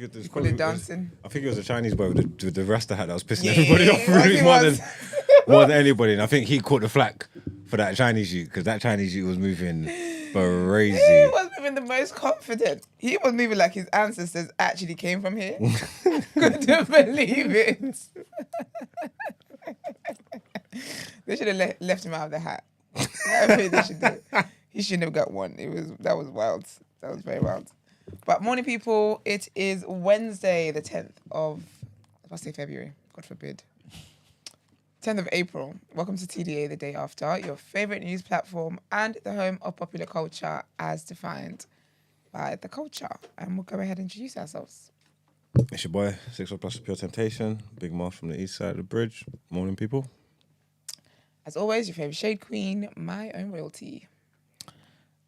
think it was Call it dancing. I think it was a Chinese boy with the Rasta hat that was pissing everybody off really more than anybody. And I think he caught the flack for that Chinese youth because that Chinese youth was moving crazy. He was moving the most confident. He was moving like his ancestors actually came from here. Couldn't believe it. They should have left him out of the hat. That's what they should do. He shouldn't have got one. That was wild. That was very wild. But morning, people. It is Wednesday, the 10th of, if I say February, God forbid. 10th of April. Welcome to TDA, the day after, your favorite news platform and the home of popular culture as defined by the culture. And we'll go ahead and introduce ourselves. It's your boy, 6 Plus Pure Temptation, Big Moss from the east side of the bridge. Morning, people. As always, your favorite shade queen, my own royalty.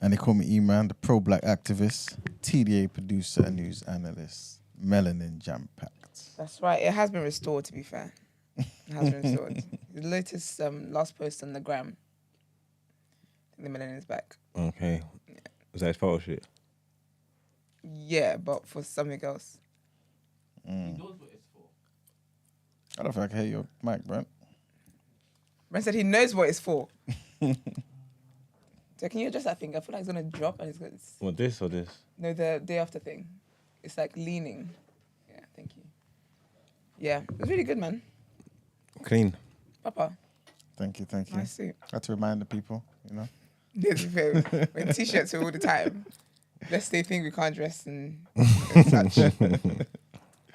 And they call me E-Man, the pro-black activist, TDA producer and news analyst, melanin jam-packed. That's right. It has been restored, to be fair. It has been restored. The latest last post on the gram. The melanin is back. Okay. Yeah. Is that his photo shoot? Yeah, but for something else. He knows what it's for. I don't think I can hear your mic, Brent. Brent said he knows what it's for. So can you adjust that thing? I feel like it's going to drop and it's going to... What, this or this? No, the day after thing. It's like leaning. Yeah, thank you. Yeah, it was really good, man. Clean. Papa. Thank you. Nice suit. I had to remind the people, you know. Wear t-shirts all the time. Lest they think we can't dress and such.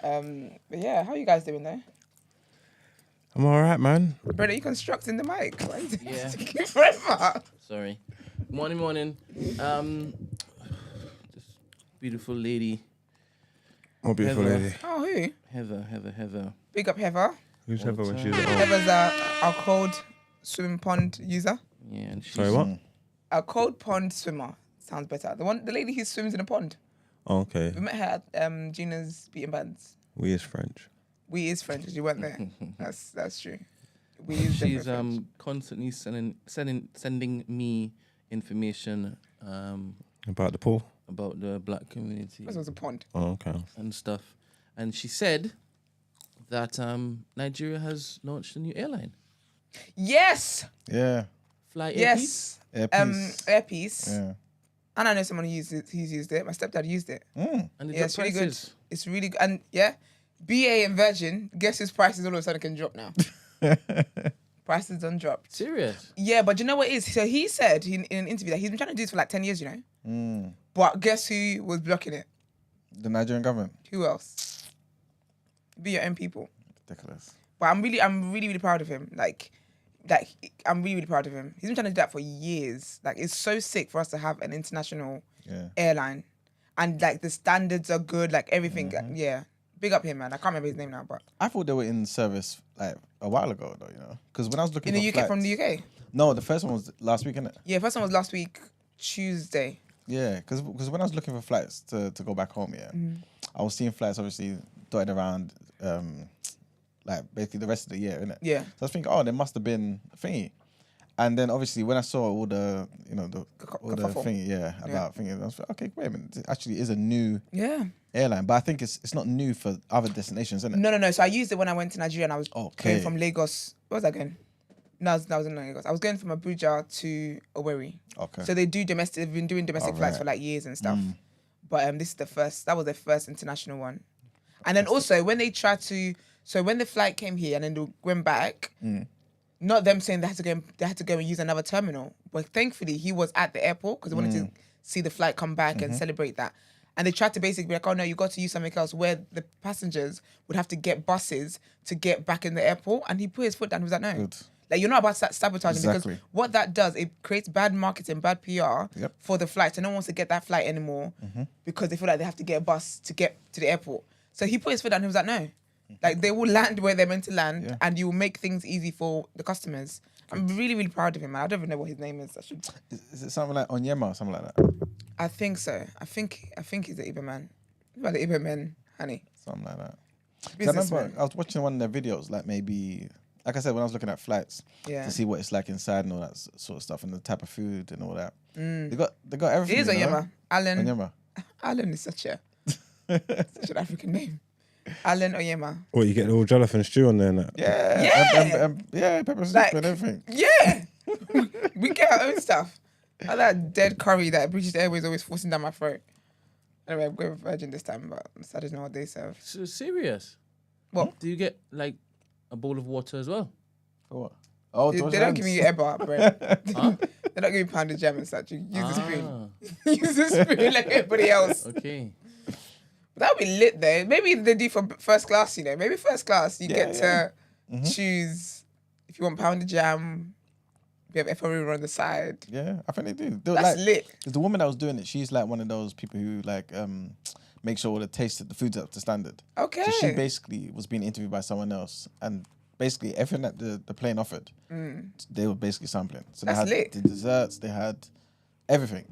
But yeah, how are you guys doing there? I'm all right, man. Brother, you constructing the mic. Why is it Yeah. taking forever? Sorry. Morning. This beautiful lady. Oh, beautiful Heather. lady. Oh, who? Heather. Big up Heather. Who's Heather when she's Heather's our cold swimming pond user. Yeah, and she's... Sorry, what? A cold pond swimmer. Sounds better. The lady who swims in a pond. Oh, okay. We met her at Gina's Beating Bands. We is French. We is French, you weren't there. That's true. We is She's French. constantly sending me information About the pool? about the black community This was a pond. Oh, okay. and stuff. And she said that Nigeria has launched a new airline. Yes. Yeah. Fly Yes. Airpiece. Airpiece. Yeah. And I know someone who's used it. My stepdad used it. And Yeah, the it's really good. prices. It's really good. And yeah, BA and Virgin, guess whose prices all of a sudden can drop now? Prices done dropped. Serious? Yeah, but you know what it is? So he said in an interview that he's been trying to do this for like 10 years, you know? But guess who was blocking it? The Nigerian government. Who else? Be your own people. Ridiculous. But I'm really proud of him. Like I'm really proud of him. He's been trying to do that for years. Like, it's so sick for us to have an international airline. And like the standards are good, like everything. Yeah. Big up him, man. I can't remember his name now, but I thought they were in service like a while ago, though, you know? Because when I was looking in the for UK, from the UK? No, the first one was last week, innit? Yeah, first one was last week, Tuesday. Yeah, because when I was looking for flights to go back home, I was seeing flights obviously dotted around, like basically the rest of the year, innit? Yeah. So I was thinking, there must have been a thingy. And then obviously when I saw all the, you know, all the thingy, about thingy, I was like, okay, wait a minute, it actually is a new airline. But I think it's not new for other destinations, isn't it? No. So I used it when I went to Nigeria and I was going from Lagos. Where was I going? No, I was in Lagos. I was going from Abuja to Owerri. Okay. So they do domestic. They've been doing domestic flights for like years and stuff. But this is the first. That was their first international one. And then also when they tried to, so when the flight came here and then they went back, not them saying they had to go and use another terminal. But thankfully he was at the airport because they wanted to see the flight come back and celebrate that. And they tried to basically be like, oh no, you got to use something else, where the passengers would have to get buses to get back in the airport. And he put his foot down. He was like, no. Good. Like, you're not about sabotaging because what that does, it creates bad marketing, bad PR for the flight. So no one wants to get that flight anymore because they feel like they have to get a bus to get to the airport. So he put his foot down. He was like, no. Like, they will land where they're meant to land and you will make things easy for the customers. I'm really, really proud of him, man. I don't even know what his name is. Is it something like Onyema or something like that? I think so. I think he's the Iber man. About the Iber man, honey. Something like that. I remember I was watching one of their videos, like maybe, like I said, when I was looking at flights to see what it's like inside and all that sort of stuff and the type of food and all that. They got everything. It is Onyema. Onyema. Alan is such a Such an African name. Alan Oyema. What, you get the old jollof and stew on there and that? Yeah, pepper soup and everything. Yeah. We get our own stuff. I like that dead curry that British Airways always forcing down my throat. Anyway, I'm going with Virgin this time, but I don't know what they serve. So serious? What? Do you get like a bowl of water as well? For what? Oh, They don't give you Eba bread. They don't give you pounded jam and such. You use the spoon. Use the spoon like everybody else. Okay. But that would be lit though. Maybe they do for first class, you know. Maybe first class, you get to choose if you want pounded jam. We have FRE on the side. Yeah, I think they do. That's lit. Because the woman that was doing it, she's like one of those people who like make sure all the food's up to standard. Okay. So she basically was being interviewed by someone else, and basically everything that the plane offered, they were basically sampling. So That's they had lit. the desserts, they had everything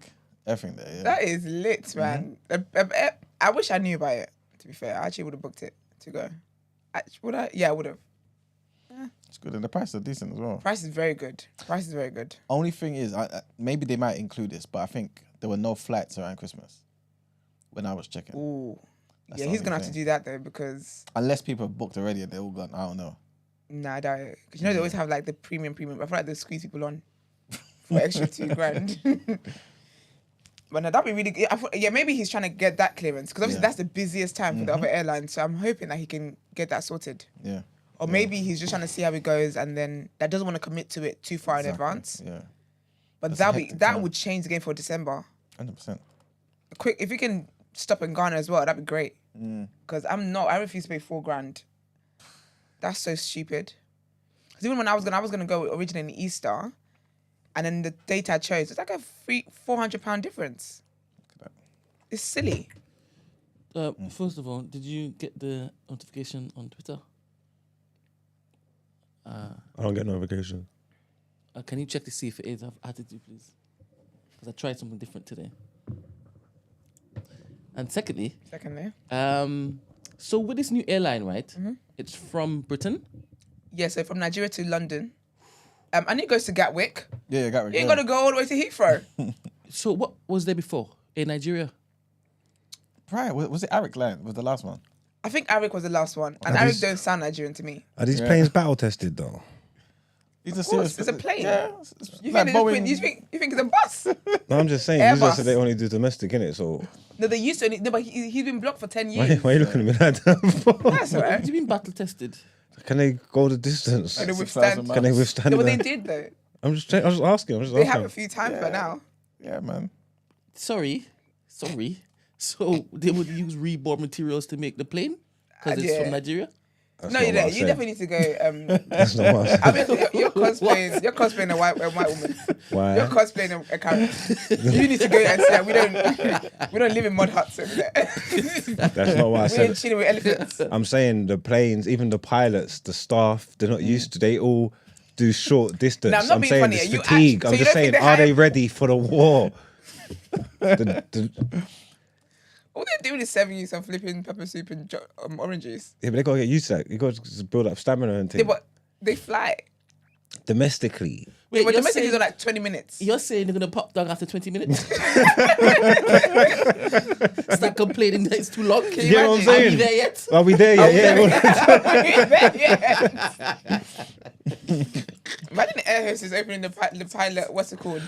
there. Yeah. That is lit, man. I wish I knew about it. To be fair, I actually would have booked it to go. Would I? Yeah, I would have. It's good, and the prices are decent as well. Price is very good. Only thing is, maybe they might include this, but I think there were no flights around Christmas when I was checking. Ooh. That's Yeah, the he's only going to have to thing. do that though because... Unless people have booked already and they're all gone. I don't know. Nah, I doubt it. Because you know they always have like the premium. I feel like they squeeze people on for extra $2,000. But no, that'd be really good. Yeah, maybe he's trying to get that clearance because obviously that's the busiest time for the other airlines. So I'm hoping that he can get that sorted. Yeah. Or maybe he's just trying to see how it goes and then that doesn't want to commit to it too far in advance. Yeah. But That's that would change the game for December. 100%. Quick, if you can stop in Ghana as well, that'd be great. Because I refuse to pay $4,000. That's so stupid. Because even when I was gonna go originally in Easter, and then the date I chose, it's like a £400 difference. It's silly. First of all, did you get the notification on Twitter? I don't get notifications. Can you check to see if it is? I've added you, please. Because I tried something different today. And secondly, so with this new airline, right? It's from Britain. Yeah, so from Nigeria to London. And it goes to Gatwick. Yeah, Gatwick. You ain't got to go all the way to Heathrow. So what was there before in Nigeria? Prior, was it Arik Line? Was the last one? I think Arik was the last one. And Arik don't sound Nigerian to me. Are these planes battle tested though? It's Of course, it's a plane. Yeah. You Like think you think it's a bus? No, I'm just saying. Airbus. These are so they only do domestic, innit? So No, they used to. No, but he's been blocked for 10 years. why are you looking at me like that? That's all right. What do you mean battle tested? Can they go the distance? Can they 6,000 withstand? miles. Can they withstand? No, but they that? did though. I'm just asking. They have a few times by now. Yeah, man. Sorry. So they would use reborn materials to make the plane because it's from Nigeria. That's No, not you what I don't. You said. definitely need to go. That's not what I said. I mean, you're cosplaying a white woman. Why? You're cosplaying a character. You need to go and say we don't live in mud huts over there. That's not what I We said. ain't chilling with elephants. I'm saying the planes, even the pilots, the staff, they're not used to. They all do short distance. Now, I'm not I'm being saying funny. it's You fatigue. actually- I'm so you just don't saying, think they are they have- ready for the war? All they're doing is serving you some flipping pepper soup and orange juice. Yeah, but they gotta get used to that. You gotta just build up stamina and Yeah, things. but they fly. Domestically. Wait, but you're domestic saying- is on like 20 minutes. You're saying they're gonna pop down after 20 minutes? Start complaining that it's too long. Can You get what I'm Are saying? we there yet? Are we there yet? Yeah. Imagine the air hostess opening the pilot. What's it called?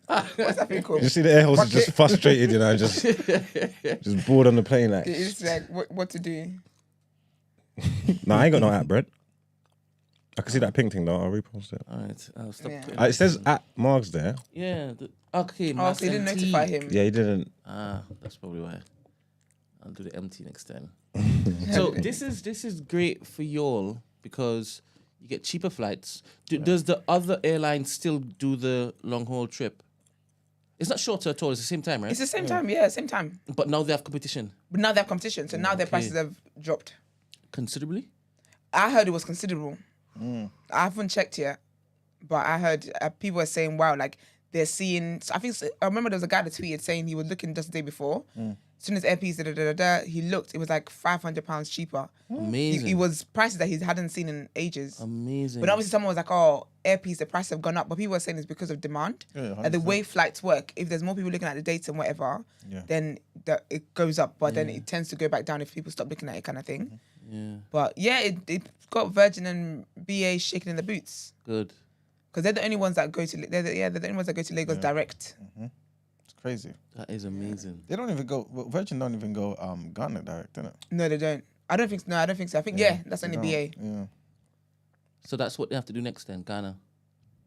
What's that thing called? You see the air hostess just frustrated, just bored on the plane. Like, It's like what to do. nah, I ain't got no app, bread. I can see that pink thing though. I'll repost it. All right, I'll stop. Yeah. putting- It says at Margs there. Yeah. Okay. Oh, so you didn't MT. notify him. Yeah, he didn't. That's probably why. I'll do the MT next time. So this is great for y'all because you get cheaper flights. Does the other airline still do the long haul trip? It's not shorter at all. It's the same time, right? It's the same time, yeah, same time. But now they have competition But now they have competition, so now their prices have dropped. considerably. I heard it was considerable. I haven't checked yet, but I heard people were saying, "Wow, like they're seeing." So I remember there was a guy that tweeted saying he was looking just the day before, soon as airpiece, he looked, it was like £500 cheaper. Amazing. It was prices that he hadn't seen in ages. Amazing. But obviously someone was like, oh, airpiece, the prices have gone up. But people were saying it's because of demand. Like the way flights work, if there's more people looking at the dates and whatever, then it goes up. But then it tends to go back down if people stop looking at it kind of thing. Yeah. But yeah, it got Virgin and BA shaking in the boots. Good. Because they're the only ones that go to they're the only ones that go to Lagos direct. It's crazy. That is amazing. They don't even go. Virgin don't even go Ghana direct, innit? No, they don't. I don't think so. I think that's only BA. Yeah. So that's what they have to do next then, Ghana.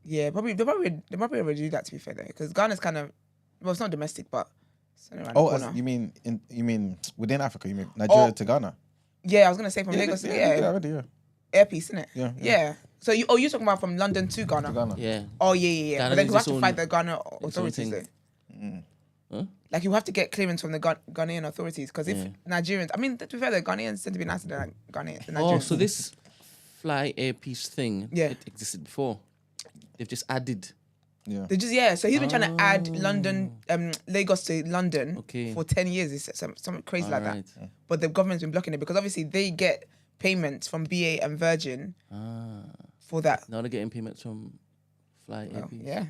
Yeah, they probably already do that, to be fair though, because Ghana's kind of, well, it's not domestic, but it's only around the corner. You mean within Africa? You mean Nigeria to Ghana? Yeah, I was gonna say from Lagos. Already, Airpiece, innit? Yeah. So you're talking about from London to Ghana? To Ghana. Yeah. Oh yeah. Ghana But then is you have its to own- fight the Ghana own authorities thing. though. Like you have to get clearance from the Ghanaian authorities, because if Yeah. Nigerians, I mean, to be fair, the Ghanaians tend to be nicer than Ghanaians. The Oh, Nigerians. so this fly airpiece thing, Yeah. it existed before. They've just added. Yeah. They just So he's been trying to add Lagos to London for 10 years. It's something crazy like Alright. that. But the government's been blocking it because obviously they get payments from BA and Virgin for that. Now they're getting payments from fly airpiece. Yeah.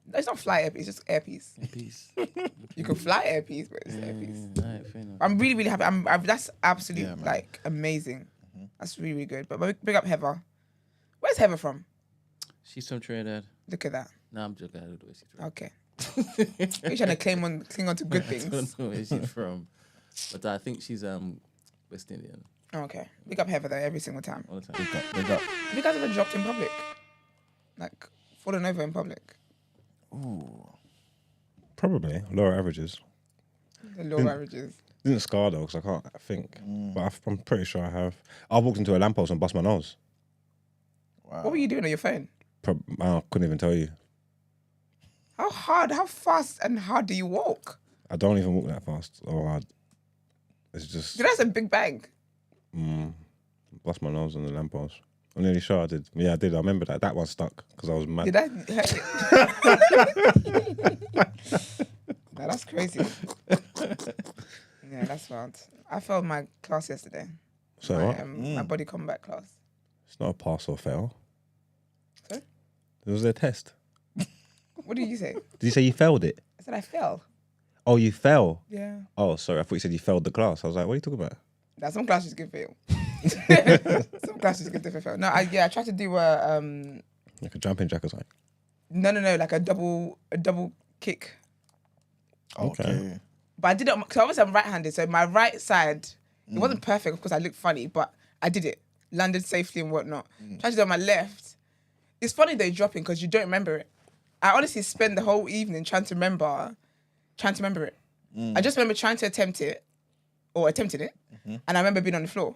No, it's not fly airpiece, it's just airpiece. Airpiece. You can fly airpiece, but it's airpiece. Alright, fair enough. I'm really, really happy. That's absolutely like amazing. That's really, really good. But big up Heather. Where's Heather from? She's from Trinidad. Look at that. No, I'm joking. I don't know where she's from. Okay. You're trying to cling on to good I things. don't know where she's from. But I think she's West Indian Okay. Big up Heather though every single time. all the time. Big up. Have you guys ever dropped in public? Like fallen over in public? Ooh. Probably lower averages. The low averages. Didn't scar though, because I can't think. But I'm pretty sure I have. I walked into a lamppost and bust my nose. Wow. What were you doing on your phone? I couldn't even tell you. How fast and hard do you walk? I don't even walk that fast. It's just That's a big bang. bust my nose on the lamppost. I'm nearly sure I did. Yeah, I did. I remember that. That one stuck because I was mad. Did I? No, that's crazy. Yeah, that's wild. I failed my class yesterday. So my, what? my body combat class. It's not a pass or fail. Sorry? It was a test. What did you say? Did you say you failed it? I said I fell. Oh, you fell? Yeah. Oh, sorry. I thought you said you failed the class. I was like, what are you talking about? Now, some classes can fail. Some classes can definitely fail. No, I tried to do a Like a jumping jack or something. no, like a double kick. Okay. But I did it because obviously I'm right-handed, so my right side it wasn't perfect. Of course, I looked funny, but I did it, landed safely and whatnot. Tried to do it on my left. It's funny though dropping because you don't remember it. I honestly spent the whole evening trying to remember it. I just remember trying to attempted it, and I remember being on the floor,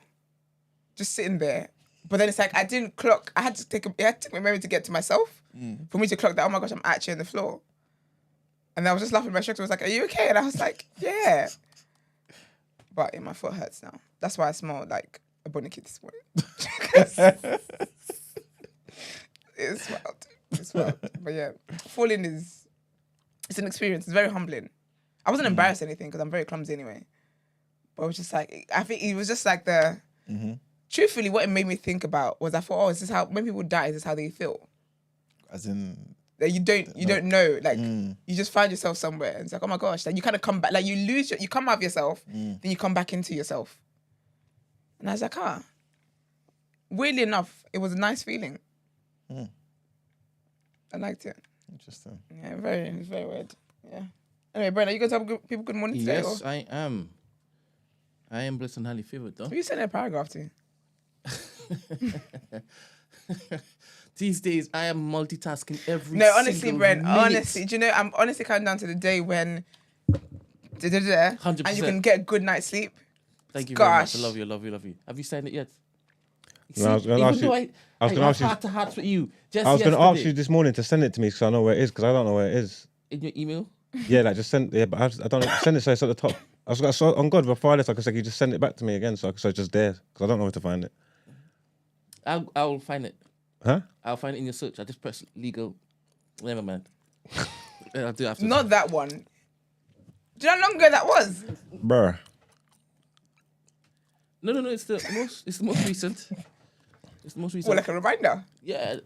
just sitting there. But then it's like I didn't clock. It had to take my memory to get to myself for me to clock that. Oh my gosh, I'm actually on the floor. And I was just laughing. My instructor was like, "Are you okay?" And I was like, "Yeah." But my foot hurts now. That's why I smell like a bunny kid this morning. It's wild. It's wild. But yeah, falling it's an experience. It's very humbling. I wasn't embarrassed or anything because I'm very clumsy anyway. But it was just like, I think it was just like truthfully, what it made me think about was I thought, is this how, when people die, is this how they feel? As in... That you don't know, like you just find yourself somewhere and it's like, oh my gosh, like you kind of come back, like you come out of yourself, then you come back into yourself. And I was like, weirdly enough, it was a nice feeling. I liked it. Interesting. Yeah, it's very weird. Yeah. Anyway, Brent, are you going to tell people good morning today? Yes, I am. I am blessed and highly favored, though. Who you sending a paragraph to? These days, I am multitasking every No, honestly, single Brent, minute. honestly, do you know, I'm honestly coming down to the day when 100%. and you can get a good night's sleep. Thank you very much. Gosh. I love you. Have you signed it yet? No, I was gonna ask you- I was gonna ask you- heart to heart with you. Just I was going to ask yesterday. you this morning to send it to me because I know where it is because I don't know where it is. In your email? Yeah, like just send. Yeah, but I don't send it so it's at the top. I was so on God before I could say you just send it back to me again so it's just there because I don't know where to find it. I'll find it. Huh? I'll find it in your search. I just press legal. Never mind. I'll do it after. Not that one. Do you know how long ago that was? Bruh. No. It's the most recent. It's the most recent. Well, like a reminder. Yeah.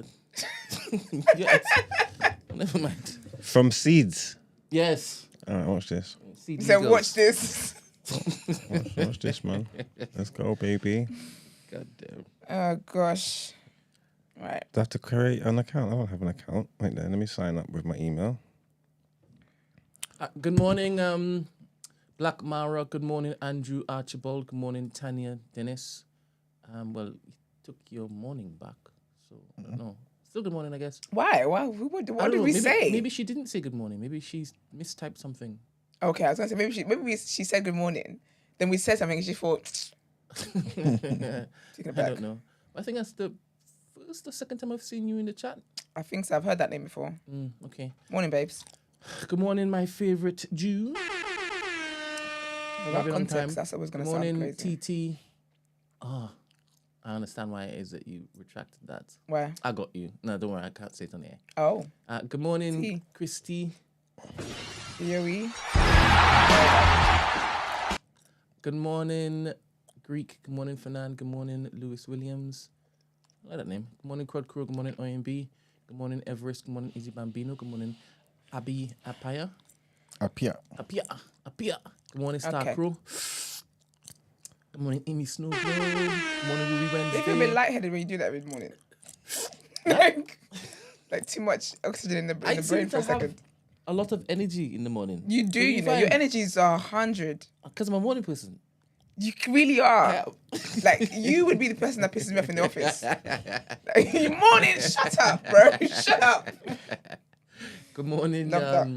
Yes. Never mind. From Seeds. Yes. All right, watch this. You said, watch this. Watch this, man. Let's go, baby. God damn. Oh, gosh. Right. Do I have to create an account? I don't have an account. Wait there, let me sign up with my email. Good morning, Black Mara. Good morning, Andrew Archibald. Good morning, Tanya Dennis. Well, you took your morning back, so I don't know. Still good morning, I guess. Why? What did we maybe, say? Maybe she didn't say good morning. Maybe she mistyped something. Okay, I was gonna say maybe she said good morning. Then we said something and she thought. Taking it back. I don't know. I think that's the second time I've seen you in the chat. I think so. I've heard that name before. Okay. Morning, babes. Good morning, my favorite Jew. Without context, that's always gonna sound crazy. Morning, TT. Oh, I understand why it is that you retracted that. Why? I got you. No, don't worry. I can't say it on the air. Oh. Good morning, T. Christy. Yoey. Good morning, Greek. Good morning, Fernand. Good morning, Lewis Williams. I like that name. Good morning, Crud Crew. Good morning, OMB. Good morning, Everest. Good morning, Izzy Bambino. Good morning, Abi Apaya. Apia. Good morning, Star Okay. Crew. Good morning, Amy Snow. Good morning, Ruby Wednesday. You feel a bit lightheaded when you do that every morning. like too much oxygen in the brain for a second. A lot of energy in the morning. You do, you know. Your energies are 100. Because I'm a morning person. You really are. Like, you would be the person that pisses me off in the office. Like, morning, shut up, bro. Shut up. Good morning, Love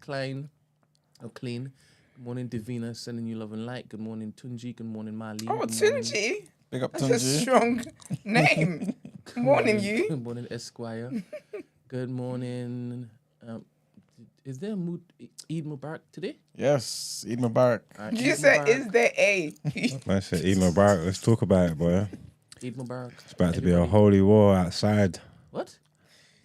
Klein. Or Clean. Good morning, Davina, sending you love and light. Good morning, Tunji. Good morning, Marlene. Oh, Tunji? Big up That's Tunji. a strong name. Good morning, you. Good morning, Esquire. Good morning. Is there Eid Mubarak today? Yes, Eid Mubarak. You said, is there a? I said, Eid Mubarak. Let's talk about it, boy. Eid Mubarak. It's about to be a holy war outside. What?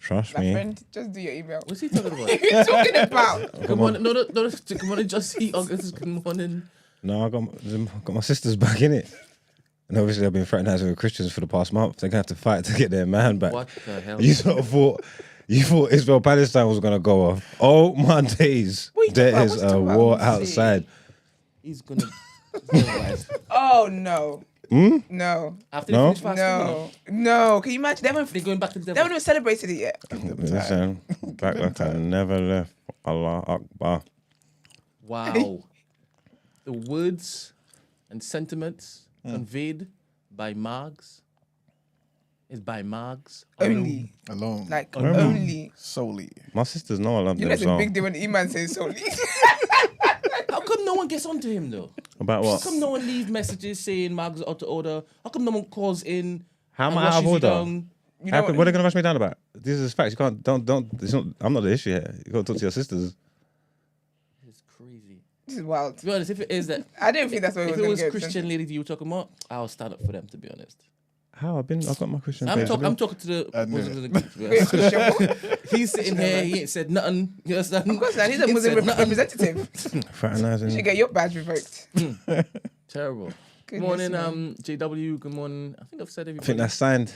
Trust My me. friend, just do your email. What's he talking about? What are you talking about? Good morning. No. Good morning, Just Eat August. Good morning. No, I got my sisters back in it. And obviously I've been fraternizing with Christians for the past month. They're going to have to fight to get their man back. What the hell? You sort of thought Israel Palestine was going to go off. Oh my days. There is a war outside. He's going to... Oh, no. No. After they finish fasting? No. Can you imagine? They're going back to the They devil. haven't even celebrated it yet. Listen, back like I never left. Allah Akbar. Wow. The words and sentiments conveyed by Margs is by Margs Only. Alone. Like, only. Solely. My sisters know I love You know, them it's as a well. big deal when Iman says solely. How come no one gets onto him though? About How what? come no one leaves messages saying Margs is out of order? How come no one calls in? How am and I out of rushes you order? You down? know What are they going to rush me down about? This is facts. You can't, I'm not the issue here. You got to talk to your sisters. It's crazy. This is wild. To be honest, if it is that, I didn't think that's what if it it was was going to get. Christian ladies you were talking about, I'll stand up for them. To be honest, How? I've got my Christian I'm page. talking to the I knew Muslims it. in the group. to be Wait, honest. Christian, what? He's sitting here. He ain't said nothing. You understand? Of course, man. He's He a ain't Muslim said nothing. representative. You Fraternizing. should get your badge revoked. Terrible. Good Goodness, morning, man. JW. Good morning. I think I've said I everybody. think that's signed.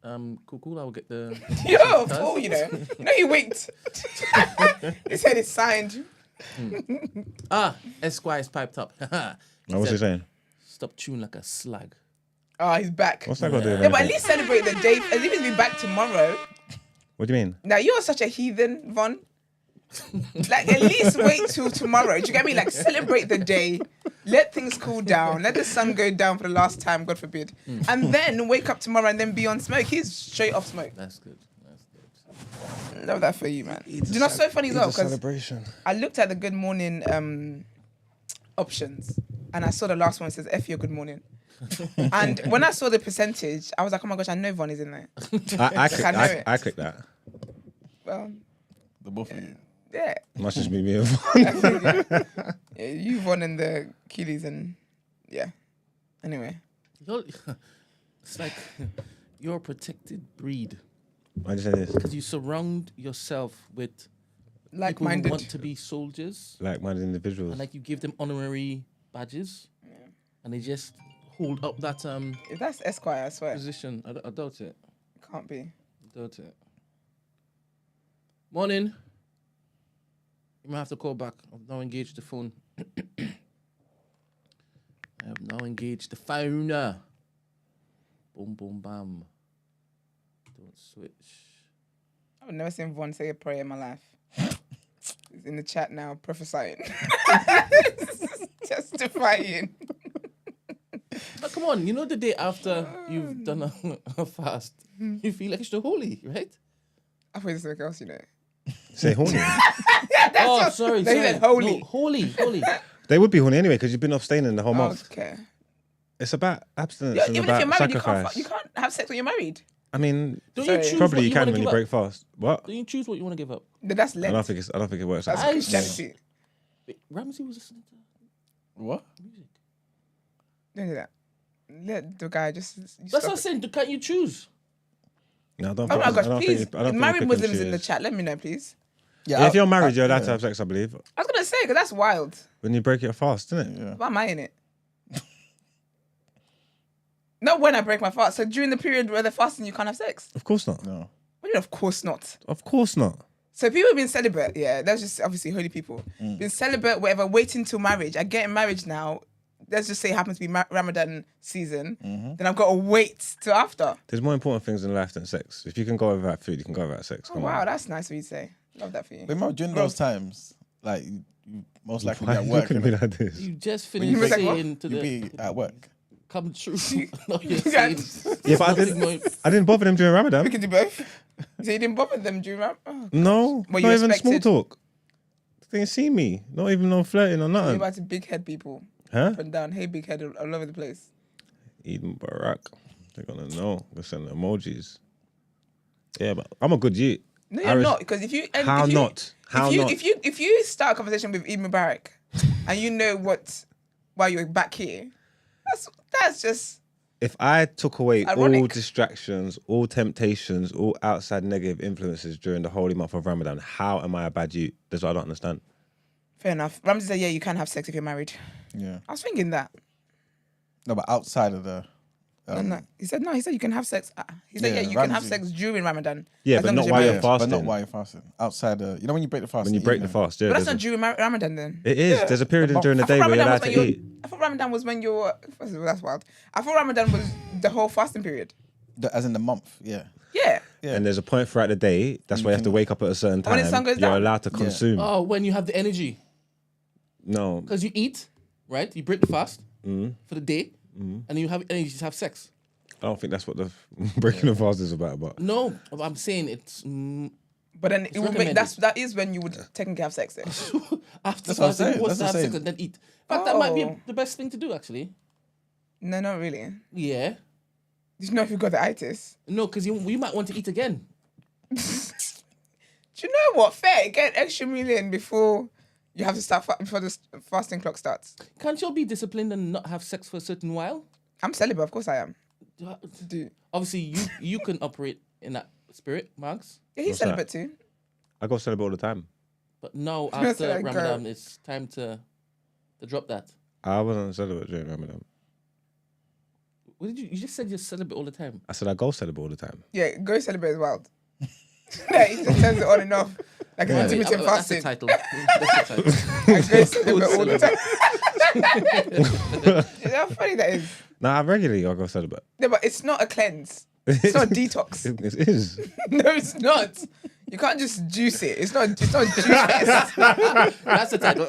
Cool. I will get the. Yo, fool, you know. You know, he winked. He said it's signed. Esquire's piped up. What's he saying? Stop chewing like a slag. Oh, he's back. What's that got to do with Yeah, but at anything? least celebrate the day. At least he'll be back tomorrow. What do you mean? Now, you're such a heathen, Von. Like, at least wait till tomorrow. Do you get me? Like, celebrate the day. Let things cool down. Let the sun go down for the last time, God forbid. And then wake up tomorrow and then be on smoke. He's straight off smoke. That's good. Love that for you, man. Do you know what's so funny as well? It's a Because celebration. I looked at the good morning options and I saw the last one says F your good morning. And when I saw the percentage, I was like, oh my gosh, I know Von is in there. I it. clicked that. Well, The both of you. yeah. Must just be me and Vaughn. Yeah, you Von and the Keeleys and yeah. Anyway. It's like you're a protected breed Why'd you say this? because you surround yourself with like-minded. People who want to be soldiers. Like-minded individuals. And like you give them honorary badges. Yeah. And they just hold up that If that's Esquire, I swear. position. I doubt it. Can't be. I doubt it. Morning. You might have to call back. I've now engaged the phone. I have now engaged the phone. Boom, boom, bam. Don't switch. I've never seen Vaughn say a prayer in my life. He's in the chat now, prophesying. Justifying. But come on, you know the day after you've done a fast, you feel extra holy, right? I thought it was something else, you know. Say horny. Sorry. They said holy. No, holy. They would be horny anyway because you've been abstaining the whole month. Okay. It's about abstinence and Even about if you're married, sacrifice. you can't have sex when you're married. I mean, Don't you choose probably what you can wanna when you give break up? fast. What? Don't you choose what you want to give up? That's I Lent. don't think it works. That's Like that. Christianity. Wait, Ramsey was listening to What? music. Don't do that. Let the guy just. That's what I'm saying. Can't you choose? No, I don't Oh think my I gosh, don't please. think you- I don't think Married you pick and Muslims in the choose. chat, let me know, please. Yeah, if you're married, you're allowed yeah. to have sex, I believe. I was going to say, because that's wild. When you break your fast, isn't it? Yeah. Why am I in it? Not when I break my fast. So during the period where they're fasting, you can't have sex. Of course not. No. What do you mean, of course not? Of course not. So people have been celibate, yeah, that's just obviously holy people. Been celibate, whatever, waiting till marriage. I get marriage now. Let's just say it happens to be Ramadan season. Then I've got to wait till after. There's more important things in life than sex. If you can go without food, you can go without sex. Oh, Come wow, on. that's nice of you to say. Love that for you. But remember during those times, like you most likely be Why are at you work. looking at me like this? You just you finished was like, saying to You the be at work. come true. No, you're Yeah. saying Yeah, but I didn't bother them during We Ramadan. can do both. So you didn't bother them during Ramadan? Oh, No, Well, not you even small expected- talk. They didn't see me. Not even no flirting or you're nothing. about to big head people. Huh? Up and down. Hey, big head all over the place. Eid Mubarak. They're gonna know. They're sending emojis. Yeah, but I'm a good youth. No, you're not. Because if you... and How if you, not? How not? If you start a conversation with Eid Mubarak and you know why you're back here, that's just... If I took away all ironic. distractions, all temptations, all outside negative influences during the holy month of Ramadan, how am I a bad youth? That's what I don't understand. Fair enough. Ramsey said, yeah, you can have sex if you're married. Yeah. I was thinking that. No, but outside of the. No. He said you can have sex. He said, Yeah, you can have Ramsey. sex during Ramadan. Yeah, as but long not as you're while you're married. fasting. But not while you're fasting. Outside the, you know when you break the fast. When you the break the evening? fast, yeah. But that's there's not during Ramadan then. It is. There's a period during the I day thought where you're Ramadan allowed was to when eat. I thought Ramadan was when you're... That's wild. I thought Ramadan was the whole fasting period. As in the month, yeah. Yeah. Yeah. And there's a point throughout the day. That's why you have to wake up at a certain When time. the sun goes You're down. allowed to consume. Oh, when you have the energy. No. Because you eat, right? You break the fast for the day, and you have energy to have sex. I don't think that's what the breaking the fast is about. But No, I'm saying it's But then it would make, that is when you would technically have sex. Then. after That's what I'm fasting, saying, who wants that's to what have I'm sex saying. and then eat. But that might be Oh. the best thing to do, actually. No, not really. Yeah. Did you know if you got the itis? No, because we might want to eat again. Do you know what? Fair. Get an extra million before you have to start before the fasting clock starts. Can't you be disciplined and not have sex for a certain while? I'm celibate, of course I am. Dude. Obviously, you can operate in that spirit, Marks. Yeah, he's What's that? celibate too. I go celebrate all the time. But now That's after like, Ramadan, it's time to drop that. I wasn't celibate during Ramadan. What did you just said you're celibate all the time. I said I go celebrate all the time. Yeah, go celibate is wild. Yeah, he just turns it on and off. Like Yeah. an intermittent That's the fasting. title. That's the title. I go celibate all the time. Is that funny that is? Nah, regularly I go celebrate. No, but it's not a cleanse. It's not a detox. It is. No, it's not. You can't just juice it. It's not juice. That's the title.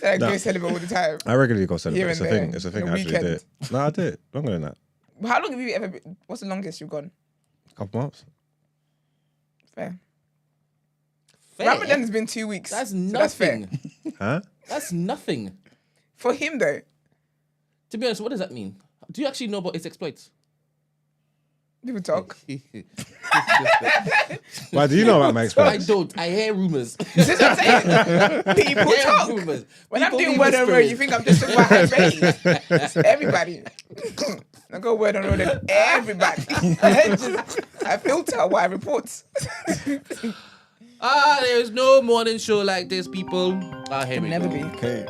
I go celibate all the time. I regularly go celebrate. Here It's a and thing. there. It's a thing. The I actually do weekend. it. No, I do it longer than that. How long have you ever been? What's the longest you've gone? Couple months. Fair. Fair. Ramadan has been 2 weeks. That's so nothing. that's fair. Huh? That's nothing. For him though, To be honest, what does that mean? Do you actually know about its exploits? people talk. Why do you know about my I experience? don't. I hear rumors. This is what I'm saying. People I hear talk. rumors. When I'm People doing be word on word, whispering. you think I'm just talking about everybody. It's everybody. I go word on word on everybody. I filter what I report. There's no morning show like this, people. Here we never go. be. Okay.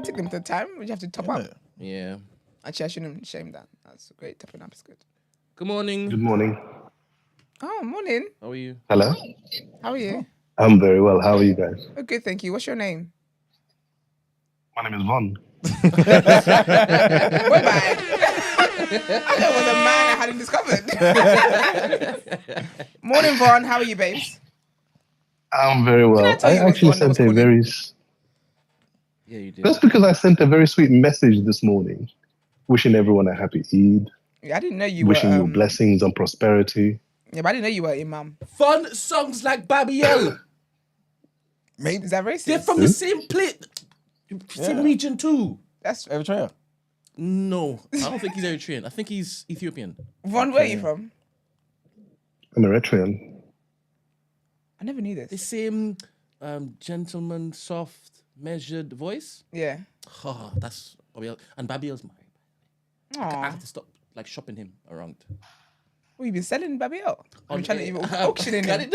Took them to time. Would you have to top up? Yeah. Actually, I shouldn't shame that. That's great. Topping up is good. Good morning. Good morning. Oh, morning. How are you? Hello. How are you? I'm very well. How are you guys? Okay, thank you. What's your name? My name is Von. Bye-bye. I thought it was a man I hadn't discovered. Morning, Vaughn. How are you, babes? I'm very well. I actually sent a very... Yeah, you did. That's because I sent a very sweet message this morning, wishing everyone a happy Eid. Yeah, I didn't know you wishing were... you blessings and prosperity. Yeah, but I didn't know you were Imam. Fun songs like Babiel. Is that racist? They're from the same same region too. That's Eritrea. No, I don't think he's Eritrean. I think he's Ethiopian. Vaughn, where are you from? I'm Eritrean. I never knew this. The same gentleman, soft, measured voice. Yeah. Oh, that's Babiel. And Babiel's married. I have to stop shopping him around. Well, you've been selling Babiel. I'm trying to even auctioning him.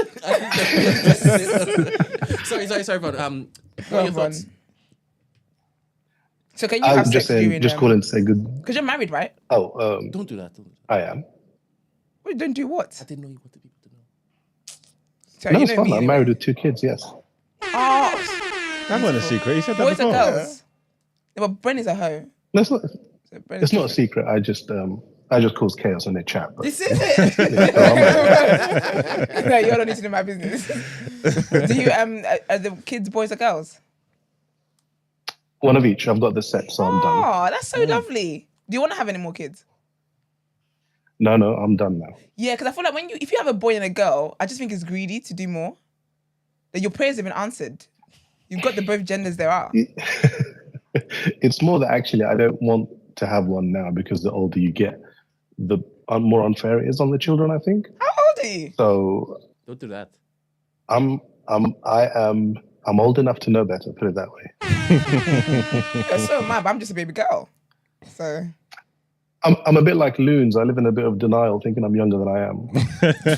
Sorry, Vaughn. What are your thoughts? So can you have sex during... Just calling to say good... Because you're married, right? Oh, Don't do that. I am. Well, don't do what? I didn't know you wanted people to know. Sorry, No, you it's know fun. me I'm anyway. married with 2 kids, yes. Oh, That wasn't a secret. He said that boys before. and girls. Yeah, but Bren is a hoe. No, it's not, So Bren it's is not a secret. I just cause chaos on their chat. But This is it. No, you don't need to know my business. Do you are the kids boys or girls? one of each. I've got the set, so I'm done. Oh, that's so lovely. Do you want to have any more kids? No, I'm done now. Yeah, because I feel like if you have a boy and a girl, I just think it's greedy to do more. That your prayers have been answered. You've got the both genders there are. It's more that actually I don't want to have one now because the older you get, the more unfair it is on the children, I think. How old are you? So Don't do that. I'm old enough to know better, put it that way. Yeah, so am I, but I'm just a baby girl. So I'm a bit like Loons. I live in a bit of denial, thinking I'm younger than I am.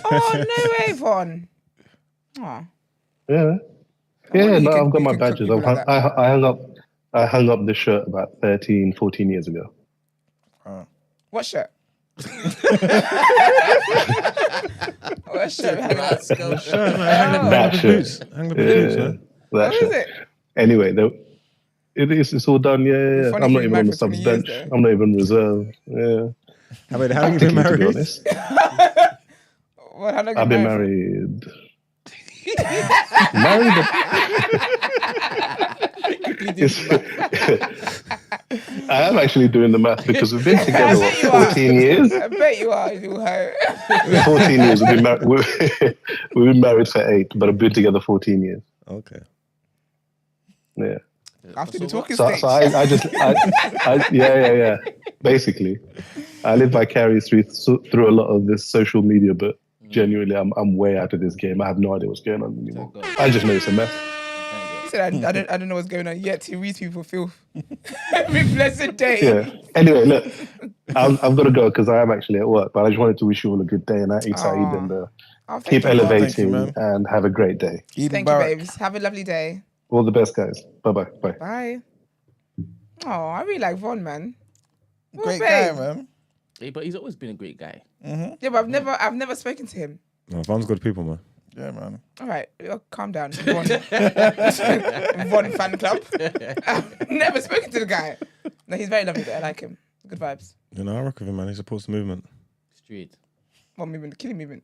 oh no way, Vaughn. Oh. Yeah. wonder you No, can- I've got you my can cook badges. people like I hung up this shirt about 13, 14 years ago. What shirt? What shirt? Hang That the shirt. boots. Hang the boots, man. That What shirt. is it? Anyway, it's all done. Yeah. Funny I'm not being even on married the for subs 20 years, bench. though. I'm not even reserved. Yeah. How long have you been Practically, to be married? honest. Well, how long I've you been married married. I am actually doing the math because we've been together bet you are. 14 years. for? I bet you are, you hoe. 14 years. We've been married for 8, but I've been together 14 years. Okay. Yeah. After the talking So stage. I just yeah. Basically, I live vicariously through a lot of this social media, but genuinely, I'm way out of this game. I have no idea what's going on anymore. Thank I just know it's a mess. He said, I don't know what's going on yet. He reads people filth. Every blessed day. Yeah. Anyway, look, I've got to go because I am actually at work, but I just wanted to wish you all a good day and Eid Saeed and Thank keep you. elevating man. and have a great day. Thank you, babes. Have a lovely day. All the best, guys. Bye-bye. Bye. Bye. Oh, I really like Vaughn, man. What a Great babe. guy, man. Hey, but he's always been a great guy. Yeah, but I've never spoken to him. No, Van's good people, man. Yeah, man. All right, calm down. Vaughn. Vaughn fan club. I've never spoken to the guy. No, he's very lovely. Though. I like him. Good vibes. You know, I rock with him, man. He supports the movement. Street. What movement? The killing movement.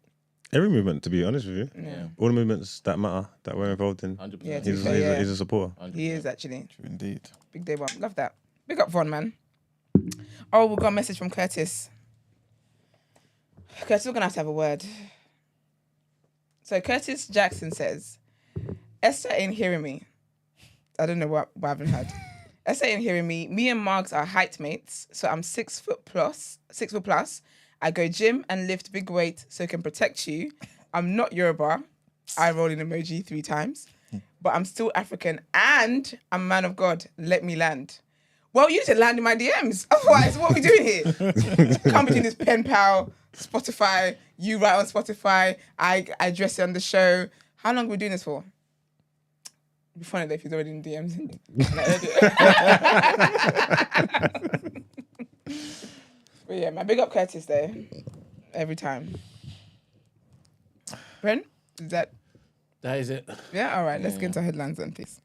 Every movement, to be honest with you. Yeah. All the movements that matter, that we're involved in. 100%. Yeah, He's, fair, yeah. he's a supporter. 100%. He is actually. True indeed. Big day one. Love that. Big up Vaughn, man. Oh, we've got a message from Curtis. Curtis, we're going to have a word. So Curtis Jackson says, Esther ain't hearing me. I don't know what I haven't heard. Esther ain't hearing me. Me and Margs are height mates. So I'm 6 foot plus. I go gym and lift big weight so I can protect you. I'm not Yoruba. I roll an emoji 3 times. But I'm still African and I'm a man of God. Let me land. Well, you need to land in my DMs. Otherwise, what are we doing here? Come between this pen pal, Spotify, you write on Spotify, I address it on the show. How long are we doing this for? It'd be funny though if he's already in DMs. But yeah, my big up Curtis there. Every time. Bren, is that? That is it. Yeah, all right. Let's get into headlines then, please.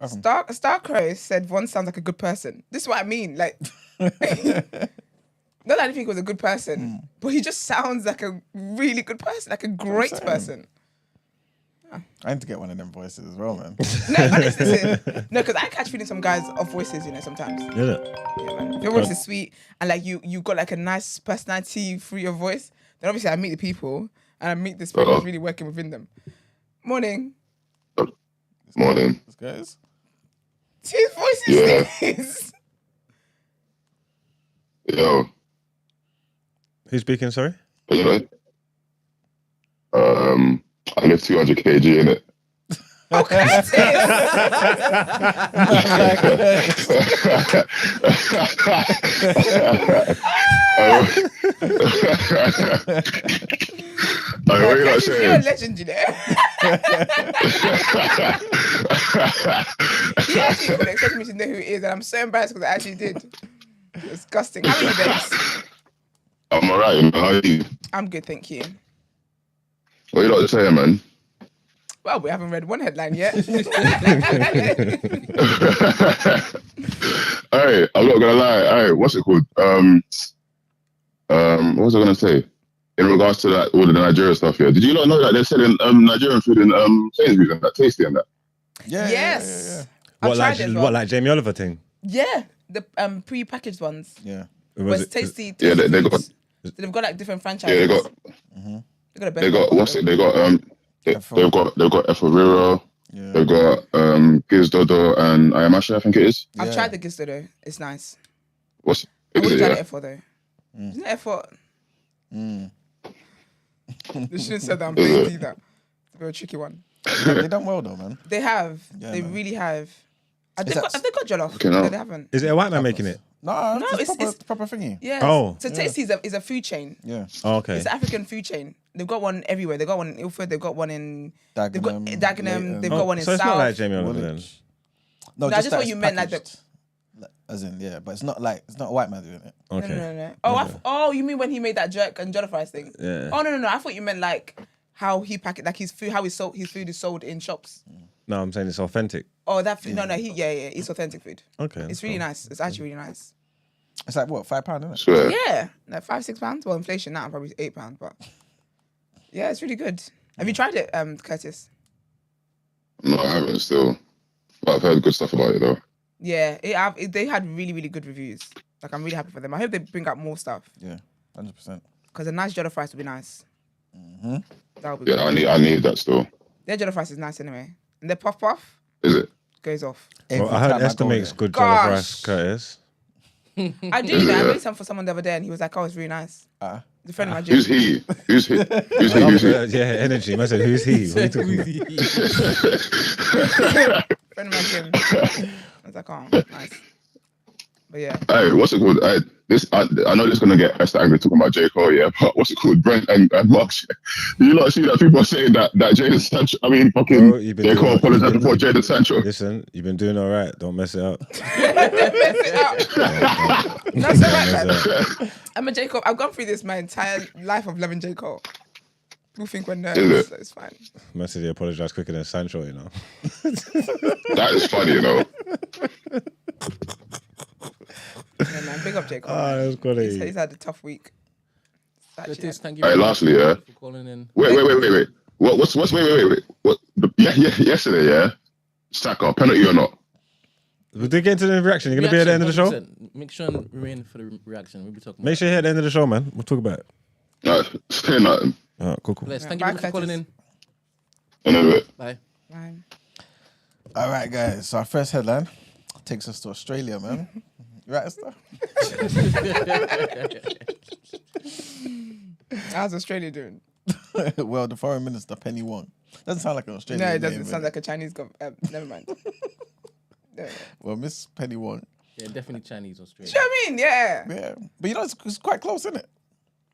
Star Crow said Von sounds like a good person. This is what I mean. Like, not that I think he was a good person, but he just sounds like a really good person, like a great person. I need to get one of them voices as well, man. No, honestly, no, because I catch feeling some guys of voices, sometimes. Is it? Yeah, man. If your voice is sweet and like you got like a nice personality through your voice, then obviously I meet the people and I meet this person who's really working within them. Morning. Morning. This guys. His voice is Yo. Who's speaking, sorry? Anyway. I lift 200 kg in it. Okay. What are you not saying? You're a legend, you know. He actually would expect me to know who it is, and I'm so embarrassed because I actually did. Disgusting. How are you, babes? I'm alright, how are you? I'm good, thank you. What are you not saying, man? Well, we haven't read one headline yet. Hey, I'm not gonna lie. Hey, what's it called? What was I gonna say? In regards to that, all the Nigerian stuff here. Did you not know that they're selling Nigerian food in Sainsbury's and that, Tasty and that? Yeah. Yes. What, like Jamie Oliver thing? Yeah, the pre-packaged ones. Yeah. Was it Tasty? Yeah, they've got. So they've got like different franchises. Yeah, they got. They got what's it? They got they've got Eforero. Yeah. They've got Giz Dodo and Ayamasha, I think it is. I've tried the Gisto though. It's nice. What's I is would it? try Yeah. the F4 though. Isn't it F4? They shouldn't have said that on page either. It's a very tricky one. They done well though, man. They have. Yeah, they man. really have. Have they that- got jollof? Okay, no. No, they haven't. Is it a white man making it? No, it's proper thingy. Yeah. Oh. So Tasty is a food chain. Yeah. Oh, okay. It's an African food chain. They've got one everywhere. They've got one in Ilford. They've got one in Dagenham, They've got Dagenham. Leighton. They've got one in so it's South. not like Jamie Oliver then? No, I just that thought you it's meant like the. packaged. As in, yeah, but it's not a white man doing it. Okay. No. Oh, you mean when he made that jerk and jollof rice thing? Yeah. Oh no. I thought you meant like how he pack it, like his food, how his food is sold in shops. No, I'm saying it's authentic. Oh, that food. No. It's authentic food. Okay. It's really nice. It's actually really nice. It's like what, £5, isn't it? Swear. Yeah, like £5-6. Well, inflation now probably £8, but yeah, it's really good. Have you tried it, Curtis? No, I haven't still. But I've heard good stuff about it though. Yeah, they had really, really good reviews. Like, I'm really happy for them. I hope they bring up more stuff. Yeah, 100%. Because a nice jollof rice would be nice. That would be Yeah, good. I need that still. Their jollof rice is nice anyway. And their puff Is it? goes off. Well, I heard Esther makes good Gosh. jollof rice, Curtis. I do, I made some for someone the other day and he was like, oh, it's really nice. The friend of my gym. Who's he? Who's he? Who's he? Yeah, energy. I said, who's he? What are you talking about? Friend of my gym. I was like, oh, nice. But yeah. Hey, what's it called? I know this is gonna get us angry talking about J. Cole, yeah, but what's it called? Brent and Mark. Do you not see that people are saying that Jadon Sancho? I mean, fucking Bro, J. Cole apologized before Jadon Sancho. Listen, you've been doing all right. Don't mess it up. Mess it up. That's all right, man. I'm a J. Cole. I've gone through this my entire life of loving J. Cole. People think we're nerds, Is it? so it's fine. Messi apologized quicker than Sancho, you know. That is funny, you know. Yeah, man. Big up J. Cole. Oh, that's quality. He's had a tough week. Curtis, thank you Hey, lastly, yeah. for calling in. Wait. What's wait. What? Yesterday, yeah. Saka, penalty or not? We'll get into the reaction. You're going to be at the end of the show? 100%. Make sure and remain for the reaction. We'll be talking Make sure you're at the end of the show, man. We'll talk about it. Say nothing. All right, cool. Bless. Thank Bye, you for calling in. In a bit. Bye. Fine. All right, guys. So our first headline takes us to Australia, man. You right, Esther? How's Australia doing? Well, the foreign minister, Penny Wong. Doesn't sound like an Australian No, it name, doesn't sound innit? like a Chinese never mind. No. Well, Miss Penny Wong Yeah, definitely Chinese, Australia. Do you know what I mean? Yeah. Yeah. But you know, it's quite close, isn't it?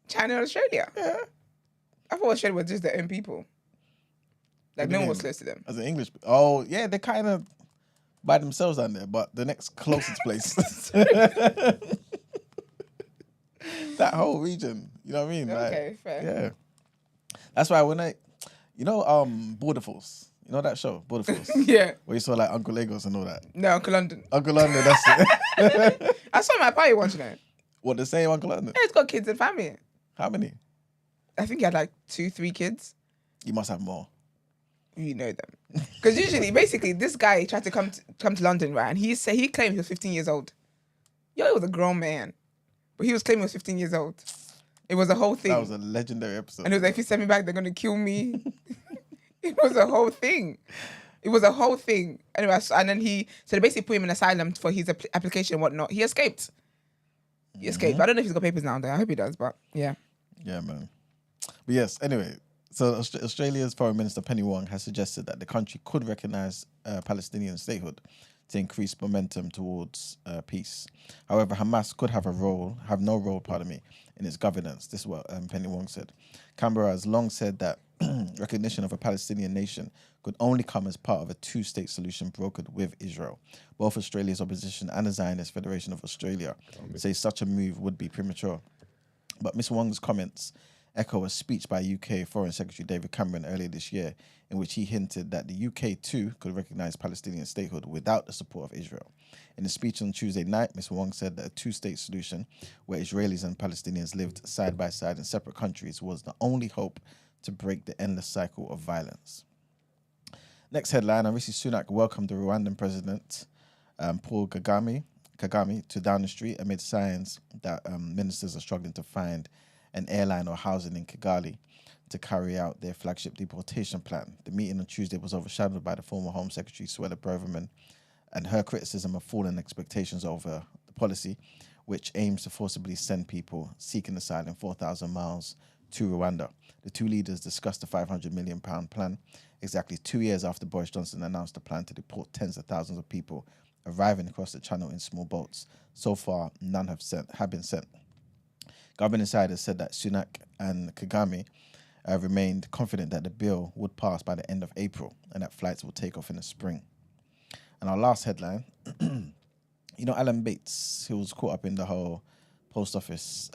China and Australia. Yeah. I thought Australia was just their own people. Like, What do no you one was mean? close to them. As an English. Oh, yeah, they're kind of by themselves down there, but the next closest place. That whole region. You know what I mean? Okay, Like, fair. Yeah. That's why when Border Force. You know that show, Border Force? Yeah. Where you saw like Uncle Lagos and all that. No, Uncle London. Uncle London, that's it. I saw my party once, you know. What, the same Uncle London? Yeah, he's got kids and family. How many? I think he had like 2-3 kids. You must have more. You know them. Because usually, basically, this guy tried to come to London, right? And he claimed he was 15 years old. Yo, he was a grown man. But he was claiming he was 15 years old. It was a whole thing. That was a legendary episode. And he was like, if you send me back, they're going to kill me. It was a whole thing. It was a whole thing. Anyway, and then they basically put him in asylum for his application and whatnot. He escaped. He escaped. I don't know if he's got papers now, though. I hope he does, but yeah. Yeah, man. But yes, anyway. So Australia's Foreign Minister Penny Wong has suggested that the country could recognise Palestinian statehood to increase momentum towards peace. However, Hamas could have no role, in its governance. This is what Penny Wong said. Canberra has long said that recognition of a Palestinian nation could only come as part of a two-state solution brokered with Israel. Both Australia's opposition and the Zionist Federation of Australia say such a move would be premature. But Ms. Wong's comments echo a speech by UK Foreign Secretary David Cameron earlier this year, in which he hinted that the UK too could recognise Palestinian statehood without the support of Israel. In a speech on Tuesday night, Ms. Wong said that a two-state solution where Israelis and Palestinians lived side by side in separate countries was the only hope to break the endless cycle of violence. Next headline, Rishi Sunak welcomed the Rwandan president, Paul Kagame, to Downing Street amid signs that ministers are struggling to find an airline or housing in Kigali to carry out their flagship deportation plan. The meeting on Tuesday was overshadowed by the former Home Secretary, Suella Braverman, and her criticism of fallen expectations over the policy, which aims to forcibly send people seeking asylum 4,000 miles to Rwanda. The two leaders discussed the £500 million plan exactly 2 years after Boris Johnson announced a plan to deport tens of thousands of people arriving across the channel in small boats. So far, none have been sent. Government insiders said that Sunak and Kagame remained confident that the bill would pass by the end of April and that flights will take off in the spring. And our last headline, Alan Bates, who was caught up in the whole post office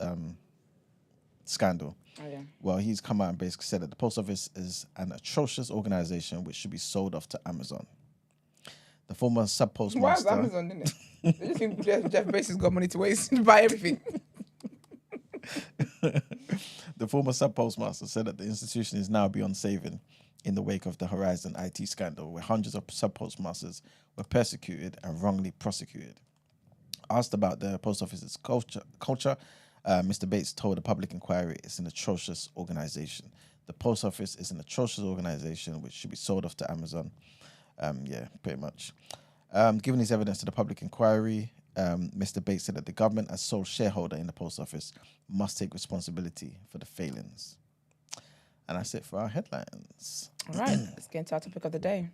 scandal. Oh, yeah. Well, he's come out and basically said that the post office is an atrocious organisation which should be sold off to Amazon. The former sub-postmaster... Why is Amazon, didn't it? They just think Jeff Bezos got money to waste to buy everything. The former sub-postmaster said that the institution is now beyond saving in the wake of the Horizon IT scandal, where hundreds of sub-postmasters were persecuted and wrongly prosecuted. Asked about the post office's culture, Mr. Bates told a public inquiry it's an atrocious organisation. The post office is an atrocious organisation which should be sold off to Amazon. Yeah, pretty much. Given his evidence to the public inquiry, Mr. Bates said that the government, as sole shareholder in the post office, must take responsibility for the failings. And that's it for our headlines. All right, let's get into our topic of the day.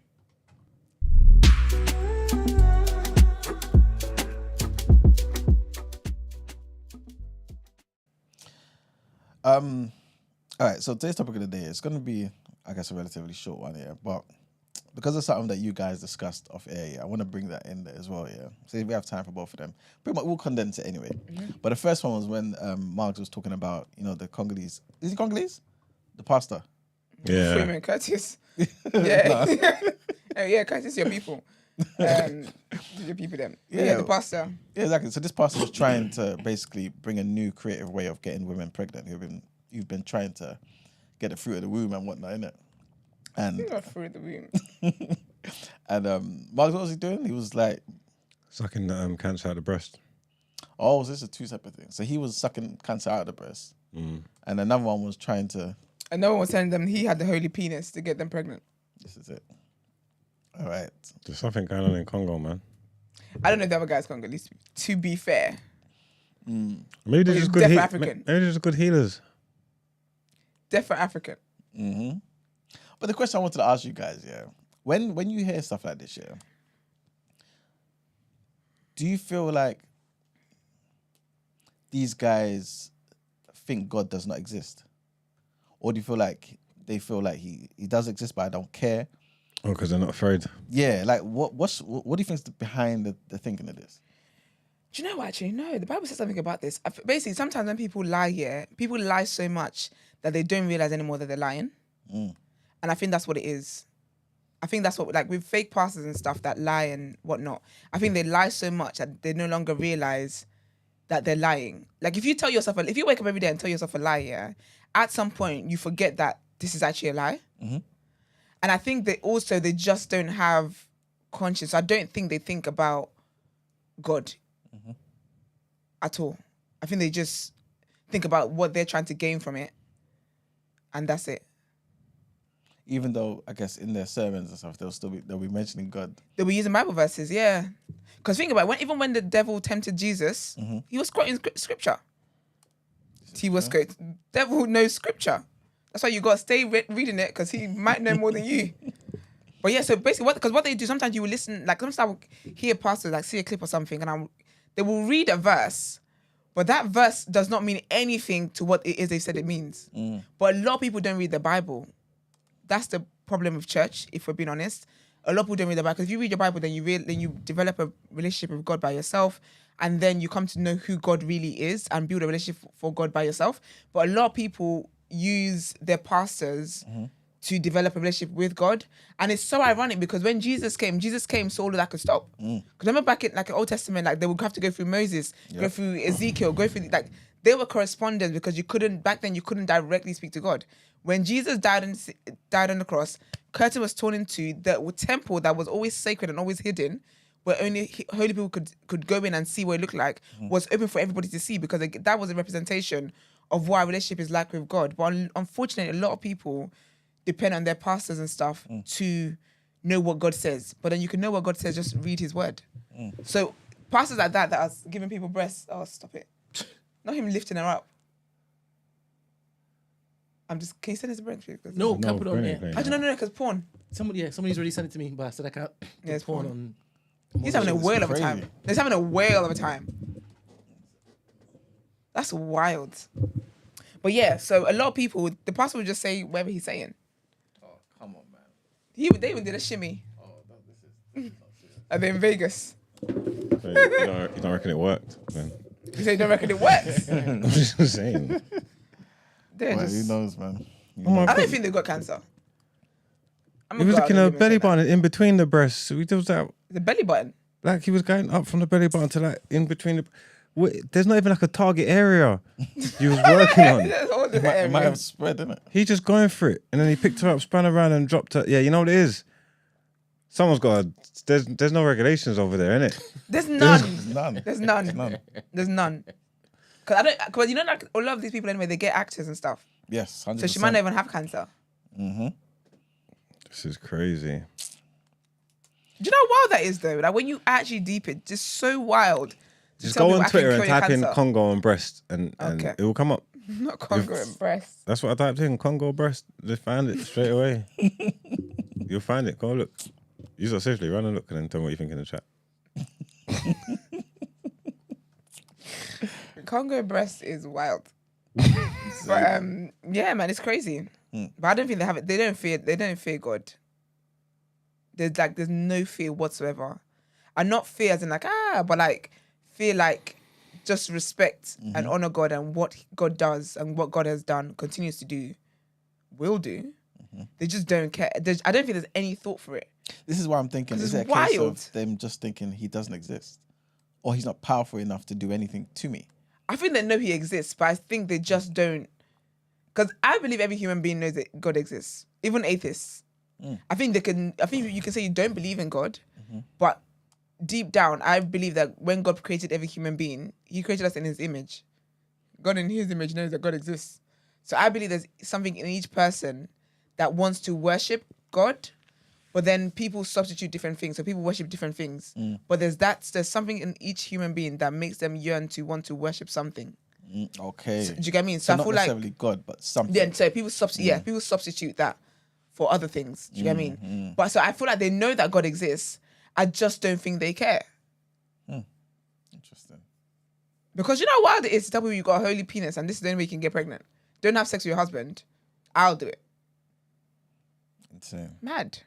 All right, so today's topic of the day is going to be, I guess, a relatively short one here, but because of something that you guys discussed off air, yeah, I want to bring that in there as well, yeah. So if we have time for both of them, pretty much we'll condense it anyway. Mm-hmm. But the first one was when Marks was talking about, the Congolese. Is he Congolese? The pastor. Yeah. Freeman Curtis. Yeah. Yeah, Curtis, your people. Your people them. Yeah, the pastor. Yeah, exactly. So this pastor was trying to basically bring a new creative way of getting women pregnant who've been trying to get it fruit of the womb and whatnot, innit? And not fruit of the womb. And Mark, what was he doing? He was like sucking the cancer out of the breast. Oh, so this is two separate things. So he was sucking cancer out of the breast, and another one was trying to. Another one was telling them he had the holy penis to get them pregnant. This is it. All right. There's something going on in Congo, man. I don't know if the other guy's Congolese. To be fair, maybe they're just good. African. Maybe they're just good healers. Definitely African. Mm-hmm. But the question I wanted to ask you guys, yeah, when you hear stuff like this, yeah, Do you feel like these guys think God does not exist? Or do you feel like they feel like he does exist, but I don't care? Oh, because they're not afraid. Yeah, like what do you think is behind the thinking of this? Do you know what, actually? No, the Bible says something about this. Basically, sometimes when people lie, people lie so much that they don't realize anymore that they're lying. And I think that's what it is. I think that's what, like with fake pastors and stuff that lie and whatnot, I think they lie so much that they no longer realize that they're lying. Like if you wake up every day and tell yourself a lie, at some point you forget that this is actually a lie. And I think they just don't have conscience. I don't think they think about God at all. I think they just think about what they're trying to gain from it. And that's it. Even though, I guess, in their sermons and stuff, they'll be mentioning God. They'll be using Bible verses, yeah. Because think about it, even when the devil tempted Jesus, he was quoting scripture. Devil knows scripture. That's why you got to stay reading it, because he might know more than you. But yeah, so basically, what they do, sometimes you will listen, like sometimes I will hear pastors, like see a clip or something, and they will read a verse, but that verse does not mean anything to what it is they said it means. But a lot of people don't read the Bible. That's the problem with church, if we're being honest. A lot of people don't read the Bible. Because if you read your Bible, then you develop a relationship with God by yourself, and then you come to know who God really is and build a relationship for God by yourself. But a lot of people use their pastors to develop a relationship with God. And it's so ironic because when Jesus came so all of that could stop. Because remember back in like Old Testament, like they would have to go through Moses, go through Ezekiel, go through like they were correspondents because back then you couldn't directly speak to God. When Jesus died on the cross, curtain was torn into the temple that was always sacred and always hidden, where only holy people could go in and see what it looked like, was open for everybody to see because that was a representation of what our relationship is like with God. But unfortunately, a lot of people depend on their pastors and stuff to know what God says. But then you can know what God says, just read his word. So pastors like that are giving people breasts, oh, stop it. Not him lifting her up. Can you send us a break? No, can't put it on there. I don't know, because porn. Somebody's already sent it to me, but I said I can't. Yeah, it's porn. On. He's having a whale of a time. He's having a whale of a time. That's wild. But yeah, so a lot of people, the pastor would just say whatever he's saying. Oh, come on, man. They even did a shimmy. Oh, no, this is not serious. And then in Vegas. So you don't reckon it worked, then? You say you don't reckon it works? I'm just saying. Who knows, man? I don't think they got cancer. He was looking at a belly button in between the breasts. He does that. The belly button? Like he was going up from the belly button to like in between the... There's not even like a target area he was working on. It might have spread, didn't it? He just going for it. And then he picked her up, spun around and dropped her. Yeah, you know what it is? Someone's got there's no regulations over there, innit? There's none. There's none. Because you know, like a lot of these people anyway, they get actors and stuff. Yes, 100%. So she might not even have cancer. This is crazy. Do you know how wild that is though? Like when you actually deep it, just so wild. Just go on Twitter and type in Congo and breast and it will come up. Not Congo and breast. That's what I typed in, Congo breast. Just find it straight away. You'll find it. Go look. You just seriously run and look and then tell me what you think in the chat. Congo breast is wild. But yeah, man, it's crazy. But I don't think they have it. They don't fear God. There's no fear whatsoever. And not fear as in like, but like fear like just respect and honor God and what God does and what God has done, continues to do, will do. They just don't care. I don't think there's any thought for it. This is why I'm thinking, is it a case of them just thinking he doesn't exist? Or he's not powerful enough to do anything to me? I think they know he exists, but I think they just don't. Because I believe every human being knows that God exists, even atheists. I think you can say you don't believe in God, but deep down, I believe that when God created every human being, he created us in his image. God in his image knows that God exists. So I believe there's something in each person that wants to worship God, but then people substitute different things. So people worship different things. But there's something in each human being that makes them yearn to want to worship something. Okay. So, do you get what I mean? So I not feel necessarily God, but something. Yeah, so people substitute that for other things. Do you get what I mean? But so I feel like they know that God exists. I just don't think they care. Interesting. Because you know how wild it is to tell people you got a holy penis and this is the only way you can get pregnant. Don't have sex with your husband. I'll do it. Insane. Mad.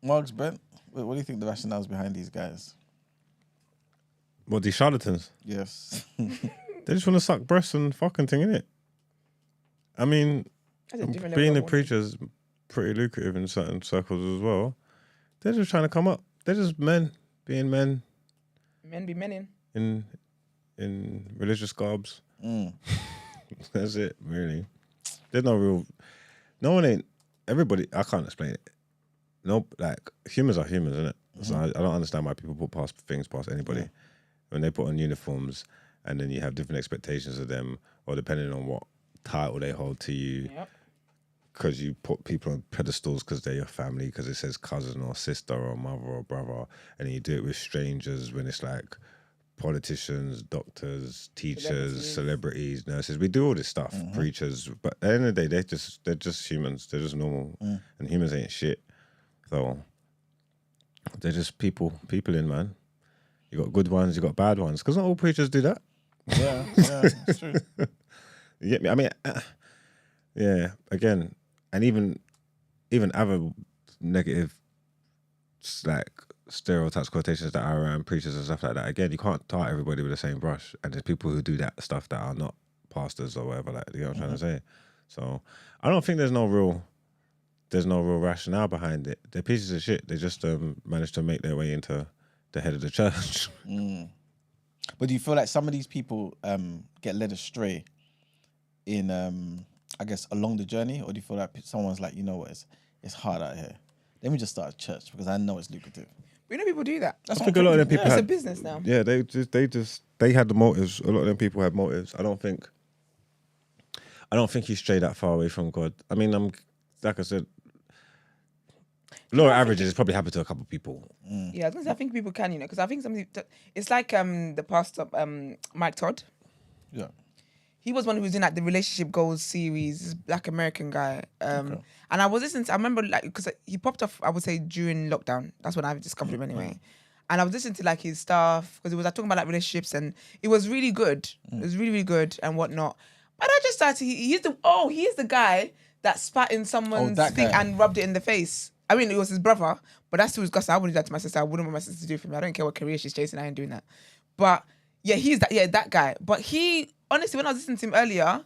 Marks, Brent, what do you think the rationale is behind these guys? What, these charlatans? Yes. They just want to suck breasts and fucking thing, innit? I mean, being a preacher is pretty lucrative in certain circles as well. They're just trying to come up. They're just men being men. Men be men in religious garbs. Mm. That's it, really. There's no one ain't, everybody, I can't explain it. No, like, humans are humans, isn't it? Mm-hmm. So I don't understand why people put things past anybody. Yeah. When they put on uniforms and then you have different expectations of them, or depending on what title they hold to you, because you put people on pedestals because they're your family, because it says cousin or sister or mother or brother, and then you do it with strangers when it's like politicians, doctors, teachers, celebrities, nurses. We do all this stuff, preachers, but at the end of the day, they're just humans. They're just normal, and humans ain't shit. So they're just people in, man. You got good ones, you got bad ones, because not all preachers do that. Yeah, it's true. You get me? I mean, yeah. Again, and even other negative, like, stereotypes, quotations that are around preachers and stuff like that. Again, you can't tar everybody with the same brush, and there's people who do that stuff that are not pastors or whatever. Like, you know what I'm trying to say? So I don't think there's no real rationale behind it. They're pieces of shit. They just managed to make their way into the head of the church. But do you feel like some of these people get led astray in, I guess, along the journey, or do you feel like someone's like, you know what, it's hard out here. Let me just start a church because I know it's lucrative. We know people do that. That's what a lot of them people It's had. a business now. Yeah, they had the motives. A lot of them people had motives. I don't think he strayed that far away from God. I mean, like I said, lower averages has probably happened to a couple of people. Yeah, I think people can, because I think something. It's like the pastor Mike Todd. Yeah. He was one who was doing like the relationship goals series, this Black American guy. And I was listening I remember like, because he popped off, I would say, during lockdown. That's when I discovered him anyway. And I was listening to like his stuff, because he was like, talking about like relationships, and it was really good. It was really, really good and whatnot. But I just started, he is the guy that spat in someone's thing and rubbed it in the face. I mean, it was his brother, but that's still disgusting. I wouldn't do that to my sister. I wouldn't want my sister to do it for me. I don't care what career she's chasing. I ain't doing that. But yeah, he's that guy. But honestly, when I was listening to him earlier,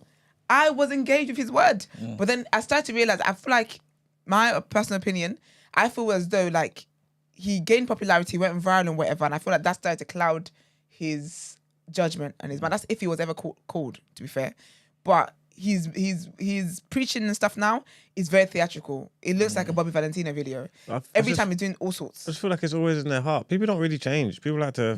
I was engaged with his word. But then I started to realize, I feel like, my personal opinion, I feel as though like he gained popularity, went viral and whatever, and I feel like that started to cloud his judgment and his man. That's if he was ever called, to be fair. But he's preaching and stuff now is very theatrical. It looks like a Bobby Valentino video. Every time he's doing all sorts. I just feel like it's always in their heart. People don't really change. People like to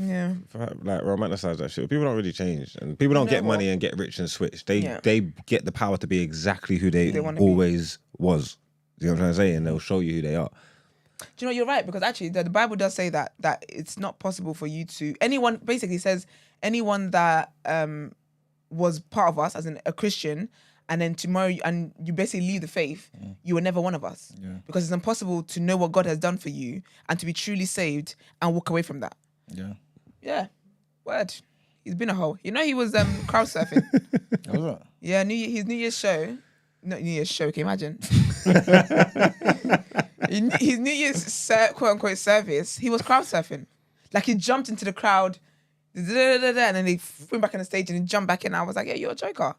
like romanticize that shit. People don't really change, and people don't get money and get rich and switch. They get the power to be exactly who they always was. You know what I'm trying to say? And they'll show you who they are. Do you know, you're right, because actually the Bible does say that it's not possible for you to, anyone basically says anyone that was part of us as a Christian, and then tomorrow you basically leave the faith, you were never one of us. Yeah. Because it's impossible to know what God has done for you and to be truly saved and walk away from that. Yeah. Yeah. Word. He's been a hoe. You know, he was crowd surfing. What was that? Yeah, his New Year's show. Not New Year's show, can you imagine? His New Year's quote unquote service, he was crowd surfing. Like, he jumped into the crowd, and then he threw him back on the stage and he jumped back in. I was like, yeah, you're a joker.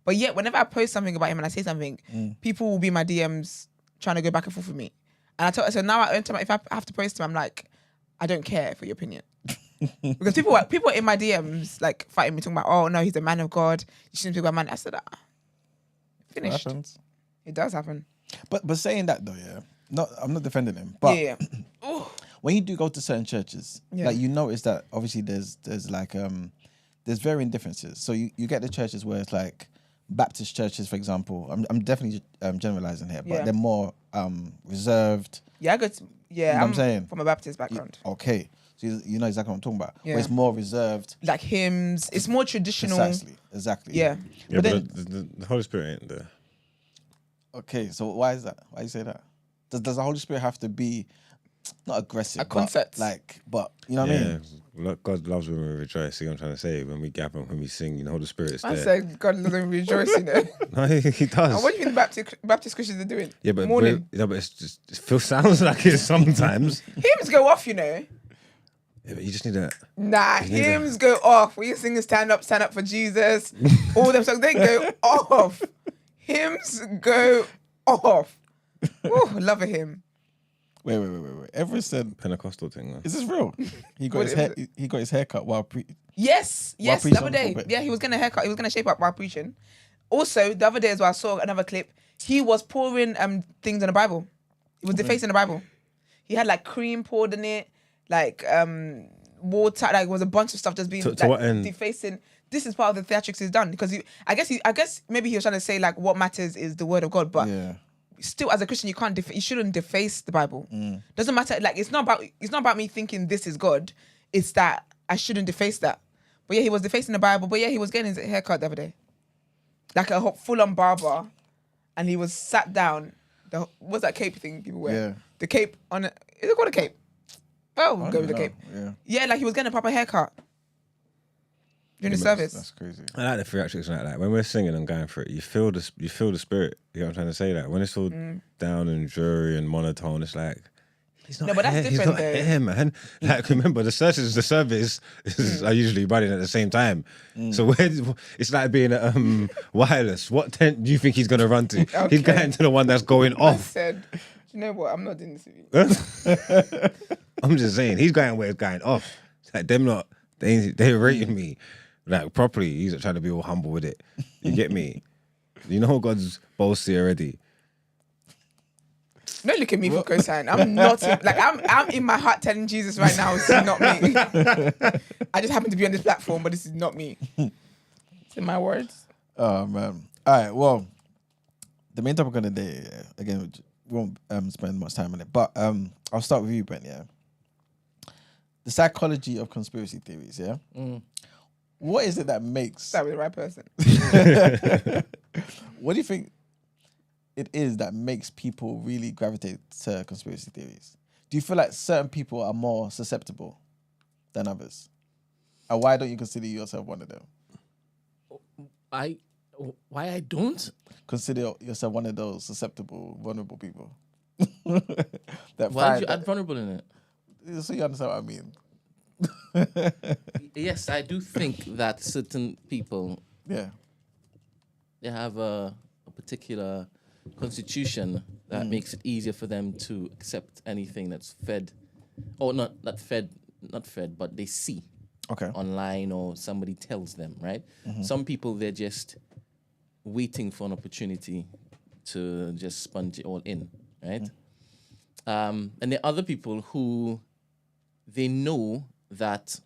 But yet, whenever I post something about him and I say something, people will be in my DMs trying to go back and forth with me. And so now if I have to post him, I'm like, I don't care for your opinion. Because people are in my DMs like fighting me, talking about, oh no, he's a man of God, you shouldn't speak about man. I said, finished. It does happen. But saying that though, I'm not defending him. But when you do go to certain churches, like, you notice that obviously there's like there's varying differences. So you get the churches where it's like Baptist churches, for example. I'm definitely generalizing here, but they're more reserved. Yeah, I go to, you know what I'm saying? From a Baptist background. Okay. So you know exactly what I'm talking about. Yeah. Where it's more reserved. Like hymns. It's more traditional. Exactly. Yeah. But then the Holy Spirit ain't there. Okay, so why is that? Why you say that? Does the Holy Spirit have to be not aggressive, a concept. But you know what I mean? Look, God loves when we rejoice. See what I'm trying to say? When we gap and when we sing, you know, the Spirit's there. I said God loves when we rejoice, you know. No, he does. And what do you think Baptist Christians are doing? Yeah, but Morning. but it's just it sounds like it sometimes. Hymns go off, you know. Yeah, but you just need that. Nah, hymns go off. We sing stand up for Jesus. All them songs, they go off. Hymns go off. Ooh, love a hymn. Wait. Everett said Pentecostal thing. Is this real? He got his hair. He got his hair cut while Yes, the other day. Yeah, he was gonna haircut. He was gonna shape up while preaching. Also, the other day as well, I saw another clip. He was pouring things in the Bible. He was defacing the Bible. He had like cream poured in it, like water. Like, was a bunch of stuff just being to what end? defacing. This is part of the theatrics he's done because I guess maybe he was trying to say like what matters is the word of God, but. Yeah. Still, as a Christian, you shouldn't deface the Bible. Doesn't matter. Like it's not about me thinking this is God. It's that I shouldn't deface that. But yeah, he was defacing the Bible. But yeah, he was getting his haircut the other day, like a full-on barber, and he was sat down. What's that cape thing people wear? Yeah. The cape on it. Is it called a cape? Oh, we'll go with the cape. Yeah, like he was getting a proper haircut during the service. That's crazy. I like the theatrics like that. When we're singing and going for it, you feel the spirit. You know what I'm trying to say? Like when it's all down and dreary and monotone, it's like he's not. No, but that's here. different. He's not here, man. Like remember, the service are usually running at the same time. So it's like being at wireless. What tent do you think he's gonna run to? Okay. He's going to the one that's going off. I said, do you know what? I'm not doing this with you. I'm just saying he's going where it's going off. It's like them not. They rating me. Like properly, he's trying to be all humble with it. You get me? You know God's bossy already. Don't look at me for cosign. I'm not I'm in my heart telling Jesus right now, this is not me. I just happen to be on this platform, but this is not me. It's in my words. Oh man. All right. Well, the main topic of the day, again, we won't spend much time on it, but I'll start with you, Brent. Yeah. The psychology of conspiracy theories. Yeah. What is it that makes... Start with the right person. What do you think it is that makes people really gravitate to conspiracy theories? Do you feel like certain people are more susceptible than others? And why don't you consider yourself one of them? Why I don't? Consider yourself one of those susceptible, vulnerable people. Why did you add vulnerable in it? So you understand what I mean. Yes, I do think that certain people, they have a particular constitution that makes it easier for them to accept anything that's fed, or not fed, but they see online or somebody tells them, right? Some people, they're just waiting for an opportunity to just sponge it all in, right? And there are other people who they know that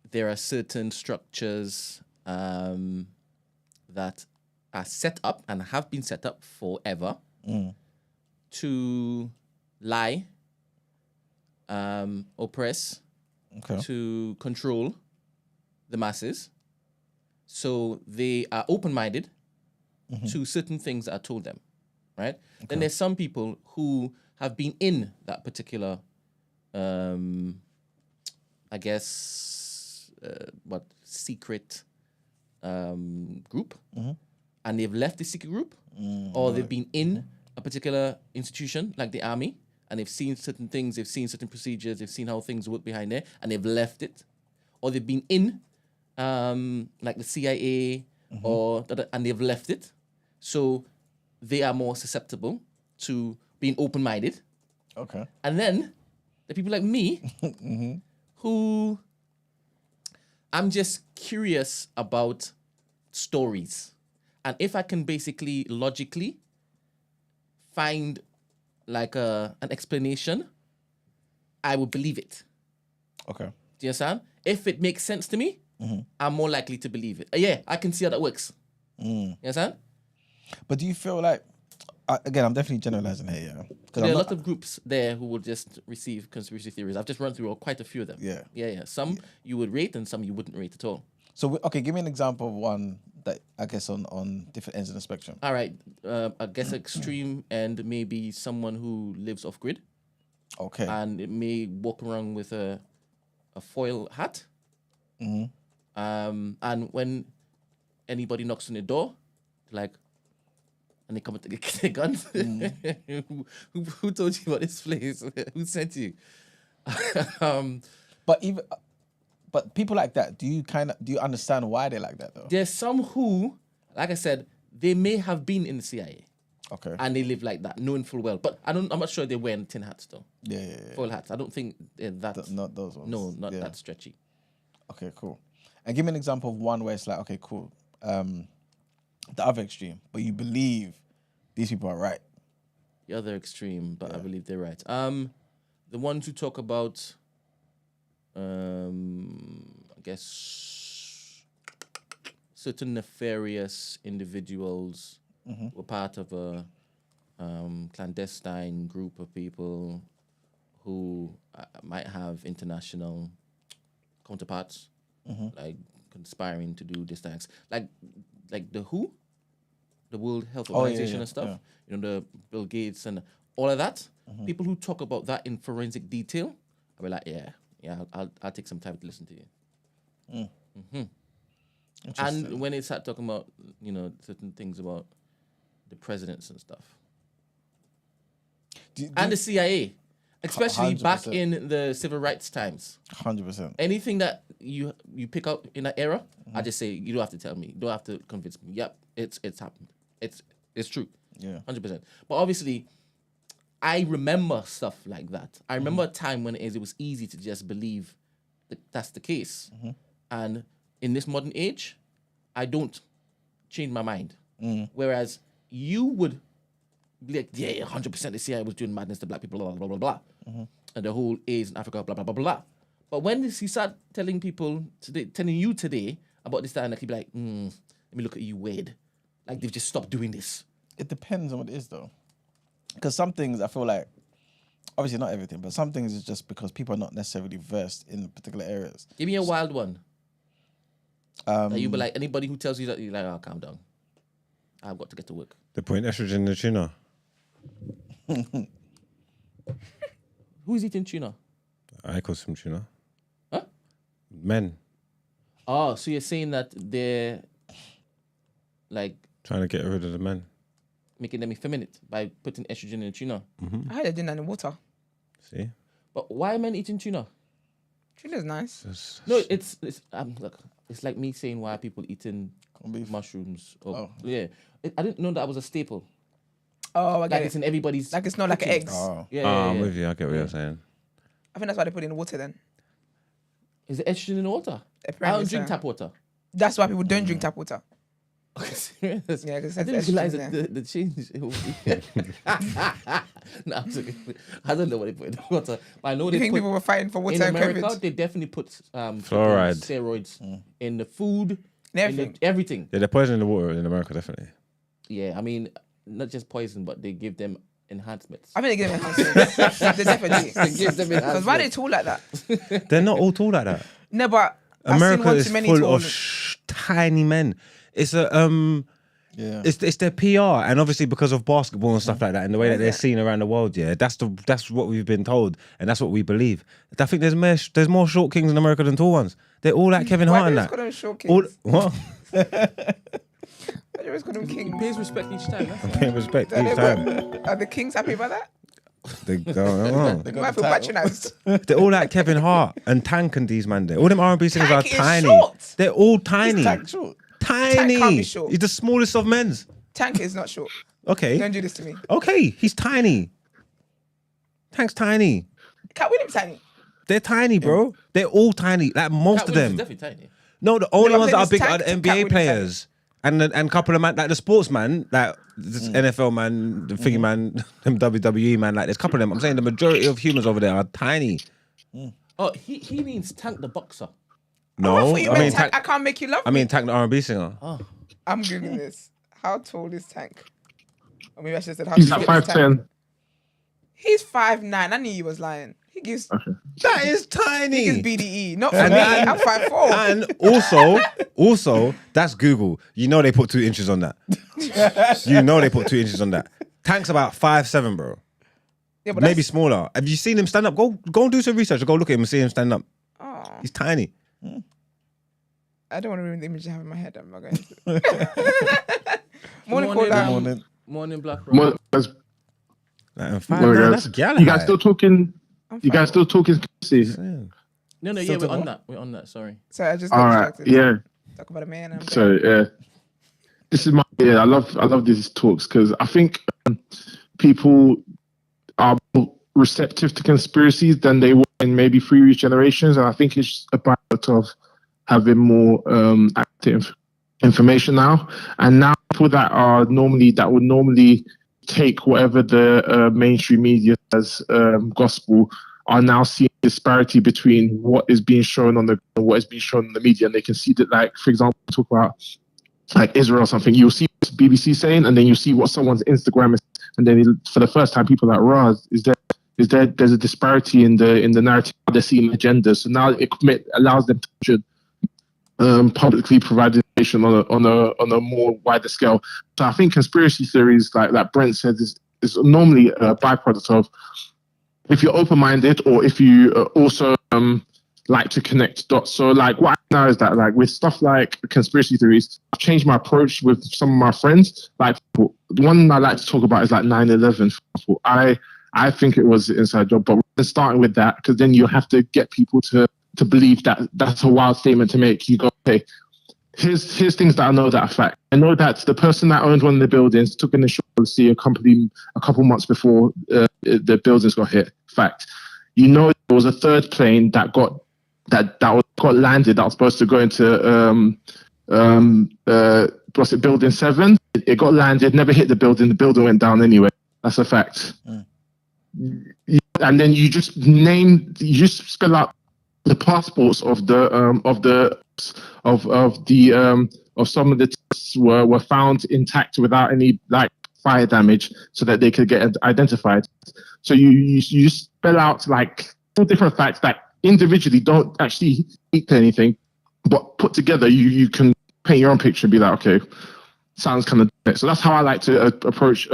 there are certain structures that are set up and have been set up forever to lie, oppress, to control the masses. So they are open-minded to certain things that are told them, right? Then there's some people who have been in that particular I guess, secret group, and they've left the secret group, or they've been in a particular institution, like the army, and they've seen certain things, they've seen certain procedures, they've seen how things work behind there, and they've left it, or they've been in, like the CIA, and they've left it, so they are more susceptible to being open-minded. And then the people like me, who I'm just curious about stories. And if I can basically logically find like an explanation, I will believe it. Do you understand? If it makes sense to me, I'm more likely to believe it. Yeah, I can see how that works. You understand? But do you feel like, again, I'm definitely generalizing here, yeah. There are a lot of groups there who will just receive conspiracy theories. I've just run through quite a few of them. Yeah. Some you would rate and some you wouldn't rate at all. So, give me an example of one that, I guess, on different ends of the spectrum. All right. I guess extreme and maybe someone who lives off-grid. Okay. And it may walk around with a foil hat. And when anybody knocks on the door, like, and they come and take their guns. Who told you about this place? Who sent you? But people like that, do you understand why they're like that though? There's some who, like I said, they may have been in the CIA. Okay. And they live like that, knowing full well. But I'm not sure they're wearing tin hats though. Yeah. Foil hats. I don't think they're that. Not those ones. No, not that stretchy. Okay, cool. And give me an example of one where it's like, okay, cool. The other extreme, but you believe these people are right. The other extreme, but I believe they're right. The ones who talk about, I guess, certain nefarious individuals were part of a clandestine group of people who might have international counterparts, like conspiring to do these things, like the WHO, the World Health Organization and stuff. You know, the Bill Gates and all of that. People who talk about that in forensic detail, I'll be like, I'll take some time to listen to you. And when they start talking about, you know, certain things about the presidents and stuff, and the CIA, especially 100%. Back in the civil rights times, 100%. Anything that you pick up in that era, I just say you don't have to tell me, you don't have to convince me. Yep, it's happened. It's true. Yeah, 100%. But obviously, I remember stuff like that. I remember a time when it was easy to just believe that that's the case. And in this modern age, I don't change my mind. Whereas you would be like, 100% the CIA was doing madness to black people, blah, blah, blah, blah. And the whole AIDS in Africa, blah, blah, blah, blah, blah. But when you start telling you today about this, that, and that, you'd be like, let me look at you weird. Like they've just stopped doing this. It depends on what it is though. Because some things I feel like, obviously not everything, but some things is just because people are not necessarily versed in particular areas. Give me a wild one. That you be like, anybody who tells you that, you're like, oh, calm down. I've got to get to work. They're putting estrogen in the tuna. Who's eating tuna? I call some tuna. Huh? Men. Oh, so you're saying that they're like trying to get rid of the men, making them effeminate by putting estrogen in the tuna. I heard they're doing that in water. See? But why are men eating tuna? Tuna's nice. No, it's look, it's like me saying why are people eating mushrooms. Yeah. I didn't know that was a staple. Oh, I get like it. It's in everybody's. Like it's not like eggs. Oh. Yeah, I'm with you. I get what you're saying. I think that's why they put it in the water then. Is it estrogen in the water? Apparently I don't drink tap water. That's why people don't drink tap water. Serious? Yeah, because I didn't realize the change. No, I'm joking. I don't know what they put in the water. But I know you think people were fighting for water in America. COVID? They definitely put fluoride, steroids in the food, everything. Everything. Yeah, they're poisoning the water in America, definitely. Yeah, I mean, not just poison, but they give them enhancements. I think they give them enhancements. They definitely. They give them enhancements. Because why are they tall like that? They're not all tall like that. No, but America I've is seen one too many full tall. of tiny men. It's a Yeah. It's their PR, and obviously because of basketball and stuff like that, and the way that they're seen around the world, that's what we've been told, and that's what we believe. I think there's more short kings in America than tall ones. They're all like Kevin Hart and that. Why do you short kings? What? I always call them kings. Pays respect each time. I'm paying respect each time. Are the kings happy about that? They go. They might feel patronised. They're all like Kevin Hart and Tranq and these man. All them R&B singers Tranq are is tiny. short. They're all tiny. Tank short. Tiny. Tranq can't be short. He's the smallest of men's. Tank is not short. Okay. Don't do this to me. Okay, he's tiny. Tank's tiny. Cat Williams tiny. They're tiny, bro. They're all tiny. Like most Cat of Williams them. is definitely tiny. No, the only No, ones I'm that are saying big are it's the Cat NBA Williams players and a couple of man, like the sportsman, like this NFL man, the thingy man, them WWE man. Like there's a couple of them. I'm saying the majority of humans over there are tiny. Oh, he means Tank the boxer. No, I I mean Tank, Tank. I can't make you love I mean Tank the R&B singer. Oh. I'm googling this. How tall is Tank? Or maybe I should have said how He's tall at is Tank? 5'10". He's 5'9". I knew he was lying. He gives That is tiny. he gives BDE. Not for me. I'm 5'4". And also, that's Google. You know they put 2 inches on that. You know they put 2 inches on that. Tank's about 5'7", bro. maybe smaller. Have you seen him stand up? Go and do some research. Go look at him and see him stand up. Oh. He's tiny. I don't want to ruin the image I have in my head. I'm not going to. Morning, Black Rock. That's Gallagher. You guys still talking? You guys still talking? No, yeah, we're on that. We're on that. Sorry. Sorry, I just got distracted. Yeah. Talk about a man. So this is I love these talks because I think people are more receptive to conspiracies than they were in maybe previous generations, and I think it's a byproduct of having more active information now. And now people that would normally take whatever the mainstream media as gospel are now seeing disparity between what is being shown on the what is being shown in the media, and they can see that, like, for example, talk about like Israel or something, you'll see what BBC saying, and then you see what someone's Instagram is, and then for the first time, people are like, there's a disparity in the narrative, they're seeing agendas. So now it allows them to publicly provide information on a more wider scale. So I think conspiracy theories, like Brent said, is normally a byproduct of if you're open-minded or if you also like to connect dots. So like what I know is that, like, with stuff like conspiracy theories, I've changed my approach with some of my friends. Like, the one I like to talk about is like 9/11. I think it was an inside job, but we're starting with that because then you have to get people to believe that that's a wild statement to make. You go, okay, here's things that I know that are fact. I know that the person that owned one of the buildings took an insurance policy a couple months before the buildings got hit. Fact. You know, there was a third plane that got landed that was supposed to go into building 7. It got landed, never hit the building. The building went down anyway. That's a fact. And then you just spell out the passports of some of the tests were found intact without any like fire damage, so that they could get identified. So you spell out like 4 different facts that individually don't actually speak to anything, but put together you can paint your own picture and be like, okay, sounds kind of. So that's how I like to approach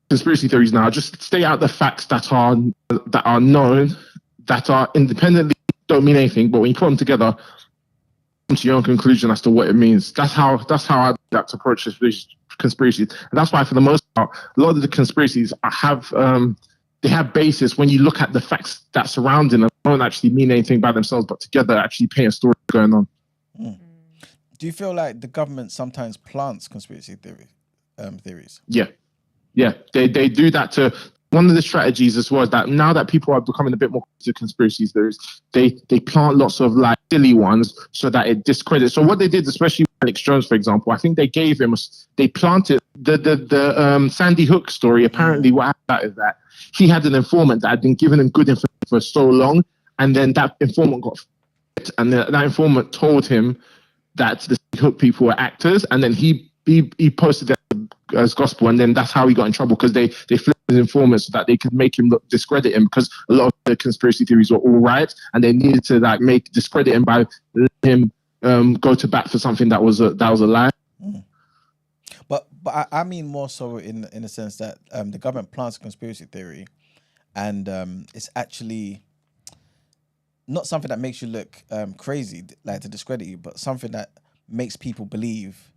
conspiracy theories now. Just stay out the facts that are known, that are independently don't mean anything, but when you put them together, come to your own conclusion as to what it means. That's how I like to approach conspiracies, and that's why for the most part, a lot of the conspiracies they have basis when you look at the facts that surround them. Don't actually mean anything by themselves, but together actually paint a story going on. Do you feel like the government sometimes plants conspiracy theories? Yeah, they do that to. One of the strategies as well is that now that people are becoming a bit more into conspiracy theories, they plant lots of like silly ones so that it discredits. So what they did, especially with Alex Jones, for example, I think they planted the Sandy Hook story. Apparently, what happened is that he had an informant that had been giving him good information for so long, and then that informant got, and that informant told him that the Sandy Hook people were actors, and then he posted that as gospel, and then that's how he got in trouble, because they flipped his informants so that they could make him discredit him, because a lot of the conspiracy theories were all right, and they needed to like discredit him by letting him go to bat for something that was a lie. But I mean more so in the sense that the government plants a conspiracy theory, and it's actually not something that makes you look crazy, like to discredit you, but something that makes people believe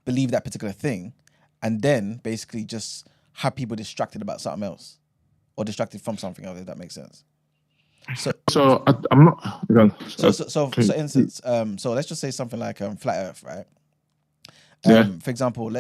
that particular thing, and then basically just have people distracted about something else, or distracted from something else, if that makes sense. So I'm not. So for instance, so let's just say something like flat Earth, right? For example,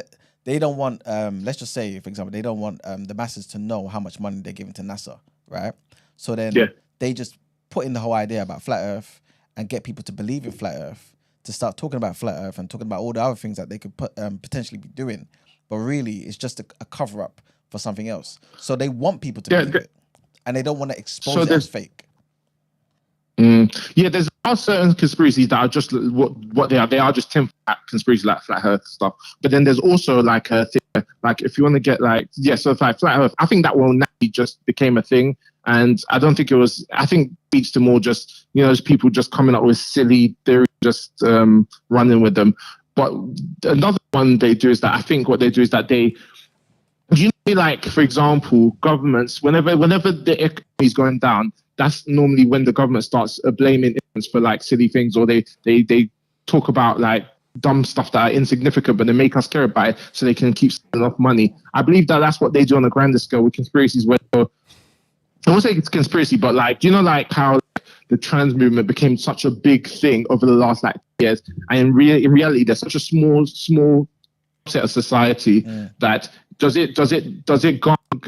they don't want. Let's just say, for example, they don't want the masses to know how much money they're giving to NASA, right? So then they just put in the whole idea about flat Earth and get people to believe in flat Earth, to start talking about flat Earth and talking about all the other things that they could potentially be doing, but really it's just a cover up for something else. So they want people to believe it, and they don't want to expose it as fake. There's certain conspiracies that are just what they are. They are just conspiracies, like flat Earth stuff. But then there's also like a thing, like if you want to get so it's like flat Earth. I think that one naturally just became a thing, and I don't think it was. I think speaks to more just there's people just coming up with silly theories, just running with them. But another one they do is that I think what they do is that they do you know, like, for example, governments, whenever the economy is going down, that's normally when the government starts blaming Indians for like silly things, or they talk about like dumb stuff that are insignificant, but they make us care about it so they can keep spending enough money. I believe that that's what they do on a grander scale with conspiracies, where I won't say it's conspiracy, but like, you know, like how the trans movement became such a big thing over the last like years, and in reality, there's such a small set of society that does it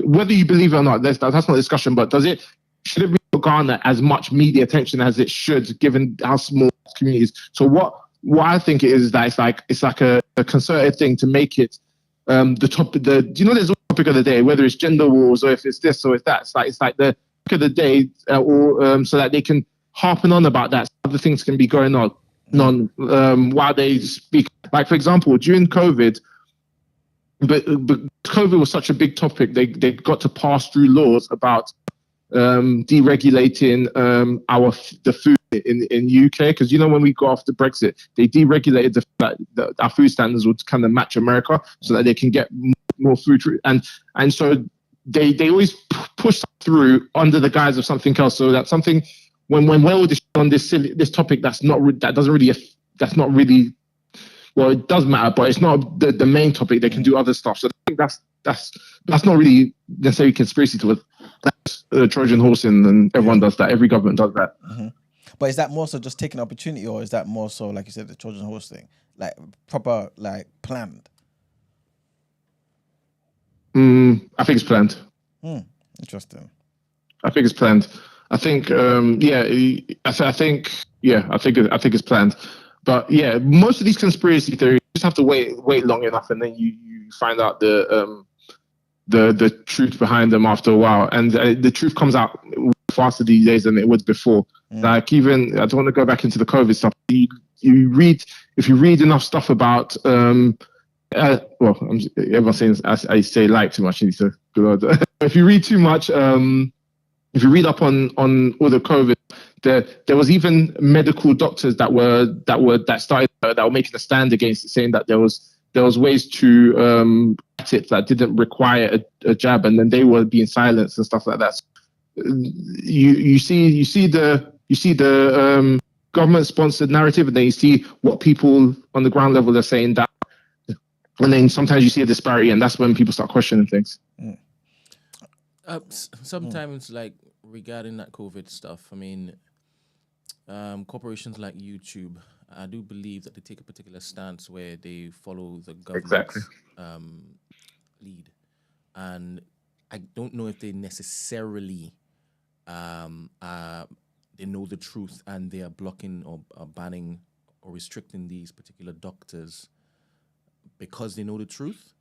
whether you believe it or not, that's not a discussion, but should it be garner as much media attention as it should, given how small the community is? So what I think it is that it's like a concerted thing to make it the topic. You know, there's a topic of the day, whether it's gender wars or if it's this or if that. It's like the topic of the day, or so that they can harping on about that. So other things can be going on while they speak. Like, for example, during COVID, but COVID was such a big topic, they got to pass through laws about deregulating the food in UK, because, you know, when we got after Brexit, they deregulated our food standards would kind of match America so that they can get more food, and so they always push through under the guise of something else, so that something when we're all on this topic that's not really, well, it does matter, but it's not the main topic. They can do other stuff. So I think that's not really necessarily conspiracy to it. That's the Trojan horse, and everyone does that. Every government does that. Mm-hmm. But is that more so just taking opportunity, or is that more so, like you said, the Trojan horse thing, like proper, like planned? I think it's planned. Interesting. I think it's planned. I think, I think it's planned. But yeah, most of these conspiracy theories, you just have to wait long enough, and then you find out the truth behind them after a while, and the truth comes out faster these days than it was before. Like, even, I don't want to go back into the COVID stuff. If you read enough stuff about everyone's saying I say like too much. If you read too much, if you read up on all the COVID, there was even medical doctors that were making a stand against it, saying that there was ways to it that didn't require a jab, and then they were being silenced and stuff like that. So you see the government sponsored narrative, and then you see what people on the ground level are saying that, and then sometimes you see a disparity, and that's when people start questioning things. Sometimes, like, regarding that COVID stuff, I mean, corporations like YouTube, I do believe that they take a particular stance where they follow the government's lead, and I don't know if they necessarily they know the truth and they are blocking or banning or restricting these particular doctors because they know the truth,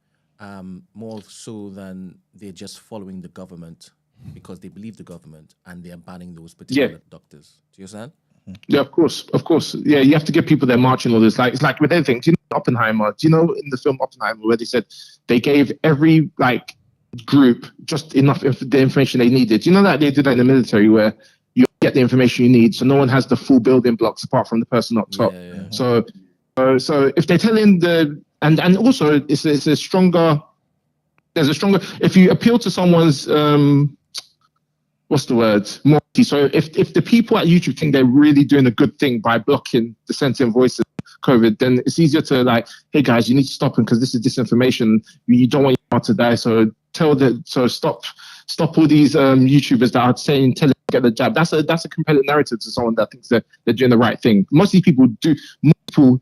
more so than they're just following the government because they believe the government and they are banning those particular doctors. Do you understand? Yeah, of course. Yeah, you have to give people their marching orders. Like, it's like with anything. Do you know Oppenheimer? Do you know in the film Oppenheimer where they said they gave every like group just enough the information they needed? Do you know that they did that in the military where you get the information you need, so no one has the full building blocks apart from the person up top. Yeah. So if they're telling and also there's a stronger. If you appeal to someone's what's the word? Morality. So if the people at YouTube think they're really doing a good thing by blocking dissenting voices of COVID, then it's easier to like, hey guys, you need to stop them because this is disinformation. You don't want your heart to die. So stop all these YouTubers that are saying tell them to get the jab. That's a compelling narrative to someone that thinks that they're doing the right thing. Most of these people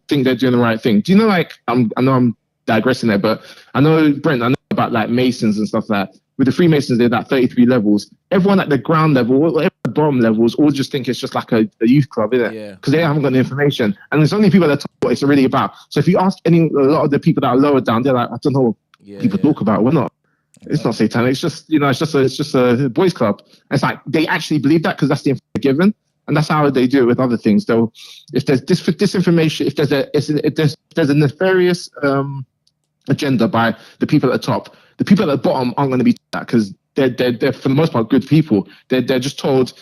think they're doing the right thing. Do you know, like, I know I'm digressing there, but I know, Brent, I know about like Masons and stuff like that. With the Freemasons, they're at 33 levels. Everyone at the ground level, at the bottom levels, all just think it's just like a youth club, isn't it? Yeah. Because they haven't got the information. And there's only people that talk what it's really about. So if you ask a lot of the people that are lower down, they're like, I don't know what people talk about. We're not. It's not satanic. It's just, it's just a boys club. And it's like, they actually believe that because that's the information they're given. And that's how they do it with other things. Though, if there's disinformation, if there's a nefarious agenda by the people at the top, the people at the bottom aren't going to be that because they're for the most part good people. They're just told,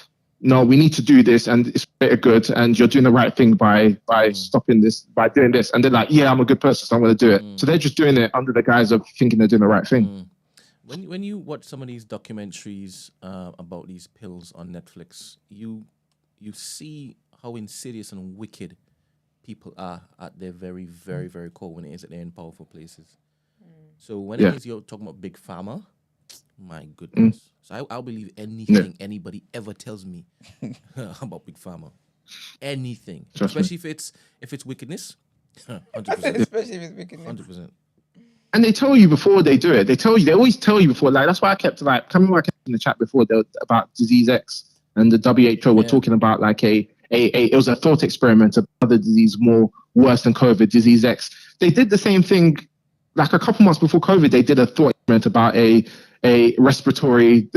no, we need to do this and it's better good and you're doing the right thing by stopping this, by doing this. And they're like, yeah, I'm a good person, so I'm going to do it. So they're just doing it under the guise of thinking they're doing the right thing. When you watch some of these documentaries about these pills on Netflix, you see how insidious and wicked people are at their very, very, very core when it is that they're in powerful places. So when it is you're talking about big pharma, my goodness. So I'll believe anything anybody ever tells me about big pharma. Anything. Especially if it's wickedness. 100%. Especially if it's wickedness. 100%. And they tell you before they do it. They always tell you before. Like that's why I kept in the chat before about disease X and the WHO were talking about like it was a thought experiment of other disease more worse than COVID, disease X. They did the same thing like a couple months before COVID. They did a thought experiment about a respiratory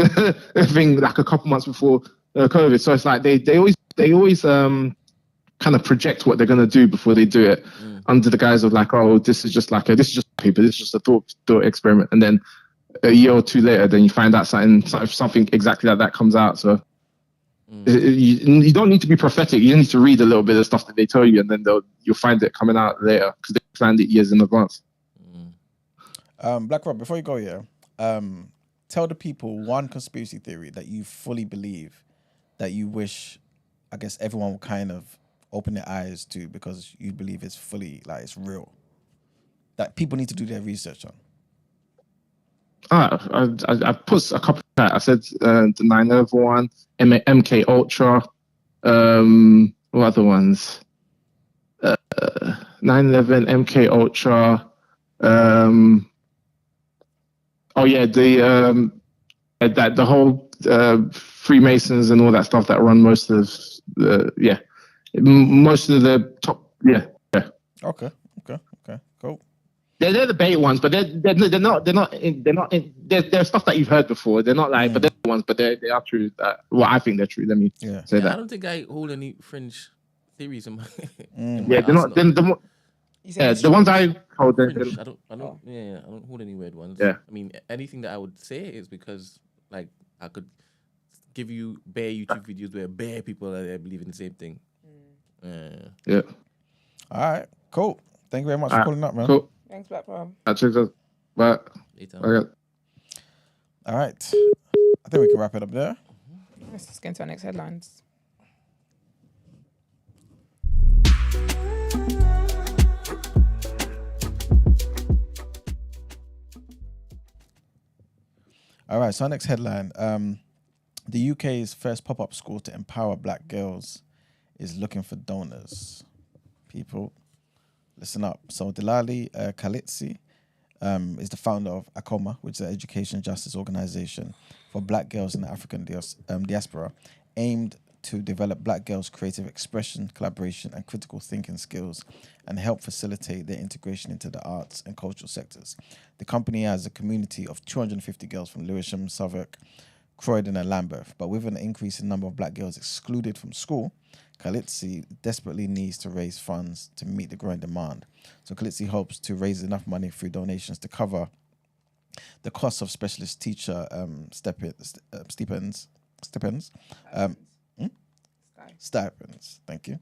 thing like a couple months before COVID. So it's like they always kind of project what they're going to do before they do it under the guise of like, oh, this is just paper, this is just a thought experiment. And then a year or two later, then you find out something exactly like that comes out. So you don't need to be prophetic. You need to read a little bit of stuff that they tell you, and then you'll find it coming out later because they planned it years in advance. Black Rob, before you go here, tell the people one conspiracy theory that you fully believe that you wish, I guess, everyone will kind of open their eyes to because you believe it's fully, like, it's real. That people need to do their research on. I put a couple of that. I said the 9/11 one, MK Ultra, what other ones? 9/11, MK Ultra, the whole Freemasons and all that stuff that run most of the top. Okay, cool. They're the bait ones, but they're not. They're stuff that you've heard before. They're not like, but they're the ones, but they are true. I think they're true. Let me say that. I don't think I hold any fringe theories in my. They're not. The ones I hold. I don't hold any weird ones. Yeah. I mean, anything that I would say is because, like, I could give you bare YouTube videos where bare people are there believing the same thing. Yeah. All right. Cool. Thank you very much for calling up, man. Cool. Thanks, Black Rob. Bye. Okay. All right. I think we can wrap it up there. Let's just get into our next headlines. All right, so our next headline. The UK's first pop-up school to empower black girls is looking for donors. People, listen up. So Delali Kalitsi is the founder of ACOMA, which is an education justice organization for black girls in the African diaspora, aimed to develop black girls' creative expression, collaboration, and critical thinking skills, and help facilitate their integration into the arts and cultural sectors. The company has a community of 250 girls from Lewisham, Southwark, Croydon, and Lambeth. But with an increase in number of black girls excluded from school, Kalitsi desperately needs to raise funds to meet the growing demand. So Kalitsi hopes to raise enough money through donations to cover the cost of specialist teacher stipends. Stipends, thank you.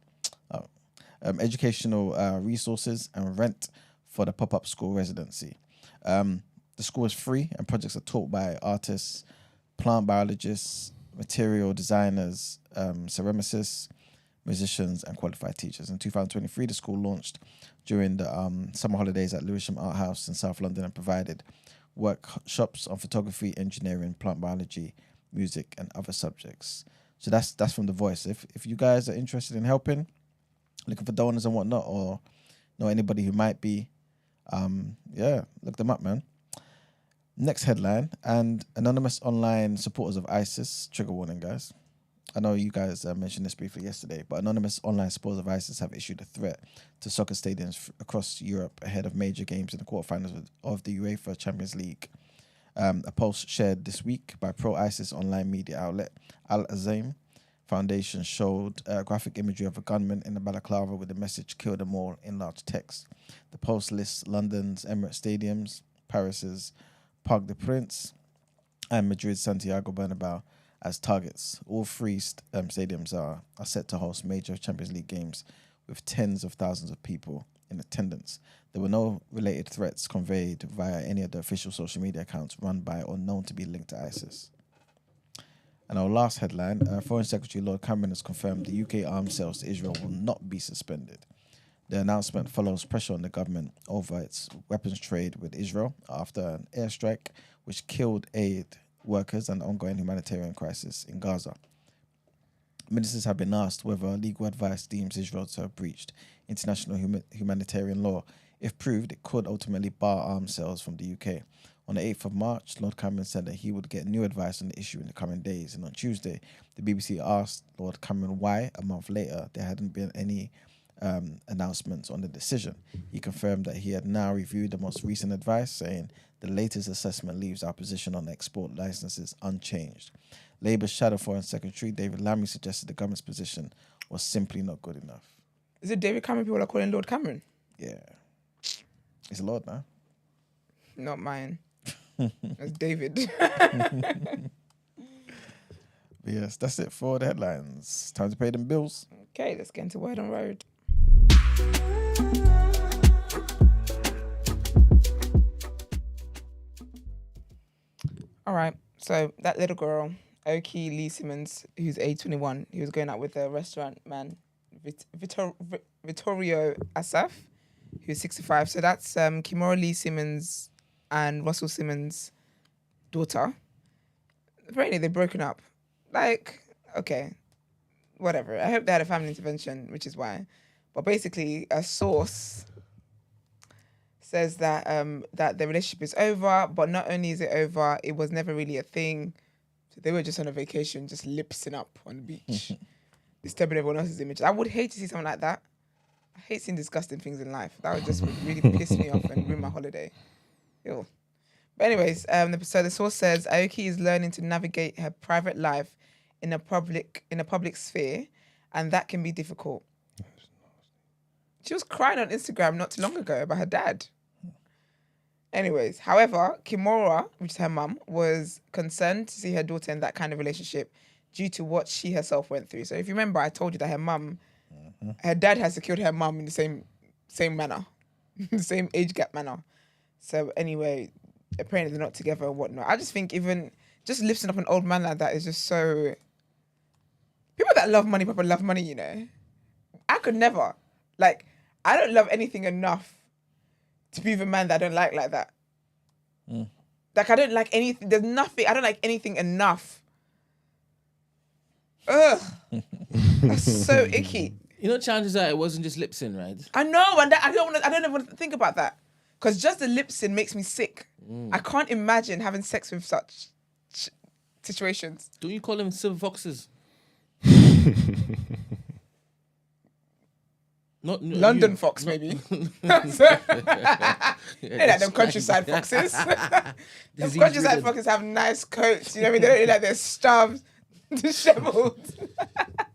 Educational resources and rent for the pop-up school residency. The school is free and projects are taught by artists, plant biologists, material designers, ceramicists, musicians, and qualified teachers. In 2023, the school launched during the summer holidays at Lewisham Art House in South London and provided workshops on photography, engineering, plant biology, music, and other subjects. So that's from The Voice. If you guys are interested in helping, looking for donors and whatnot, or know anybody who might be, look them up, man. Next headline, and anonymous online supporters of ISIS, trigger warning, guys. I know you guys mentioned this briefly yesterday, but anonymous online supporters of ISIS have issued a threat to soccer stadiums across Europe ahead of major games in the quarterfinals of the UEFA Champions League. A post shared this week by pro-ISIS online media outlet Al Azim Foundation showed graphic imagery of a gunman in a balaclava with the message "Kill them all" in large text. The post lists London's Emirates Stadiums, Paris's Parc des Princes, and Madrid's Santiago Bernabeu as targets. All three stadiums are set to host major Champions League games with tens of thousands of people in attendance. There were no related threats conveyed via any of the official social media accounts run by or known to be linked to ISIS. And our last headline, Foreign Secretary Lord Cameron has confirmed the UK arms sales to Israel will not be suspended. The announcement follows pressure on the government over its weapons trade with Israel after an airstrike which killed aid workers and the ongoing humanitarian crisis in Gaza. Ministers have been asked whether legal advice deems Israel to have breached international humanitarian law. If proved, it could ultimately bar arms sales from the UK. On the 8th of March, Lord Cameron said that he would get new advice on the issue in the coming days. And on Tuesday, the BBC asked Lord Cameron why, a month later, there hadn't been any announcements on the decision. He confirmed that he had now reviewed the most recent advice, saying the latest assessment leaves our position on export licenses unchanged. Labour's Shadow Foreign Secretary David Lammy suggested the government's position was simply not good enough. Is it David Cameron people are calling Lord Cameron? Yeah. It's a Lord now. Not mine. It's David. But yes, that's it for the headlines. Time to pay them bills. Okay, let's get into Word on Road. All right, so that little girl, Aoki Lee Simmons, who's age 21, he was going out with a restaurant man, Vittorio ASAP, who's 65. So that's Kimora Lee Simmons and Russell Simmons' daughter. Apparently they've broken up. Like, okay, whatever. I hope they had a family intervention, which is why. But basically, a source says that that the relationship is over, but not only is it over, it was never really a thing. So they were just on a vacation, just lipsing up on the beach, disturbing everyone else's image. I would hate to see something like that. I hate seeing disgusting things in life. That would just really piss me off and ruin my holiday. Ew. But anyways, so the source says Aoki is learning to navigate her private life in a public sphere, and that can be difficult. She was crying on Instagram not too long ago about her dad. Anyways, however, Kimora, which is her mum, was concerned to see her daughter in that kind of relationship due to what she herself went through. So if you remember, I told you that her mum, her dad has secured her mum in the same manner, the same age gap manner. So anyway, apparently they're not together or whatnot. I just think even just lifting up an old man like that is just so... People that love money, probably love money, you know. I could never. Like, I don't love anything enough to be with a man that I don't like that. Like, I don't like anything. There's nothing. I don't like anything enough. Ugh. That's so icky. You know, chances are it wasn't just lip-syn, right? I know, and I don't ever want to think about that. Because just the lip-syn makes me sick. I can't imagine having sex with such situations. Don't you call them silver foxes? Not London you. fox, maybe. They're like them countryside foxes. Them countryside foxes have nice coats. You know what I mean? They don't look like they're starved, disheveled.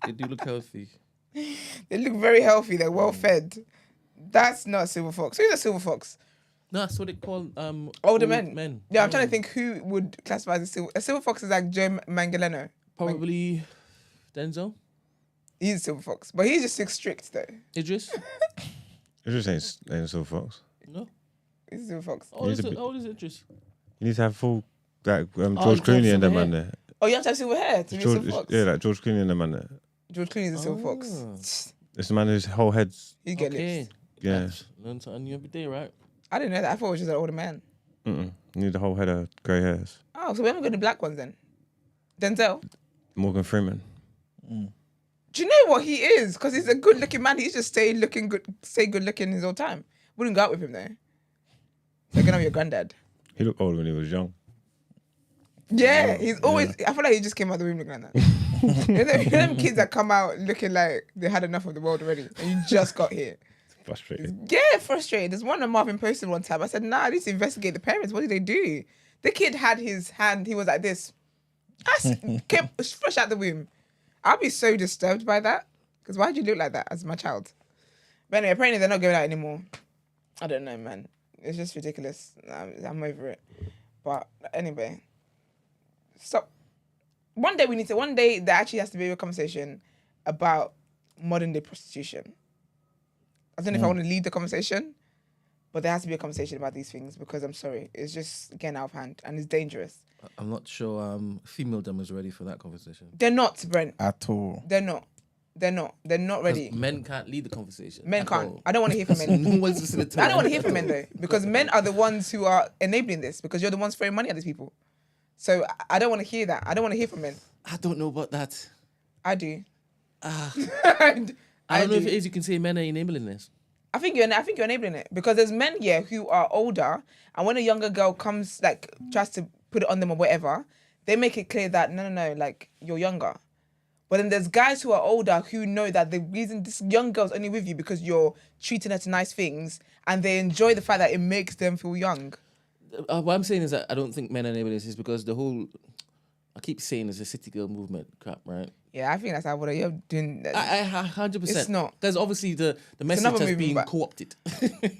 They do look healthy. They look very healthy. They're well fed. That's not a silver fox. Who's a silver fox? No, that's what they call older men. Yeah, I'm trying to think who would classify as a silver. A silver fox is like Joe Manganiello. Probably Denzel. He's a silver fox, but he's just strict though. Idris. Idris ain't a silver fox. No. He's a silver fox. How old is Idris? You need to have full like George Clooney and them man there. Oh, you have to have silver hair to be a silver fox. Yeah, like George Clooney and them man there. George Clooney is a silver fox. It's the man whose whole head's... You get lips. Yeah. Learn something new every day, right? I didn't know that. I thought it was just an older man. You need the whole head of grey hairs. Oh, so we haven't got any black ones then? Denzel? Morgan Freeman. Do you know what he is? Because he's a good-looking man. He's just stay good-looking his whole time. Wouldn't go out with him though. They're gonna be your granddad. He looked old when he was young. Yeah, he's always... I feel like he just came out the womb looking like that. You know them kids that come out looking like they had enough of the world already and you just got here. Frustrated. Yeah, frustrated. There's one that Marvin posted one time. I said, nah, I need to investigate the parents. What did they do? The kid had his hand, he was like this. Came fresh out the womb. I'll be so disturbed by that. Because why'd you look like that as my child? But anyway, apparently they're not going out anymore. I don't know, man. It's just ridiculous. I'm over it. But anyway, stop. One day there actually has to be a conversation about modern day prostitution. I don't know if I want to lead the conversation, but there has to be a conversation about these things because I'm sorry, it's just getting out of hand and it's dangerous. I'm not sure female-dom is ready for that conversation. They're not, Brent. At all. They're not ready. Men can't lead the conversation. Men can't. All. I don't want to hear from men. No one's listening to I don't want to hear from men though, because men are the ones who are enabling this because you're the ones throwing money at these people. So I don't want to hear that. I don't want to hear from men. I don't know about that. I do. I don't know if it is. You can say men are enabling this. I think you're enabling it because there's men who are older, and when a younger girl comes, like tries to put it on them or whatever, they make it clear that no, like you're younger. But then there's guys who are older who know that the reason this young girl's only with you because you're treating her to nice things, and they enjoy the fact that it makes them feel young. What I'm saying is that I don't think men enable this is because the whole, I keep saying it's a city girl movement crap, right? Yeah, I think that's how what you're doing. I 100%. It's not. Because obviously the message has been co-opted.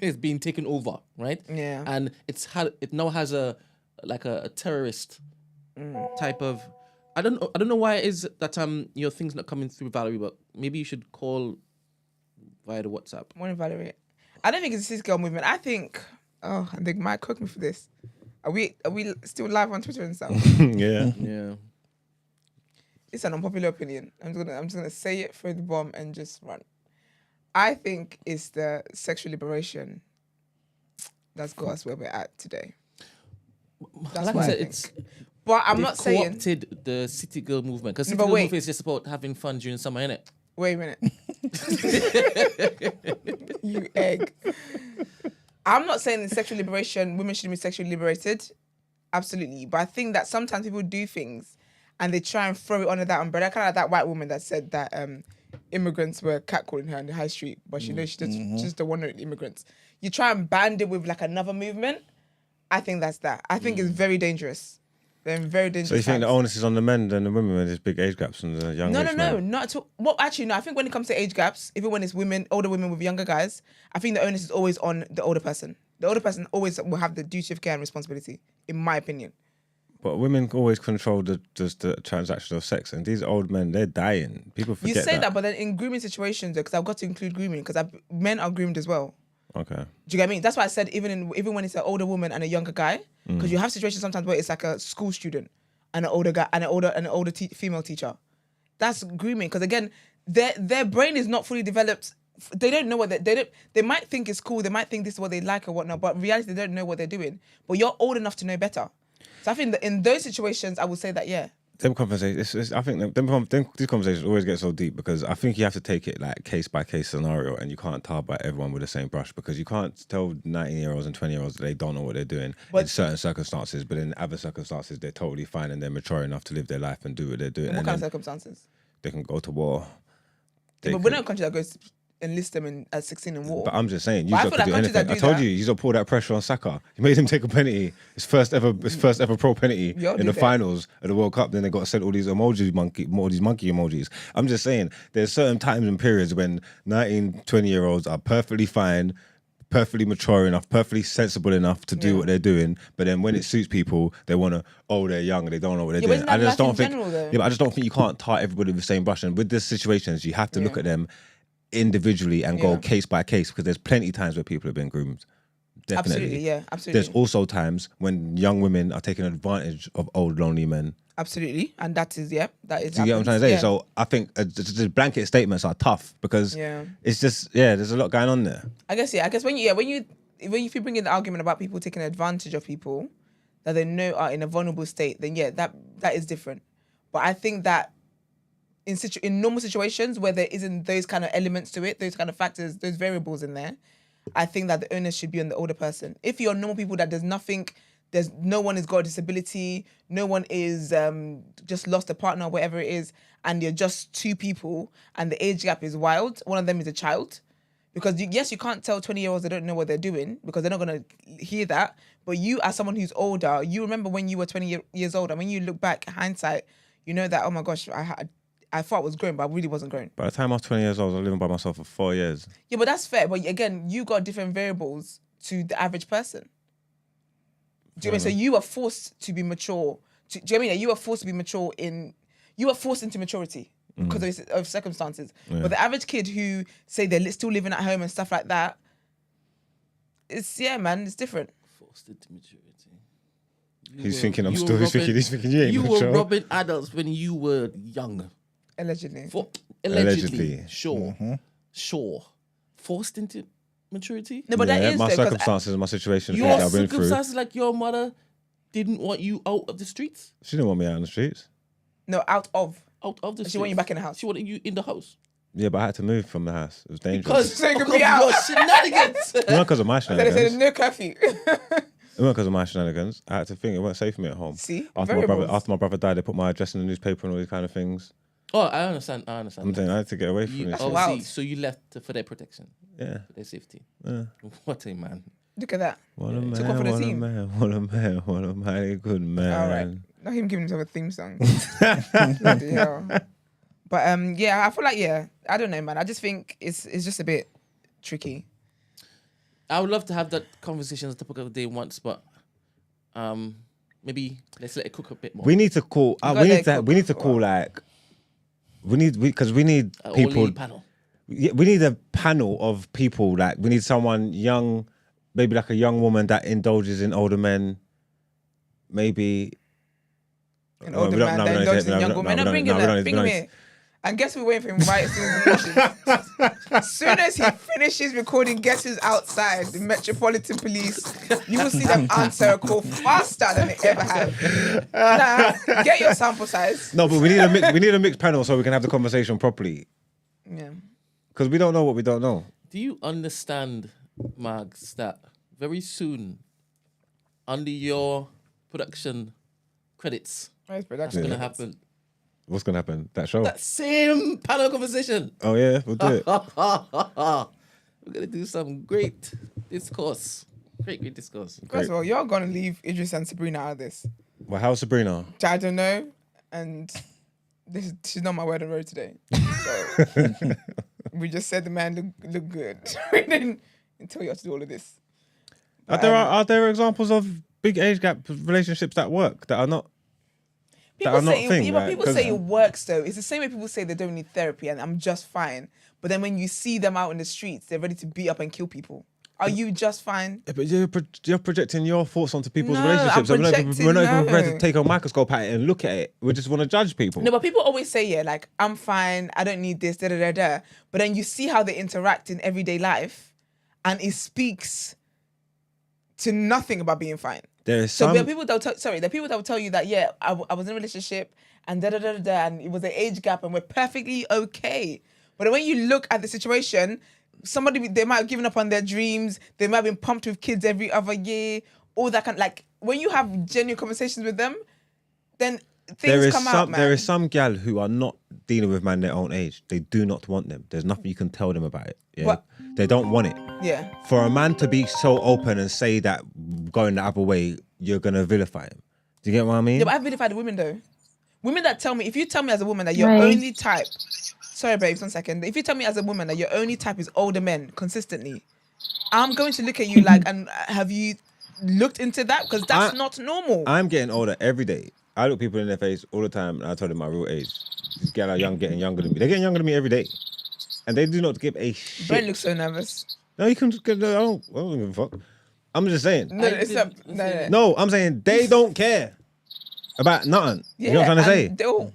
It's been taken over, right? Yeah. And it now has a terrorist type of. I don't know why it is that your thing's not coming through, Valerie, but maybe you should call via the WhatsApp. Morning, Valerie. I don't think it's a city girl movement. I think they might cook me for this. Are we still live on Twitter and stuff? Yeah. It's an unpopular opinion. I'm just gonna say it, throw the bomb, and just run. I think it's the sexual liberation that's got us where we're at today. That's like what I said, think. it's. But I'm not saying co-opted the city girl movement because city girl movement is just about having fun during summer, innit? Wait a minute. You egg. I'm not saying in sexual liberation, women shouldn't be sexually liberated. Absolutely. But I think that sometimes people do things and they try and throw it under that umbrella. Kind of like that white woman that said that immigrants were catcalling her on the high street, but she knows she's just the one immigrants. You try and band it with like another movement. I think that's that. I think it's very dangerous. They're in very dangerous. So you think the onus is on the men than the women when there's big age gaps and the young No, men? not at all. Well, actually, no. I think when it comes to age gaps, even when it's older women with younger guys, I think the onus is always on the older person. The older person always will have the duty of care and responsibility, in my opinion. But women always control the transaction of sex, and these old men, they're dying. People forget You say that, but then in grooming situations, because I've got to include grooming, because men are groomed as well. Okay. Do you get me? That's why I said even when it's an older woman and a younger guy, because you have situations sometimes where it's like a school student and an older guy and an older female teacher. That's grooming, because again, their brain is not fully developed. They don't know what they might think it's cool. They might think this is what they like or whatnot, but in reality, they don't know what they're doing. But you're old enough to know better. So I think that in those situations, I would say that, yeah. Them conversations, I think these conversations always get so deep because I think you have to take it like case by case scenario, and you can't target everyone with the same brush because you can't tell 19-year-olds and 20-year-olds that they don't know what they're doing in certain circumstances, but in other circumstances they're totally fine and they're mature enough to live their life and do what they're doing. And what kind of circumstances? They can go to war. But we're not a country that goes enlist them at 16 in war. But I'm just saying, you don't like do anything. I told you, you don't pull that pressure on Saka. You made him take a penalty. His first ever pro penalty in the finals of the World Cup. Then they got sent all these monkey emojis. I'm just saying, there's certain times and periods when 19, 20-year-olds are perfectly fine, perfectly mature enough, perfectly sensible enough to do what they're doing. But then when it suits people, they want to, they're young and they don't know what they're doing. I just don't think. But I just don't think you can't tar everybody with the same brush. And with these situations, you have to look at them individually and go case by case, because there's plenty of times where people have been groomed. Definitely. Absolutely. There's also times when young women are taking advantage of old lonely men. Absolutely. And that is, that is. Do you get what I'm trying to say? Yeah. So I think the blanket statements are tough because it's just, there's a lot going on there. I guess when you bring in the argument about people taking advantage of people that they know are in a vulnerable state, then that is different. But I think that in normal situations where there isn't those kind of elements to it, those kind of factors, those variables in there, I think that the onus should be on the older person. If you're normal people that there's no one has got a disability, no one is just lost a partner, whatever it is, and you're just two people and the age gap is wild, one of them is a child. Because you can't tell 20-year-olds they don't know what they're doing because they're not going to hear that. But you, as someone who's older, you remember when you were 20 years old, and when you look back, hindsight, you know that, oh my gosh, I thought I was grown, but I really wasn't grown. By the time I was 20 years old, I was living by myself for 4 years. Yeah, but that's fair. But again, you got different variables to the average person. Do you know what I mean? So you are forced to be mature. Do you know what I mean? You are forced to be mature you are forced into maturity. because of circumstances. But the average kid who say they're still living at home and stuff like that, it's different. Forced into maturity. He's thinking I'm still. He's thinking you ain't. You were robbing adults when you were young. Allegedly. Allegedly. Sure. Sure. Forced into maturity. No, but that is my circumstances and my situation. Your circumstances, like your mother didn't want you out of the streets. She didn't want me out on the streets. No, out of the streets. She wanted you back in the house. She wanted you in the house. Yeah, but I had to move from the house. It was dangerous. Because so you could be out. Shenanigans. It wasn't because of my shenanigans. They said no curfew. It wasn't because of my shenanigans. I had to think it wasn't safe for me at home. See, after my brother died, they put my address in the newspaper and all these kind of things. Oh, I understand. I'm saying I had to get away from this. Wow. So you left for their protection. Yeah. For their safety. Yeah. What a man. Look at that. What a man, Took off for the team. what a mighty good man. All right. Not him giving himself a theme song. Bloody hell. But I feel like I don't know, man. I just think it's just a bit tricky. I would love to have that conversation as the topic of the day once, but maybe let's let it cook a bit more. We need to call. We need to call because we need people. Panel. Yeah, we need a panel of people. Like we need someone young, maybe like a young woman that indulges in older men. Maybe an older man that indulges in young women. Bring him here. And guess we're waiting for him right as soon as he finishes. As soon as he finishes recording, guess who's outside? The Metropolitan Police. You will see them answer a call faster than they ever have. Nah, get your sample size. No, but we need a mixed panel so we can have the conversation properly. Yeah. Because we don't know what we don't know. Do you understand, Mags, that very soon, under your production credits, what's going to happen? What's going to happen? That show? That same panel conversation. Oh, yeah? We'll do it. We're going to do some great discourse. Great discourse. First of all, you're going to leave Idris and Sabrina out of this. Well, how's Sabrina? I don't know. And she's not my word on road today. So we just said the man look good. We didn't tell you how to do all of this. But, are there examples of big age gap relationships that work, that are not? People say it works though. It's the same way people say they don't need therapy and I'm just fine. But then when you see them out in the streets, they're ready to beat up and kill people. Are you just fine? Yeah, but you're projecting your thoughts onto people's relationships. We're not even prepared to take a microscope at it and look at it. We just want to judge people. No, but people always say, like, I'm fine, I don't need this, da-da-da-da. But then you see how they interact in everyday life and it speaks to nothing about being fine. There are people that will tell you that, I was in a relationship and da-da-da-da-da and it was an age gap and we're perfectly okay. But when you look at the situation, they might have given up on their dreams. They might have been pumped with kids every other year. All that kind of, like, when you have genuine conversations with them, then things come out, man. There is some gal who are not dealing with man their own age. They do not want them. There's nothing you can tell them about it. Yeah? What? They don't want it. Yeah. For a man to be so open and say that going the other way, you're going to vilify him. Do you get what I mean? Yeah, but I vilify the women, though. Women that tell me, if you tell me as a woman that your only type... Sorry, babes, 1 second. If you tell me as a woman that your only type is older men consistently, I'm going to look at you like, and have you looked into that? Because that's not normal. I'm getting older every day. I look people in their face all the time and I tell them my real age. These girls are getting younger than me. They're getting younger than me every day. And they do not give a shit. Brent looks so nervous. No, you can just get... I don't give a fuck. I'm just saying. No, I'm saying they don't care about nothing. Yeah, you know what I'm trying to say? They all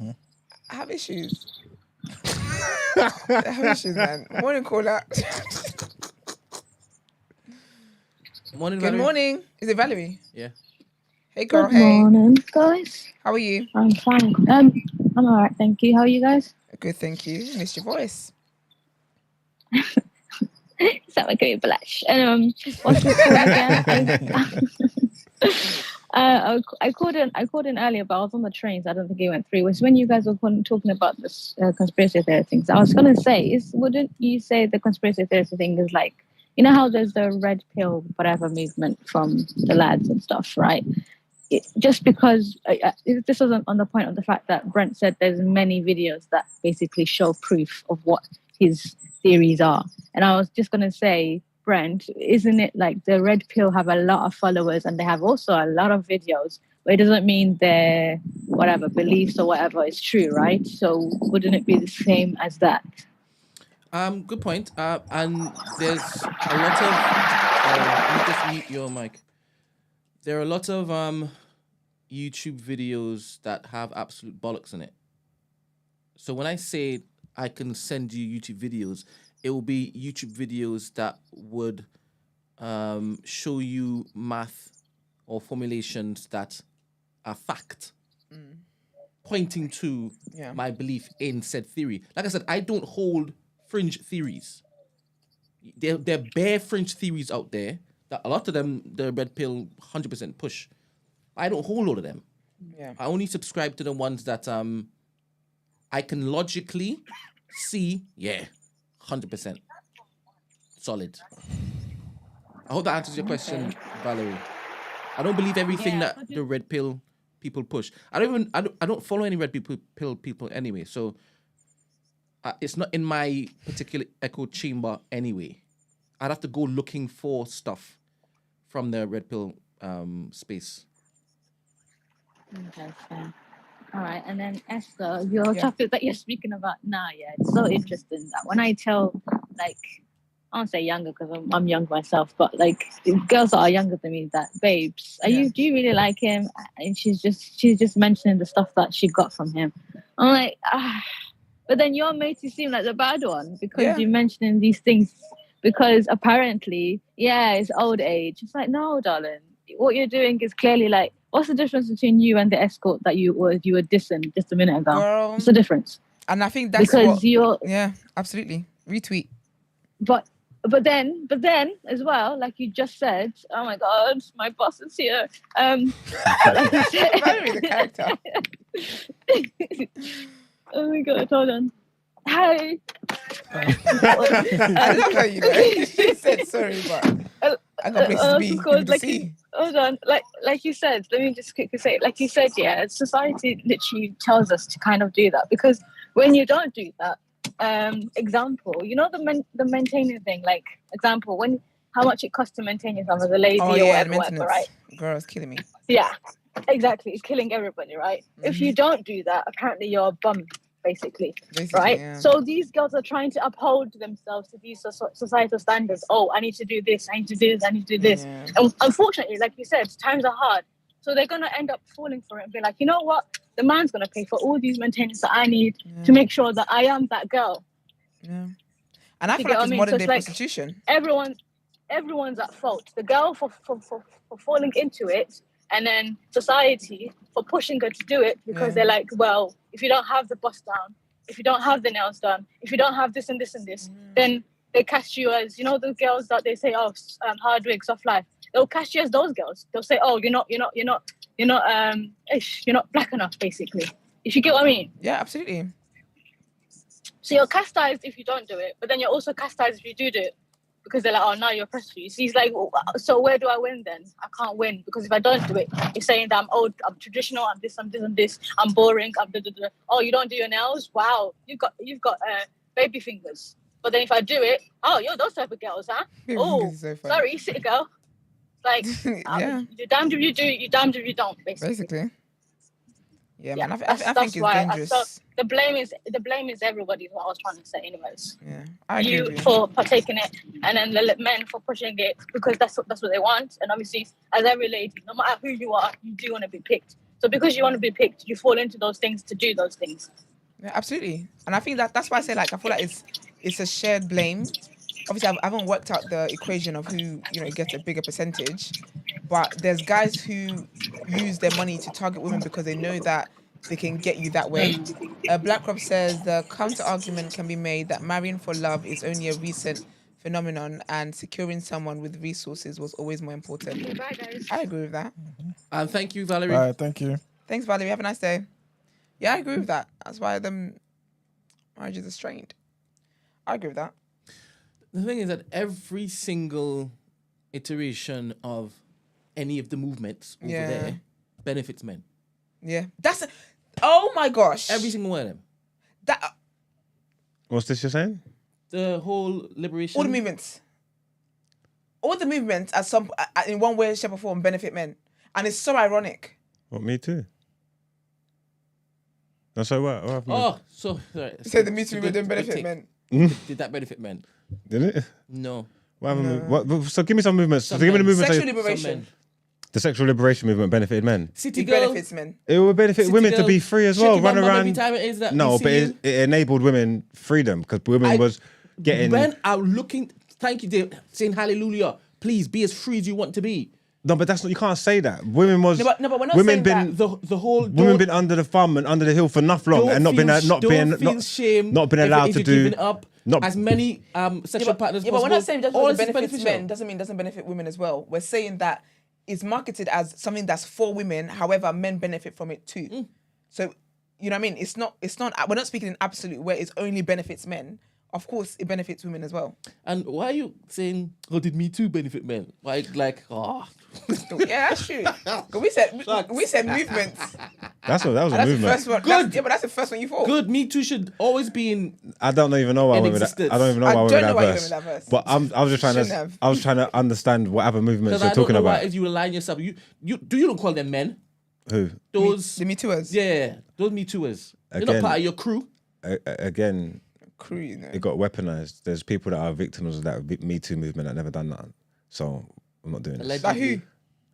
have issues. They have issues, man. Morning, caller. Morning, Good Valerie. morning. Is it Valerie? Yeah. Hey, girl. Good morning, guys. How are you? I'm fine. I'm all right, thank you. How are you guys? Good, thank you. Missed your voice. Sound like a blush. What's this called again? I called in earlier, but I was on the train, so I don't think it went through. It was when you guys were talking about this conspiracy theory things. I was gonna say, wouldn't you say the conspiracy theory thing is like, you know how there's the red pill whatever movement from the lads and stuff, right? Just because this wasn't on the point of the fact that Brent said there's many videos that basically show proof of what his theories are, and I was just gonna say, Brent, isn't it like the red pill have a lot of followers and they have also a lot of videos but it doesn't mean their whatever beliefs or whatever is true, right? So wouldn't it be the same as that? Good point. And there's a lot of you just mute your mic. There are a lot of YouTube videos that have absolute bollocks in it. So when I say I can send you YouTube videos, it will be YouTube videos that would show you math or formulations that are fact, pointing to my belief in said theory. Like I said, I don't hold fringe theories. There are bare fringe theories out there that a lot of them, the red pill 100% push. I don't hold all of them. Yeah. I only subscribe to the ones that I can logically see, 100% solid. I hope that answers your question, Valerie. I don't believe everything that the red pill people push. I don't follow any red pill people anyway, so it's not in my particular echo chamber anyway. I'd have to go looking for stuff from the red pill space. Okay, fair. All right, and then Esther, your topic that you're speaking about now, it's so interesting that when I tell, like, I won't say younger because I'm young myself, but like girls that are younger than me, that babes, do you really like him? And she's just mentioning the stuff that she got from him. I'm like, but then you're made to seem like the bad one because you're mentioning these things because apparently, it's old age. It's like, no, darling, what you're doing is clearly like, what's the difference between you and the escort that you were dissing just a minute ago? Girl. What's the difference? And I think that's because you're absolutely retweet. But then as well, like you just said, oh my God, my boss is here. Like you said, the character. Oh my God, hold on. Hi. I love her, you know. She said sorry, but I got places to be. Like, hold on, like you said, let me just quickly say, like you said, society literally tells us to kind of do that because when you don't do that, example, you know the maintaining thing, like example, how much it costs to maintain yourself as a lady or whatever, right? Girl, it's killing me. Yeah, exactly, it's killing everybody, right? If you don't do that, apparently you're a bum. Basically, right? Yeah. So these girls are trying to uphold themselves to these societal standards. Oh, I need to do this, I need to do this, I need to do this. Yeah. And unfortunately, like you said, times are hard. So they're going to end up falling for it and be like, you know what? The man's going to pay for all these maintenance that I need to make sure that I am that girl. Yeah. And I feel like it's modern day prostitution. Everyone's at fault. The girl for falling into it, and then society for pushing her to do it because they're like, well, if you don't have the bust down, if you don't have the nails done, if you don't have this and this and this, then they cast you as, you know, the girls that they say, hard wig, soft life. They'll cast you as those girls. They'll say, oh, you're not black enough, basically. If you get what I mean? Yeah, absolutely. So you're chastised if you don't do it, but then you're also chastised if you do it. Because they're like, oh, now you're prostitute. So he's like, well, so where do I win then? I can't win because if I don't do it, you're saying that I'm old, I'm traditional, I'm this, and this, I'm boring, I'm da. Oh, you don't do your nails? Wow, you've got baby fingers. But then if I do it, oh, you're those type of girls, huh? Oh, so sorry, city girl. Like, you're damned if you do, you're damned if you don't, basically. Yeah, man, I think it's dangerous. So the blame is everybody's what I was trying to say, anyways. Yeah, I agree you for partaking it, and then the men for pushing it because that's what they want. And obviously, as every lady, no matter who you are, you do want to be picked. So because you want to be picked, you fall into those things to do those things. Yeah, absolutely. And I think that's why I say, like, I feel like it's a shared blame. Obviously, I haven't worked out the equation of who gets a bigger percentage, but there's guys who use their money to target women because they know that they can get you that way. BlackRock says the counter argument can be made that marrying for love is only a recent phenomenon and securing someone with resources was always more important. Okay, bye, guys. I agree with that. And thank you, Valerie. Bye, thank you. Thanks, Valerie. Have a nice day. Yeah, I agree with that. That's why the marriages are strained. I agree with that. The thing is that every single iteration of any of the movements over there benefits men. Yeah. Oh my gosh. Every single one of them. What's this you're saying? The whole liberation. All the movements. All the movements in one way, shape or form benefit men. And it's so ironic. What, me too? No, so what happened? Oh, so sorry. So the Me Too movement didn't benefit men. Did that benefit men? Did it? No. What happened? What, so give me some movements. So give me the movements. Sexual liberation. The sexual liberation movement benefited men. City It girl. benefits men. It would benefit City women girl, to be free as well, shake run your bum around. every time it is that No, we see but you. it enabled women freedom because women was getting. Men are looking. Thank you, Dave, saying hallelujah. Please be as free as you want to be. No, but that's not. You can't say that. Women was. No, but we're not women saying been that. The whole women been under the thumb and under the hill for enough long and not been shame. not been allowed to do. Giving up not as many sexual partners. Yeah, but we're not saying just all because it benefits beneficial. men doesn't mean it doesn't benefit women as well. We're saying that it's marketed as something that's for women. However, men benefit from it too. So, you know what I mean? It's not. We're not speaking in absolute where it only benefits men. Of course, it benefits women as well. And why are you saying, "Oh, did Me Too benefit men?" Why, Yeah, that's true. 'Cause we said movements. That was a That's the movement. first one. Good. Yeah, but that's the first one you thought. Good. Me Too should always be in. I don't even know why In we were that. existence. I don't even know I why we don't were know why you that went with that verse. verse. But I was just trying Shouldn't to. have. I was trying to understand what other movements Because you're I don't talking know why about. is you align yourself. You don't call them men. Who? Those The Me Tooers. yeah, those Me Tooers. They're not Again. part of your crew. Again, Crew, you know. it got weaponized. There's people that are victims of that Me Too movement that never done nothing. So I'm not doing this. Like who?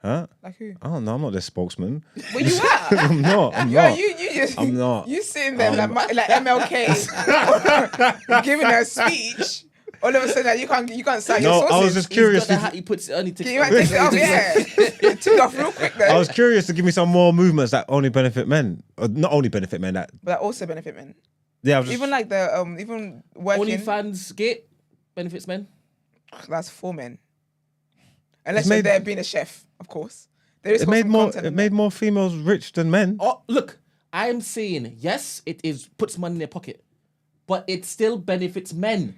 Huh? Like who? I don't know. I'm not their spokesman. Where you at? I'm not. I'm Yo, not. you just I'm not. You sitting there like MLK giving her a speech. All of a sudden, you can't say No, your sources. I was just curious. He's got the hat, he puts it on. He takes You might take it off, yeah. It took off real quick though. I was curious to give me some more movements that only benefit men, or not only benefit men. That But that also benefit men. yeah, I was just, Even like the even working. OnlyFans gate benefits men. That's for men. Unless It's you're made- there being a chef, of course. There is it made some more. content It in made that. more females rich than men. Oh, look, I am saying yes, it is puts money in their pocket, but it still benefits men.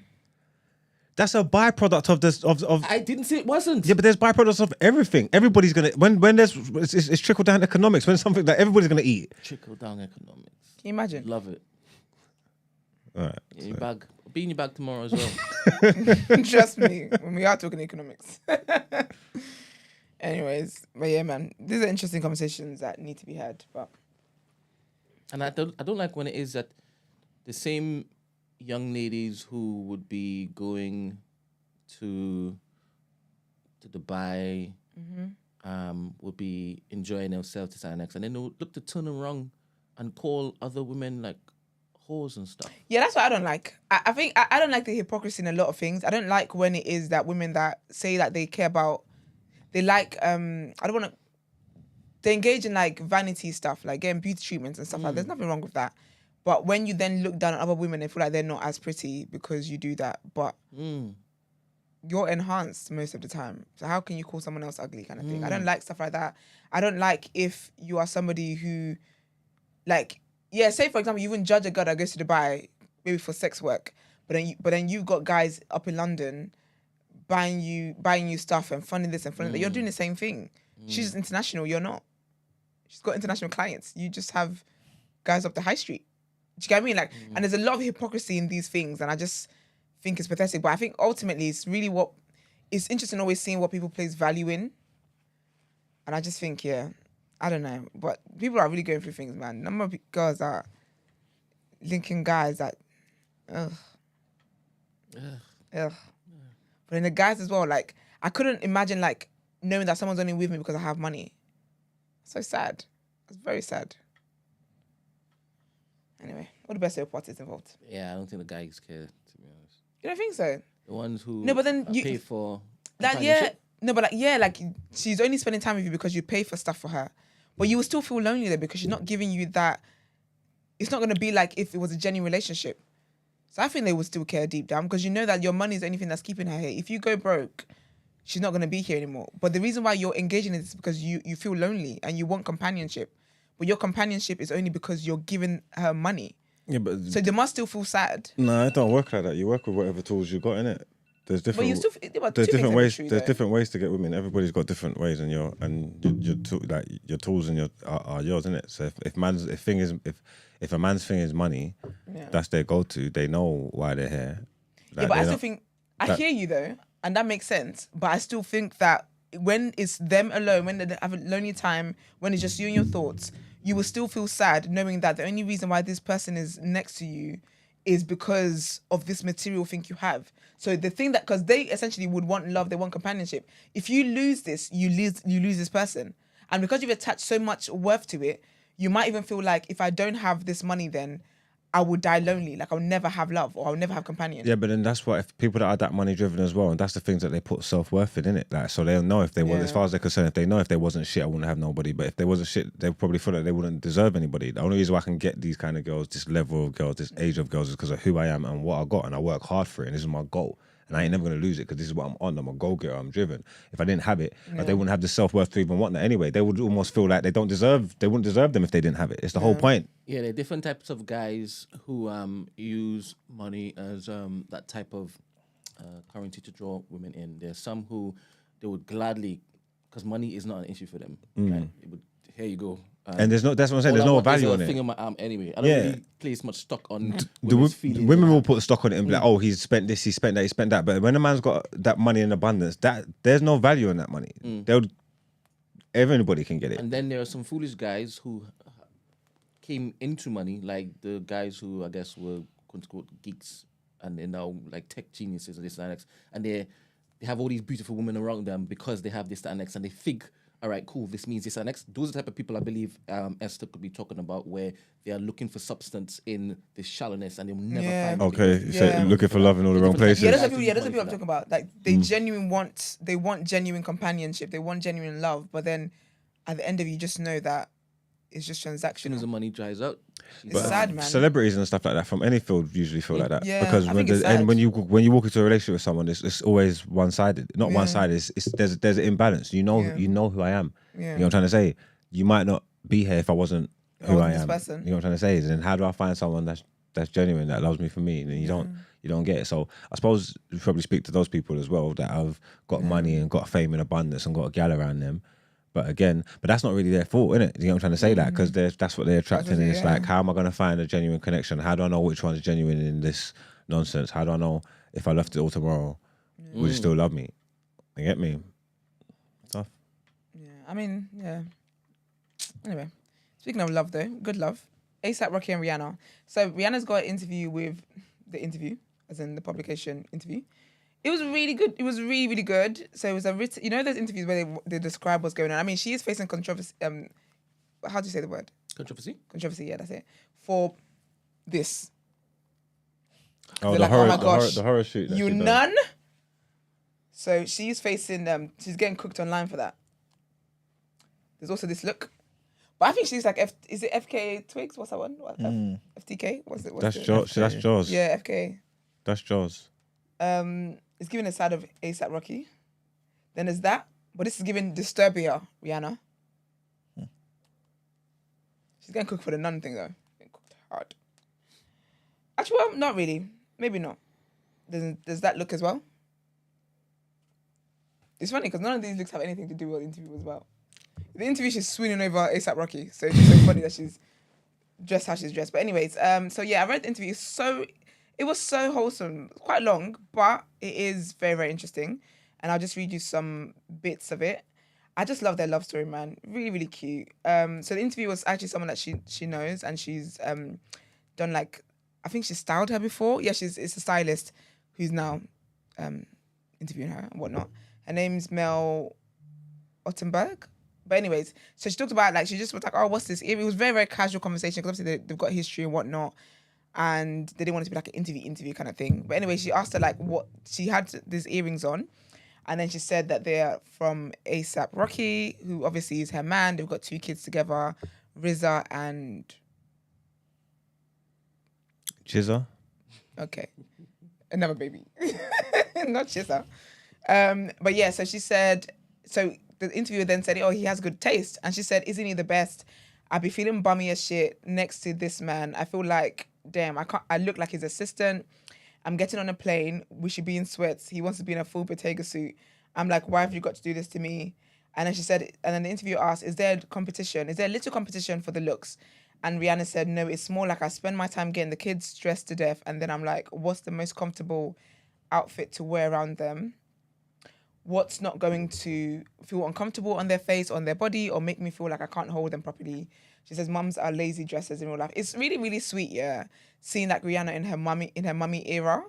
That's a byproduct of this. Of I didn't say it wasn't. yeah, but there's byproducts of everything. Everybody's gonna when there's it's trickle down economics. When something that everybody's gonna eat. Trickle down economics. Can you imagine? Love it. All right. In your bag. Be in your bag tomorrow as well. Trust me, when we are talking economics. Anyways, but yeah, man, these are interesting conversations that need to be had. But And I don't like when it is that the same young ladies who would be going to Dubai would be enjoying themselves to sign next, and then they'll look to turn around and call other women like whores and stuff. yeah, that's what I don't like. I think I don't like the hypocrisy in a lot of things. I don't like when it is that women that say that they care about, they like I don't want to. They engage in like vanity stuff, like getting beauty treatments and stuff like that. There's nothing wrong with that. But when you then look down at other women and feel like they're not as pretty because you do that, but you're enhanced most of the time. So how can you call someone else ugly kind of thing? I don't like stuff like that. I don't like if you are somebody who, like, yeah, say for example, you even judge a girl that goes to Dubai maybe for sex work, but then you've got guys up in London buying you stuff and funding this and funding that. You're doing the same thing. She's international. You're not. She's got international clients. You just have guys up the high street. Do you get what I mean? Like, and there's a lot of hypocrisy in these things, and I just think it's pathetic. But I think ultimately it's really it's interesting always seeing what people place value in. And I just think, yeah, I don't know. But people are really going through things, man. Number of girls are linking guys that, ugh. But then the guys as well, like, I couldn't imagine, like, knowing that someone's only with me because I have money. So sad. It's very sad. Anyway, all the best parties involved. Yeah, I don't think the guys care, to be honest. You don't think so? The ones who No, but then you pay for like like she's only spending time with you because you pay for stuff for her, but you will still feel lonely there because she's not giving you that. It's not going to be like if it was a genuine relationship. So I think they would still care deep down because you know that your money is the only thing that's keeping her here. If you go broke, she's not going to be here anymore. But the reason why you're engaging in this is because you feel lonely and you want companionship. But your companionship is only because you're giving her money. Yeah, but So they must still feel sad. no, it don't work like that. You work with whatever tools you got in it. There's different. But you still there's two things different are ways. true, There's though. different ways to get women. Everybody's got different ways, and your tools and are yours, isn't it? So if a man's thing is money, that's their go-to. They know why they're here. Yeah, but I still think I hear you though, and that makes sense. But I still think that when it's them alone, when they have a lonely time, when it's just you and your thoughts, you will still feel sad knowing that the only reason why this person is next to you is because of this material thing you have. So the thing that, because they essentially would want love, they want companionship. If you lose this, you lose this person. And because you've attached so much worth to it, you might even feel like, if I don't have this money, then I will die lonely. Like, I'll never have love, or I'll never have companion. Yeah, but then that's what, if people that are that money driven as well, and that's the things that they put self-worth in it. Like, so they'll know if they was, as far as they're concerned, if they know if they wasn't shit, I wouldn't have nobody. But if they wasn't shit, they probably feel like they wouldn't deserve anybody. The only reason why I can get these kind of girls, this level of girls, this age of girls, is because of who I am and what I got, and I work hard for it, and this is my goal. And I ain't never gonna lose it, because this is what I'm on. I'm a goal-getter. I'm driven. If I didn't have it, like, they wouldn't have the self-worth to even want that anyway. They would almost feel like they wouldn't deserve them if they didn't have it. It's the whole point. Yeah, there are different types of guys who use money as that type of currency to draw women in. There's some who they would gladly, because money is not an issue for them. Right? It would, here you go. And there's no, that's what I'm saying, there's no value on it. Thing on my arm anyway. I don't really place much stock on women will put stock on it and be like, oh, he's spent this, he spent that, he spent that. But when a man's got that money in abundance, that there's no value in that money. Everybody can get it. And then there are some foolish guys who came into money, like the guys who I guess were quote unquote geeks, and they're now like tech geniuses and this and that, and they have all these beautiful women around them because they have this that, and next, and they think, all right, cool, this means this and next. Those are the type of people I believe Esther could be talking about, where they are looking for substance in this shallowness and they'll never find it. Okay, so looking for love in all the wrong places. Yeah, those are people I'm talking about. Like, they they want genuine companionship, they want genuine love, but then at the end of it, you just know that it's just transactional. As soon as the money dries out. It's sad, man. Celebrities and stuff like that from any field usually feel like that. Yeah, because when you walk into a relationship with someone, it's always one-sided. Not one-sided. There's an imbalance. You know who I am. You know what I'm trying to say? You might not be here if I wasn't who I am. You know what I'm trying to say? And then how do I find someone that's genuine, that loves me for me? And then you don't get it. So I suppose you probably speak to those people as well that have got money and got fame in abundance and got a gal around them. But again, that's not really their fault, innit? You know what I'm trying to say? That because that's what they're attracting. And it's like, how am I going to find a genuine connection? How do I know which one's genuine in this nonsense? How do I know if I left it all tomorrow, would you still love me? You get me? Tough. Yeah, I mean, yeah. Anyway, speaking of love though, good love. ASAP Rocky and Rihanna. So Rihanna's got an interview with The Interview, as in the publication interview. It was really good. It was really, really good. So it was a written, you know, those interviews where they describe what's going on. I mean, she is facing controversy. How do you say the word? Controversy? Controversy, yeah, that's it. For this. Oh, the horror shoot. You none? So she's facing, she's getting cooked online for that. There's also this look. But I think she's like, is it FKA Twigs? What's that one? What, FTK? That's Jaws. That's Jaws. Yeah, FKA. That's Jaws. It's giving a side of ASAP Rocky. Then there's that. But this is giving Disturbia, Rihanna. She's getting cooked for the nun thing, though. Getting cooked hard. Actually, well, not really. Maybe not. There's that look as well. It's funny because none of these looks have anything to do with what the interview was about. The interview, she's swooning over ASAP Rocky. So it's just so funny that she's dressed how she's dressed. But anyways, so yeah, I read the interview. It was so wholesome. Quite long, but it is very, very interesting. And I'll just read you some bits of it. I just love their love story, man. Really, really cute. So the interview was actually someone that she knows, and she's done like, I think she styled her before. Yeah, it's a stylist who's now interviewing her and whatnot. Her name's Mel Ottenberg. But anyways, so she talked about, like, she just was like, oh, what's this? It was very, very casual conversation because obviously they've got history and whatnot. And they didn't want it to be like an interview kind of thing. But anyway, she asked her like what she had these earrings on, and then she said that they're from ASAP Rocky, who obviously is her man. They've got 2 kids together, Rizza and Chizza. Okay, another baby, not Chizza. But yeah, so she said. So the interviewer then said, "Oh, he has good taste," and she said, "Isn't he the best? I'd be feeling bummy as shit next to this man. I feel like." Damn, I look like his assistant. I'm getting on a plane. We should be in sweats. He wants to be in a full Bottega suit. I'm like, why have you got to do this to me? And then she said, and then the interviewer asked, is there competition? Is there a little competition for the looks? And Rihanna said, no, it's more like I spend my time getting the kids dressed to death. And then I'm like, what's the most comfortable outfit to wear around them? what's not going to feel uncomfortable on their face, on their body, or make me feel like I can't hold them properly. She says mums are lazy dressers in real life. It's really, really sweet, yeah, seeing like Rihanna in her mummy era.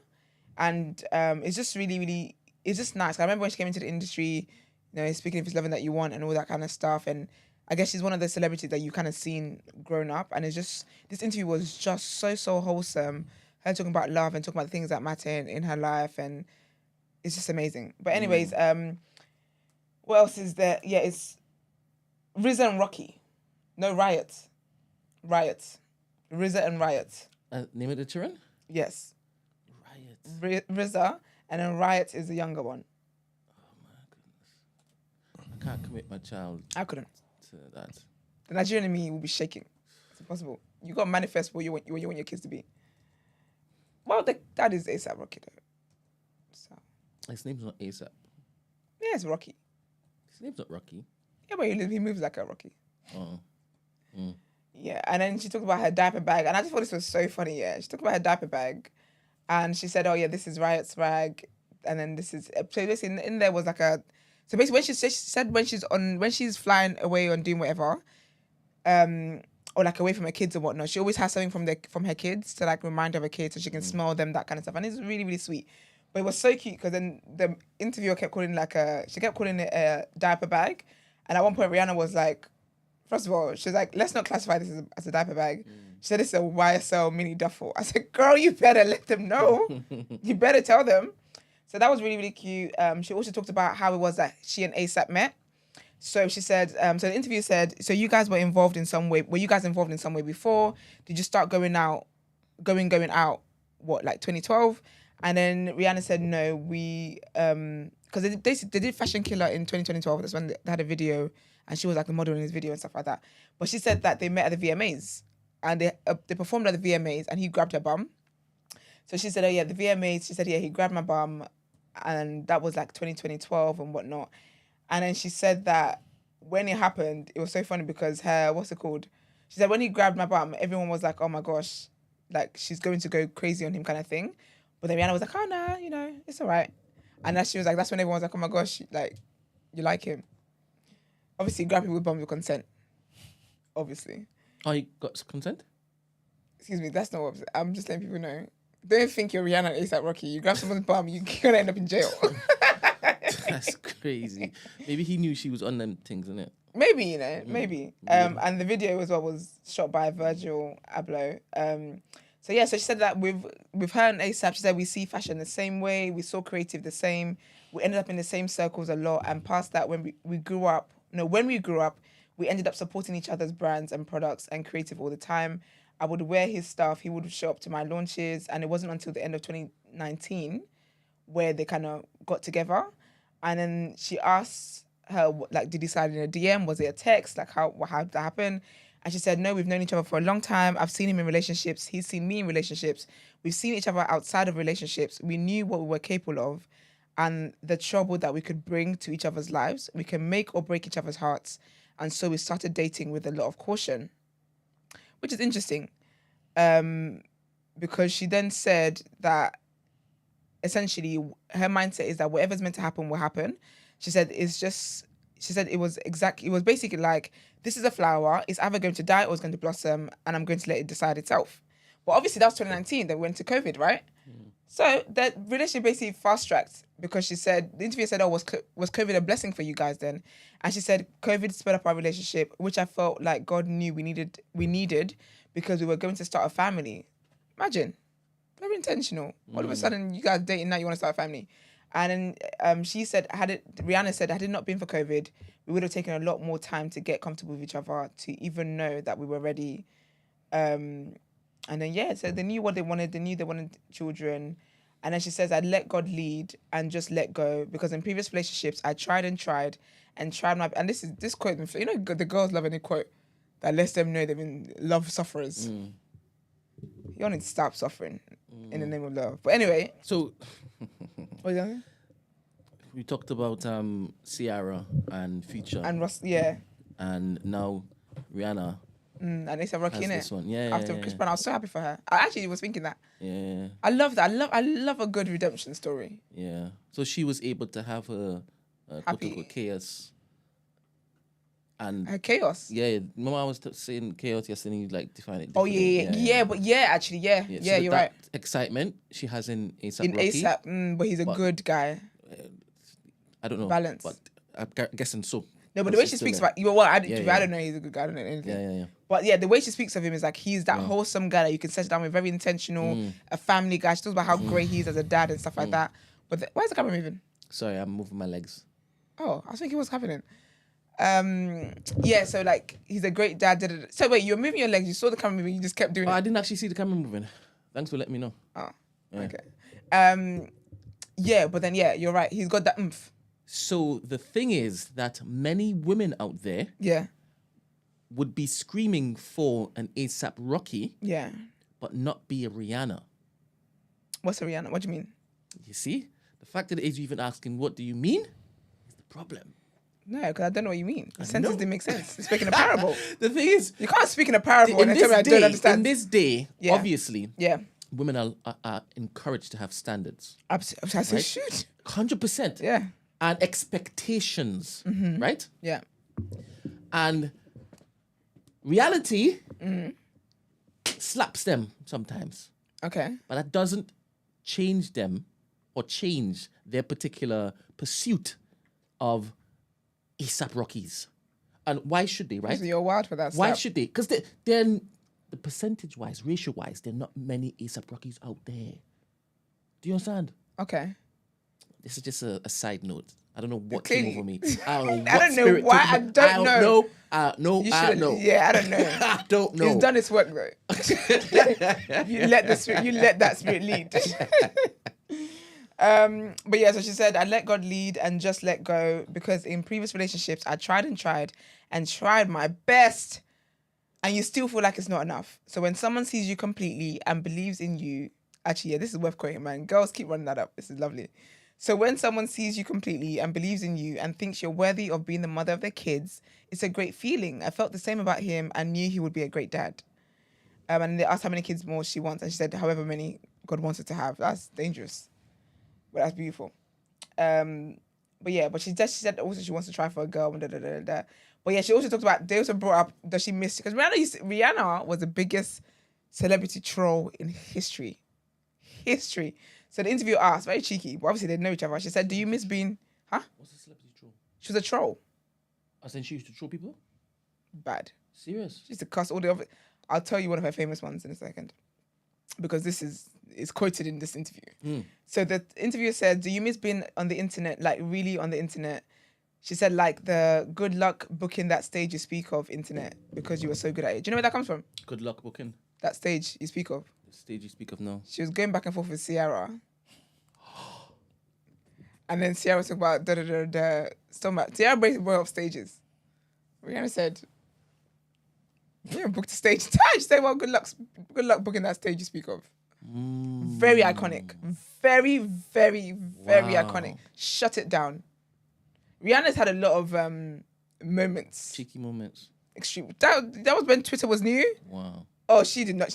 And it's just really, really, it's just nice. I remember when she came into the industry, you know, speaking of It's Loving That You Want and all that kind of stuff. And I guess she's one of the celebrities that you kind of seen grown up. And it's just, this interview was just so wholesome. Her talking about love and talking about the things that matter in her life. And it's just amazing. But anyways, what else is there? Yeah, it's RZA and Rocky. No, Riot. RZA and Riot. Name of the children? Yes. Riot. RZA, and then Riot is the younger one. Oh my goodness. I can't commit my child. I couldn't. To that. The Nigerian in me will be shaking. It's impossible. You got to manifest what you want your kids to be. Well, that is ASAP Rocky though. So. His name's not ASAP. Yeah, it's Rocky. His name's not Rocky. Yeah, but he moves like a Rocky. Oh. Yeah, and then she talked about her diaper bag, and I just thought this was so funny. Yeah, she talked about her diaper bag, and she said, "Oh yeah, this is Riot's bag," and then this is so basically in there was like a. So basically, when she said when she's flying away and doing whatever, or like away from her kids or whatnot, she always has something from her kids to like remind her of her kids, so she can smell them, that kind of stuff, and it's really, really sweet. But it was so cute because then the interviewer kept calling it a diaper bag, and at one point Rihanna was like, first of all, she was like, let's not classify this as a diaper bag. She said it's a YSL mini duffel. I said, girl, you better let them know. You better tell them. So that was really, really cute. She also talked about how it was that she and ASAP met. So she said, so the interview said, so you guys were involved in some way. Were you guys involved in some way before? Did you start going out, what, like 2012? And then Rihanna said, no, we, because they did Fashion Killer in 2012. That's when they had a video and she was like the model in his video and stuff like that. But she said that they met at the VMAs and they performed at the VMAs and he grabbed her bum. So she said, oh yeah, the VMAs, she said, yeah, he grabbed my bum and that was like 2012 and whatnot. And then she said that when it happened, it was so funny because she said when he grabbed my bum, everyone was like, oh my gosh, like she's going to go crazy on him kind of thing. But then Rihanna was like, oh nah, you know, it's all right. And then she was like, that's when everyone was like, oh my gosh, like, you like him. Obviously, grab people with bum with consent. Obviously. Oh, you got consent? Excuse me, that's not what I'm just letting people know. Don't think you're Rihanna ASAP Rocky. You grab someone's bum, you're gonna end up in jail. That's crazy. Maybe he knew she was on them things, isn't it? Maybe, you know, maybe. And the video as well was shot by Virgil Abloh. So yeah, so she said that with her and ASAP, she said we see fashion the same way, we saw creative the same, we ended up in the same circles a lot, and past that when we grew up, we ended up supporting each other's brands and products and creative all the time. I would wear his stuff, he would show up to my launches, and it wasn't until the end of 2019 where they kind of got together. And then she asked her, like, did he slide in a DM? Was it a text? Like, how did that happen? And she said, no, we've known each other for a long time. I've seen him in relationships. He's seen me in relationships. We've seen each other outside of relationships. We knew what we were capable of and the trouble that we could bring to each other's lives. We can make or break each other's hearts. And so we started dating with a lot of caution, which is interesting because she then said that essentially her mindset is that whatever's meant to happen will happen. She said it was basically like, this is a flower, it's either going to die or it's going to blossom and I'm going to let it decide itself. But obviously that was 2019, then we went to COVID, right? So that relationship basically fast-tracked because she said, the interviewer said, oh, was COVID a blessing for you guys then? And she said, COVID sped up our relationship, which I felt like God knew we needed because we were going to start a family. Imagine, very intentional. All of a sudden, you guys dating now, you want to start a family. And then she said, Rihanna said, had it not been for COVID, we would have taken a lot more time to get comfortable with each other, to even know that we were ready. And then, yeah, so they knew what they wanted. They knew they wanted children. And then she says, I'd let God lead and just let go. Because in previous relationships, I tried my... And this quote, you know, the girls love any quote that lets them know they've been love sufferers. You don't need to stop suffering in the name of love. But anyway. So... What are you saying? We talked about Ciara and Future. And Ross, yeah. And now Rihanna. And ASAP Rocky, innit? This one. Yeah. After Chris Brown, I was so happy for her. I actually was thinking that. Yeah. I love that. I love a good redemption story. Yeah. So she was able to have her Happy. Chaos. And chaos. Yeah, remember I was saying chaos yesterday. You like define it. Oh yeah. But actually, yeah, so you're right. Excitement she has in ASAP in Rocky. ASAP, but he's a good guy. I don't know balance, but I'm guessing so. No, but the way she speaks about you, I don't know. He's a good guy. I don't know anything. Yeah. But yeah, the way she speaks of him is like he's that wholesome guy that you can settle down with, very intentional, a family guy. She talks about how great he is as a dad and stuff like that. But why is the camera moving? Sorry, I'm moving my legs. Oh, I was thinking what's happening. Yeah, so like he's a great dad. So wait, you were moving your legs. You saw the camera moving. You just kept doing it. I didn't actually see the camera moving. Thanks for letting me know. Oh, okay. Yeah, but then you're right. He's got that oomph. So the thing is that many women out there, would be screaming for an ASAP Rocky, but not be a Rihanna. What's a Rihanna? What do you mean? You see, the fact that you're even asking, "What do you mean?" is the problem. No, because I don't know what you mean. The sentence didn't make sense. You're speaking a parable. The thing is, you can't speak in a parable and tell me I don't understand. In this day, obviously, women are encouraged to have standards. Absolutely, right? Shoot. 100%. Yeah. And expectations, right? Yeah. And reality slaps them sometimes. Okay. But that doesn't change them or change their particular pursuit of ASAP Rockies. And why should they, right? So you're wild for that Why stuff. should they? Because they're the percentage-wise, ratio-wise, there are not many ASAP Rockies out there. Do you understand? Okay. This is just a side note. I don't know what came over me. I don't know what I don't know why. I don't know. I don't know. Yeah, I don't know. I don't know. He's done his work though. you let that spirit lead. But yeah, so she said, I let God lead and just let go because in previous relationships, I tried my best and you still feel like it's not enough. So when someone sees you completely and believes in you, actually, yeah, this is worth quoting, man. Girls, keep running that up. This is lovely. So when someone sees you completely and believes in you and thinks you're worthy of being the mother of their kids, it's a great feeling. I felt the same about him and knew he would be a great dad. And they asked how many kids more she wants. And she said, however many God wants her to have. That's dangerous. But that's beautiful. But she said also she wants to try for a girl. But yeah, she also talked about, they also brought up, does she miss, because Rihanna was the biggest celebrity troll in history. So the interviewer asked, very cheeky, but obviously they know each other. She said, do you miss being, What's a celebrity troll? She was a troll. As in she used to troll people? Bad. Serious? She used to cuss all the other, I'll tell you one of her famous ones in a second. Because this is quoted in this interview. So the interviewer said, do you miss being on the internet, like really on the internet? She said, like the good luck booking that stage you speak of internet because you were so good at it. Do you know where that comes from? Good luck booking? That stage you speak of. The stage you speak of now. She was going back and forth with Ciara. And then Ciara was talking about Ciara basically brought up stages. Rihanna said, yeah, booked a stage. She said, well, good luck booking that stage you speak of. Very iconic. Very, very, very iconic. Shut it down. Rihanna's had a lot of moments. Cheeky moments. Extreme. That was when Twitter was new. Wow. Oh, she did not.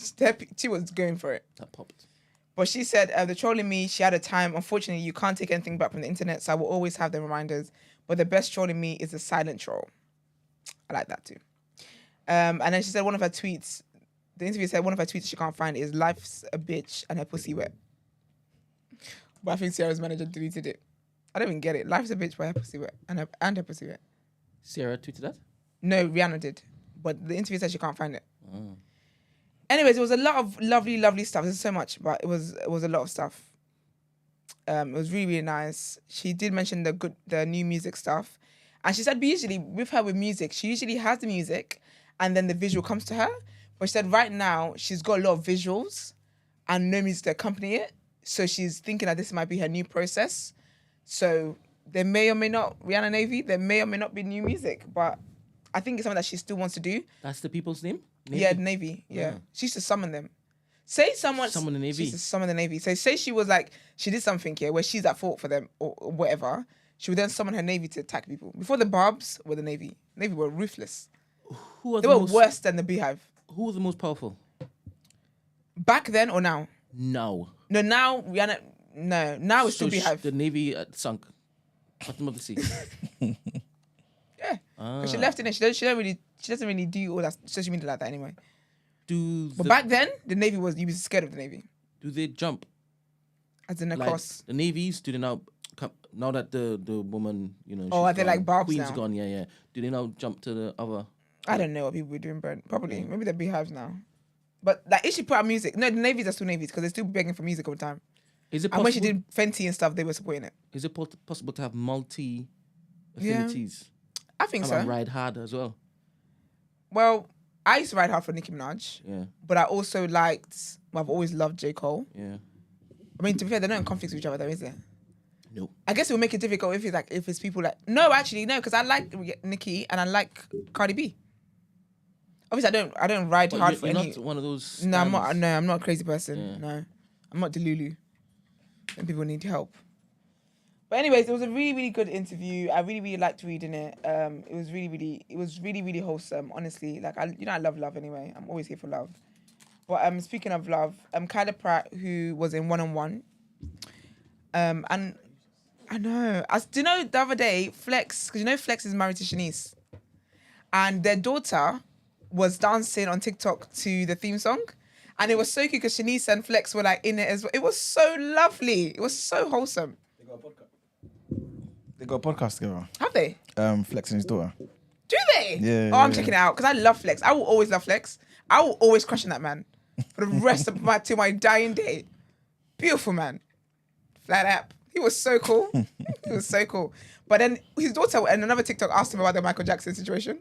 She was going for it. That popped. But she said, the trolling me, she had a time. Unfortunately, you can't take anything back from the internet, so I will always have the reminders. But the best trolling me is a silent troll. I like that too. And then she said one of her tweets, the interviewer said one of her tweets she can't find is life's a bitch and her pussy wet. But I think Ciara's manager deleted it. I don't even get it. Life's a bitch but her pussy wet and her pussy wet. Ciara tweeted that? No, Rihanna did. But the interviewer said she can't find it. Anyways, it was a lot of lovely, lovely stuff. There's so much, but it was a lot of stuff. It was really, really nice. She did mention the new music stuff. And she said, usually with her with music, she usually has the music and then the visual comes to her. But she said right now, she's got a lot of visuals and no music to accompany it. So she's thinking that this might be her new process. So there may or may not, Rihanna Navy, there may or may not be new music. But I think it's something that she still wants to do. That's the people's name? Navy? Yeah, Navy. Yeah. She used to summon them. Say someone... Summon the Navy? She used to summon the Navy. So say she was like, she did something here where she's at fault for them or whatever. She would then summon her Navy to attack people. Before the Barbs were the Navy. Navy were ruthless. They were worse than the Beehive. Who was the most powerful? Back then or now? No. No, now Rihanna... No, now it's still Beehive. The Navy sunk. Bottom of the sea. Yeah. Because she left in it. She doesn't really do all that social media like that anyway. But back then, the Navy you was scared of the Navy. Do they jump? As in across. The Navy's do they now that the woman, are they like barbs Queen's now? gone, yeah. Do they now jump to the other? I don't know what people were doing, Brent. Probably. Maybe they're beehives now. But like, if she put out music, no, the Navies are still Navies because they're still begging for music all the time. Is it possible? And when she did Fenty and stuff, they were supporting it. Is it possible to have multi affinities? I think so. And ride hard as well. Well, I used to ride hard for Nicki Minaj. Yeah. But I also I've always loved J. Cole. Yeah. I mean, to be fair, they're not in conflict with each other, though, is there? No. I guess it would make it difficult if it's people like no, actually no, because I like Nicki and I like Cardi B. Obviously, I don't ride hard for any. You're not one of those. No, I'm not. No, I'm not a crazy person. Yeah. No, I'm not Delulu. And people need help. But anyways, it was a really, really good interview. I really, really liked reading it. It was really, really wholesome. Honestly, like I love love anyway. I'm always here for love. But speaking of love, Kyla Pratt, who was in One-on-One, and I know. Do you know the other day, Flex, because Flex is married to Shanice, and their daughter was dancing on TikTok to the theme song. And it was so cute because Shanice and Flex were like in it as well. It was so lovely. It was so wholesome. They got a podcast together. Have they? Flex and his daughter. Do they? Yeah. Oh, I'm checking it out because I love Flex. I will always love Flex. I will always crush on that man for the rest of my dying day. Beautiful man. Flat app. He was so cool. He was so cool. But then his daughter and another TikTok asked him about the Michael Jackson situation.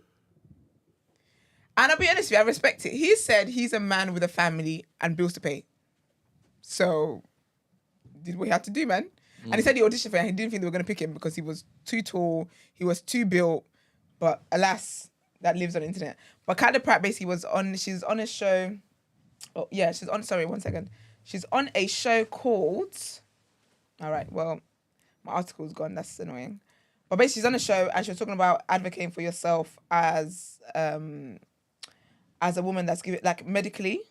And I'll be honest with you, I respect it. He said he's a man with a family and bills to pay. So, did what he had to do, man. And he said he auditioned for it and he didn't think they were going to pick him because he was too tall, he was too built. But alas, that lives on the internet. But Kyla Pratt basically she's on a show. Oh, yeah, sorry, 1 second. She's on a show called, all right, well, my article's gone, that's annoying. But basically she's on a show and she was talking about advocating for yourself as a woman that's given, like medically.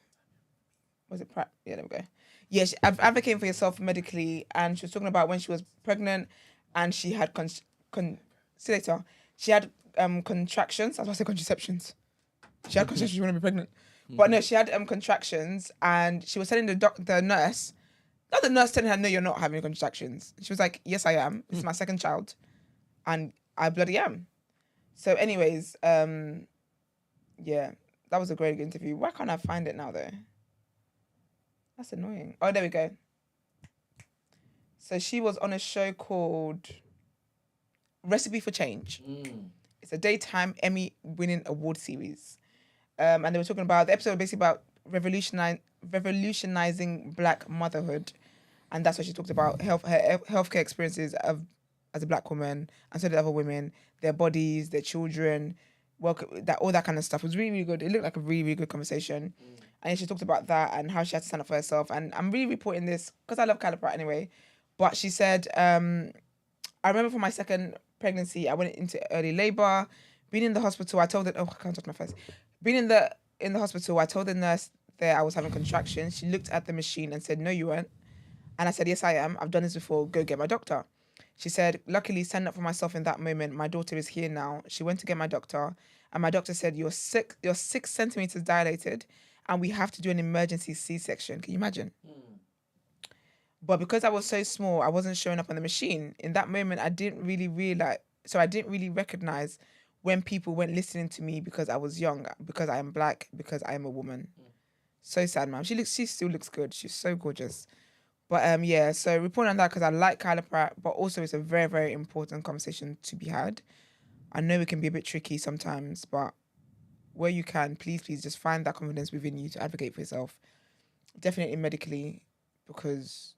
Was it Pratt? Yeah, there we go. Yeah, advocating for yourself medically, and she was talking about when she was pregnant and she had see later. She had contractions. I was about to say contraceptions. She had contractions. She wanted to be pregnant, but no, she had contractions, and she was telling the nurse, not the nurse telling her, no, you're not having contractions. She was like, yes, I am. It's my second child, and I bloody am. So, anyways, yeah, that was a great interview. Why can't I find it now though? That's annoying. Oh, there we go. So she was on a show called Recipe for Change. It's a daytime Emmy-winning award series. And they were talking about, the episode was basically about revolutionizing Black motherhood. And that's what she talked about, her healthcare experiences as a Black woman, and so did other women, their bodies, their children, all that kind of stuff. It was really, really good. It looked like a really, really good conversation. And she talked about that and how she had to stand up for herself. And I'm really reporting this because I love Kyla Pratt anyway. But she said, I remember for my second pregnancy, I went into early labor. Being in the hospital, I told her, I can't touch my face. Being in the hospital, I told the nurse that I was having contractions. She looked at the machine and said, no, you weren't. And I said, yes, I am. I've done this before. Go get my doctor. She said, luckily, standing up for myself in that moment, my daughter is here now. She went to get my doctor. And my doctor said, you're 6 centimeters dilated. And we have to do an emergency C-section. Can you imagine? But because I was so small, I wasn't showing up on the machine. In that moment, I didn't really recognize when people weren't listening to me because I was young, because I am Black, because I am a woman. So sad, man. She still looks good. She's so gorgeous. But yeah, so reporting on that because I like Kyla Pratt, but also it's a very, very important conversation to be had. I know it can be a bit tricky sometimes, but where you can, please just find that confidence within you to advocate for yourself. Definitely medically, because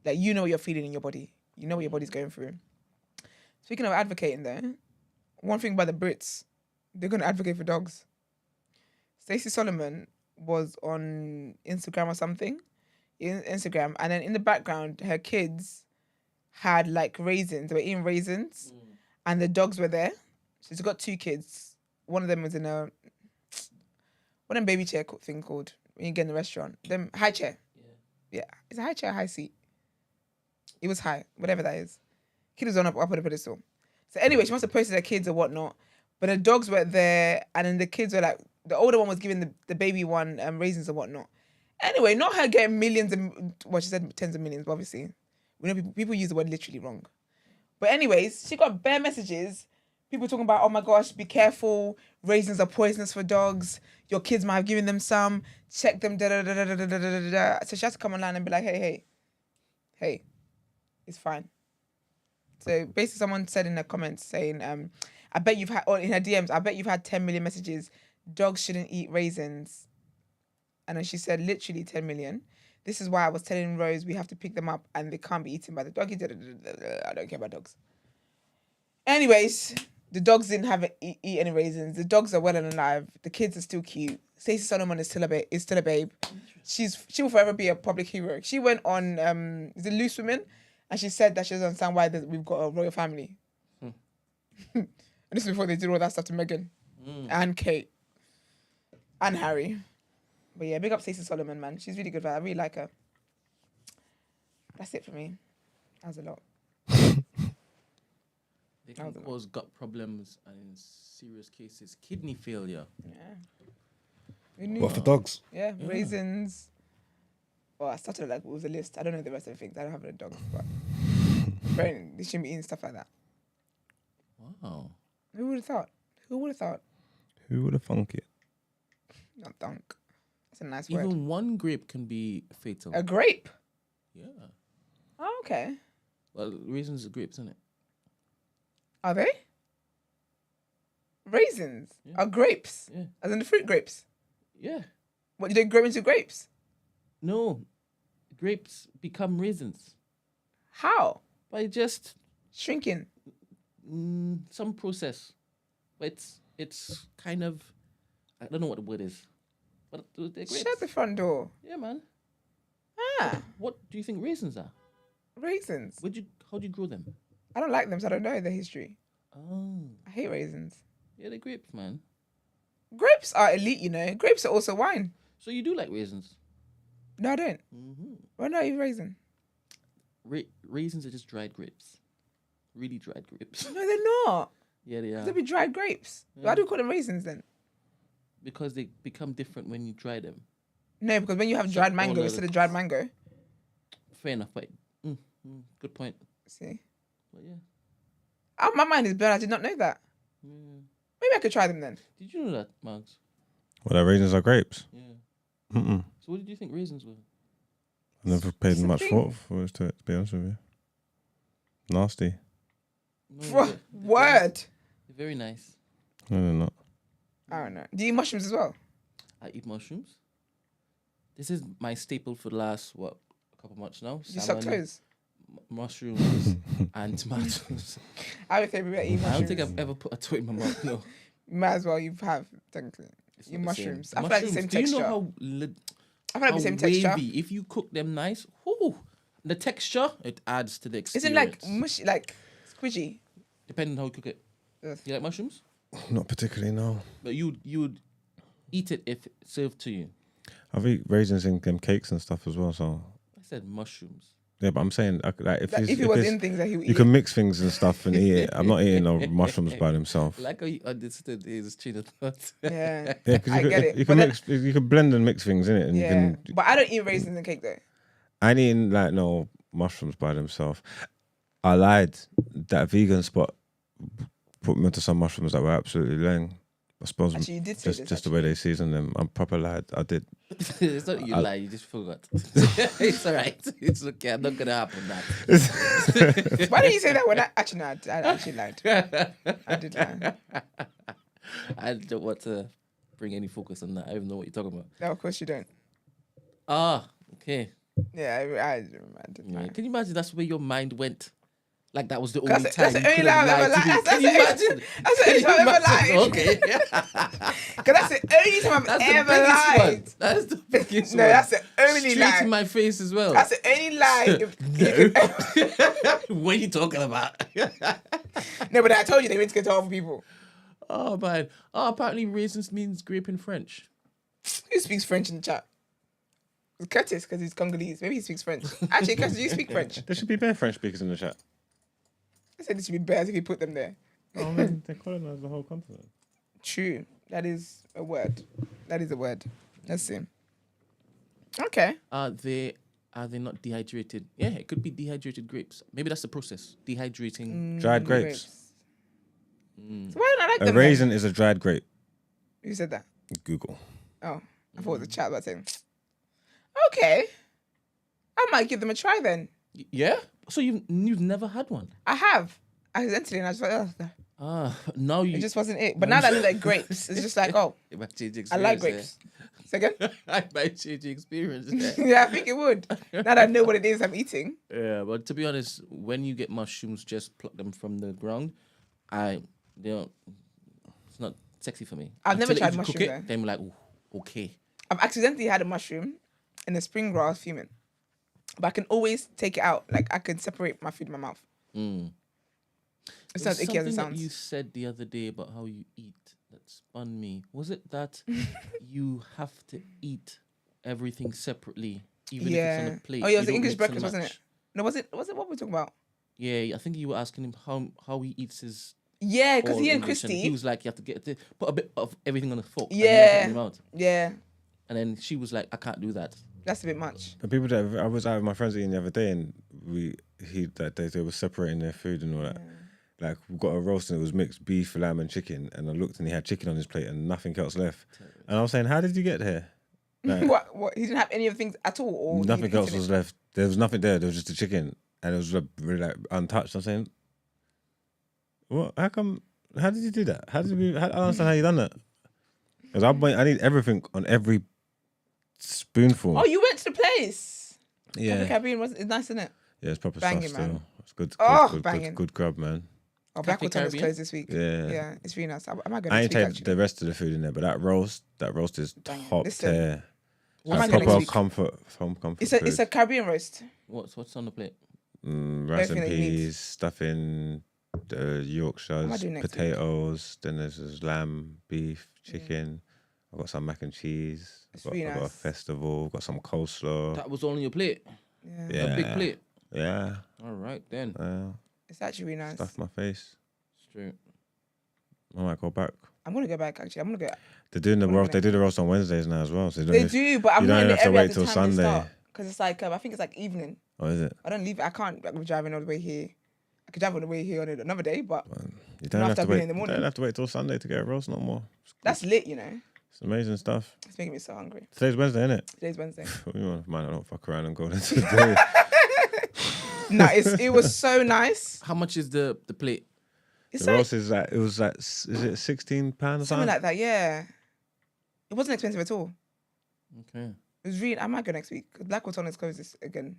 like you know what you're feeling in your body. You know what your body's going through. Speaking of advocating though, one thing about the Brits, they're going to advocate for dogs. Stacey Solomon was on Instagram or something, and then in the background, her kids had like raisins. They were eating raisins, and the dogs were there. She's got 2 kids. One of them was in a what a baby chair thing called when you get in the restaurant. Them high chair. Yeah. It's a high chair, high seat. It was high, whatever that is. Kid was up on the pedestal. So anyway, she must have posted her kids or whatnot. But the dogs were there, and then the kids were like, the older one was giving the baby one raisins and whatnot. Anyway, not her getting millions and, well, she said tens of millions, but obviously, we know people use the word literally wrong. But anyways, she got bare messages. People talking about, oh my gosh, be careful. Raisins are poisonous for dogs. Your kids might have given them some. Check them, da da da da da da da da da. So she has to come online and be like, hey, it's fine. So basically someone said in the comments saying, I bet you've had, or in her DMs, I bet you've had 10 million messages. Dogs shouldn't eat raisins. And then she said, literally 10 million. This is why I was telling Rose we have to pick them up and they can't be eaten by the doggy. I don't care about dogs. Anyways, the dogs didn't eat any raisins. The dogs are well and alive. The kids are still cute. Stacey Solomon is still a babe. She will forever be a public hero. She went on is it Loose Women? And she said that she doesn't understand why we've got a royal family. And this is before they did all that stuff to Meghan and Kate and Harry. But yeah, big up Stacey Solomon, man. She's really good. I really like her. That's it for me. That was a lot. They can cause gut problems and in serious cases, kidney failure. Yeah. What for dogs? Yeah, raisins. Well, I started like it was a list. I don't know the rest of the things. I don't have a dog, but apparently they shouldn't be eating stuff like that. Wow. Who would have thought? Who would have thunk it? Not thunk. That's a nice word. Even one grape can be fatal. A grape? Yeah. Oh, okay. Well, raisins are grapes, isn't it? Are they? Raisins are grapes? Yeah. As in the fruit grapes? Yeah. What, do they grow into grapes? No. Grapes become raisins. How? By just shrinking. Some process. But it's kind of, I don't know what the word is. But they're grapes. Shut the front door. Yeah, man. Ah. What do you think raisins are? Raisins? How do you grow them? I don't like them, so I don't know the history. Oh. I hate raisins. Yeah, they're grapes, man. Grapes are elite, you know. Grapes are also wine. So you do like raisins? No, I don't. Mm-hmm. Why not eat raisin? Raisins are just dried grapes. Really dried grapes. No, they're not. Yeah, they are. They'll be dried grapes. Yeah. Why do you call them raisins then? Because they become different when you dry them. No, because when you have dried mango instead of dried mango. Fair enough, but good point. See? But yeah. Oh, my mind is blown. I did not know that. Yeah. Maybe I could try them then. Did you know that, Margs? Well, that raisins are grapes. Yeah. Mm-mm. So what did you think raisins were? I never paid much thought for it, to be honest with you. Nasty. No, Word. They're very nice. No, they're not. I don't know. Do you eat mushrooms as well? I eat mushrooms. This is my staple for the last, a couple months now. You suck toes? Mushrooms and tomatoes. I would say we eat mushrooms. I don't think I've ever put a toe in my mouth, no. Might as well, you have, technically. You mushrooms. I feel like the same texture. Do you know I feel like the same texture. Wavy, if you cook them nice, the texture, it adds to the experience. Isn't like mushy, like squidgy? Depending on how you cook it. Yes. You like mushrooms? Not particularly, no. But you would eat it if served to you. I've eaten raisins in them cakes and stuff as well, so. I said mushrooms. Yeah, but I'm saying like if it was in things that he would you eat. can mix things and stuff and eat it. I'm not eating no mushrooms by themselves. Like how you understood his chain of thought. Yeah, because I get it. You can mix, you can blend and mix things in it, and you can. But I don't eat raisins in cake though. I ain't eating like no mushrooms by themselves. I lied. That vegan spot put me onto some mushrooms that were absolutely laying. I suppose actually, you did say just the way they season them. I'm proper lied. I did. It's not you lie, you just forgot. It's all right. It's okay. I'm not gonna happen that. Why did you say that when I actually lied? I did lie. I don't want to bring any focus on that. I don't even know what you're talking about. No, of course you don't. Ah, okay. Yeah, I did lie. Can you imagine that's where your mind went? Like that was the only time. That's the only lie I've ever lied. Can you imagine? That's the only time I've ever lied. Okay. Because that's the only time I've ever lied. That's the biggest one. No, that's the only Straight lie. in my face as well. That's the only lie. What are you talking about? No, but I told you they went to get to other people. Oh, man. Oh, apparently raisins means grape in French. Who speaks French in the chat? It's Curtis, because he's Congolese. Maybe he speaks French. Actually, Curtis, do you speak French? There should be bare French speakers in the chat. I said it should be bears if you put them there. Oh, man, they colonized the whole continent. True. That is a word. Let's see. Okay. Are they not dehydrated? Yeah, it could be dehydrated grapes. Maybe that's the process. Dehydrating. Dried grapes. So why don't I like them? A raisin is a dried grape. Who said that? Google. Oh, I thought it was a chat about saying. Okay. I might give them a try then. Yeah? So you've never had one? I have. Accidentally, and I was like, now you... It just wasn't it. But now that I know like grapes, it's just like, oh, it might change the I like experience, grapes. Second? I might change the experience. Yeah, I think it would. Now that I know what it is I'm eating. Yeah, but to be honest, when you get mushrooms, just pluck them from the ground. It's not sexy for me. I've never tried you mushroom cook it, though. then I'm like, ooh, okay. I've accidentally had a mushroom in the spring roll. I was fuming. But I can always take it out. Like, I can separate my food in my mouth. It's not as icky as it sounds. That you said the other day about how you eat that spun me. Was it that you have to eat everything separately, even if it's on a plate? Oh, yeah, it was the English breakfast, wasn't it? No, was it what were we talking about? Yeah, I think you were asking him how he eats his... Yeah, because he and English, Christy... he was like, you have to put a bit of everything on the fork. Yeah. And then yeah. And then she was like, I can't do that. That's a bit much. The people that I was out with my friends eating the other day, and they were separating their food and all that. Like, we got a roast and it was mixed beef, lamb, and chicken. And I looked and he had chicken on his plate and nothing else left. And I was saying, how did you get here? Like, what? He didn't have any of the things at all? Or nothing else was left. There was nothing there. There was just the chicken, and it was really like untouched. I'm saying, what? How come? How did you do that? I don't understand how you done that. Because I need everything on every spoonful. Oh, you went to the place? Yeah. The Caribbean it's nice, isn't it? Yeah, it's proper Banging, stuff man. still. It's good. Banging. Good grub, man. Oh, Blackwater is closed this week. Yeah. Yeah, it's really nice. I might go I ain't next week, tried the rest of the food in there, but that roast is top Listen, tier. I might Like go proper next week. comfort It's food. a Caribbean roast. What's on the plate? Rice and Everything that you need. peas, stuffing, the Yorkshires, do next potatoes. Then there's lamb, beef, chicken. I've got some mac and cheese. I've got a nice. festival. Got some coleslaw. That was all on your plate? Yeah. A big plate? Yeah. All right, then. It's actually really nice. Stuff my face. Straight. I might go back. I'm gonna go back. Actually, I'm gonna go. They're doing the roast. They do the roast on Wednesdays now as well. So They do, but I'm you not don't in have the to area wait at the till time Sunday. because it's like I think it's like evening. Oh, is it? I don't leave. I can't be driving all the way here. I could drive all the way here on another day, but You don't have to I've been wait. in the You morning. don't have to wait till Sunday to get a roast no more. that's lit, you know. It's amazing stuff. It's making me so hungry. Today's Wednesday, isn't it? Today's Wednesday. Man, I don't fuck around and go there today. No, it was so nice. How much is the plate? It's The like, roast is like, it was like, is it £16 or something something? like that. Yeah, it wasn't expensive at all. Okay. It was really. I might go next week. Blackwater is closed again.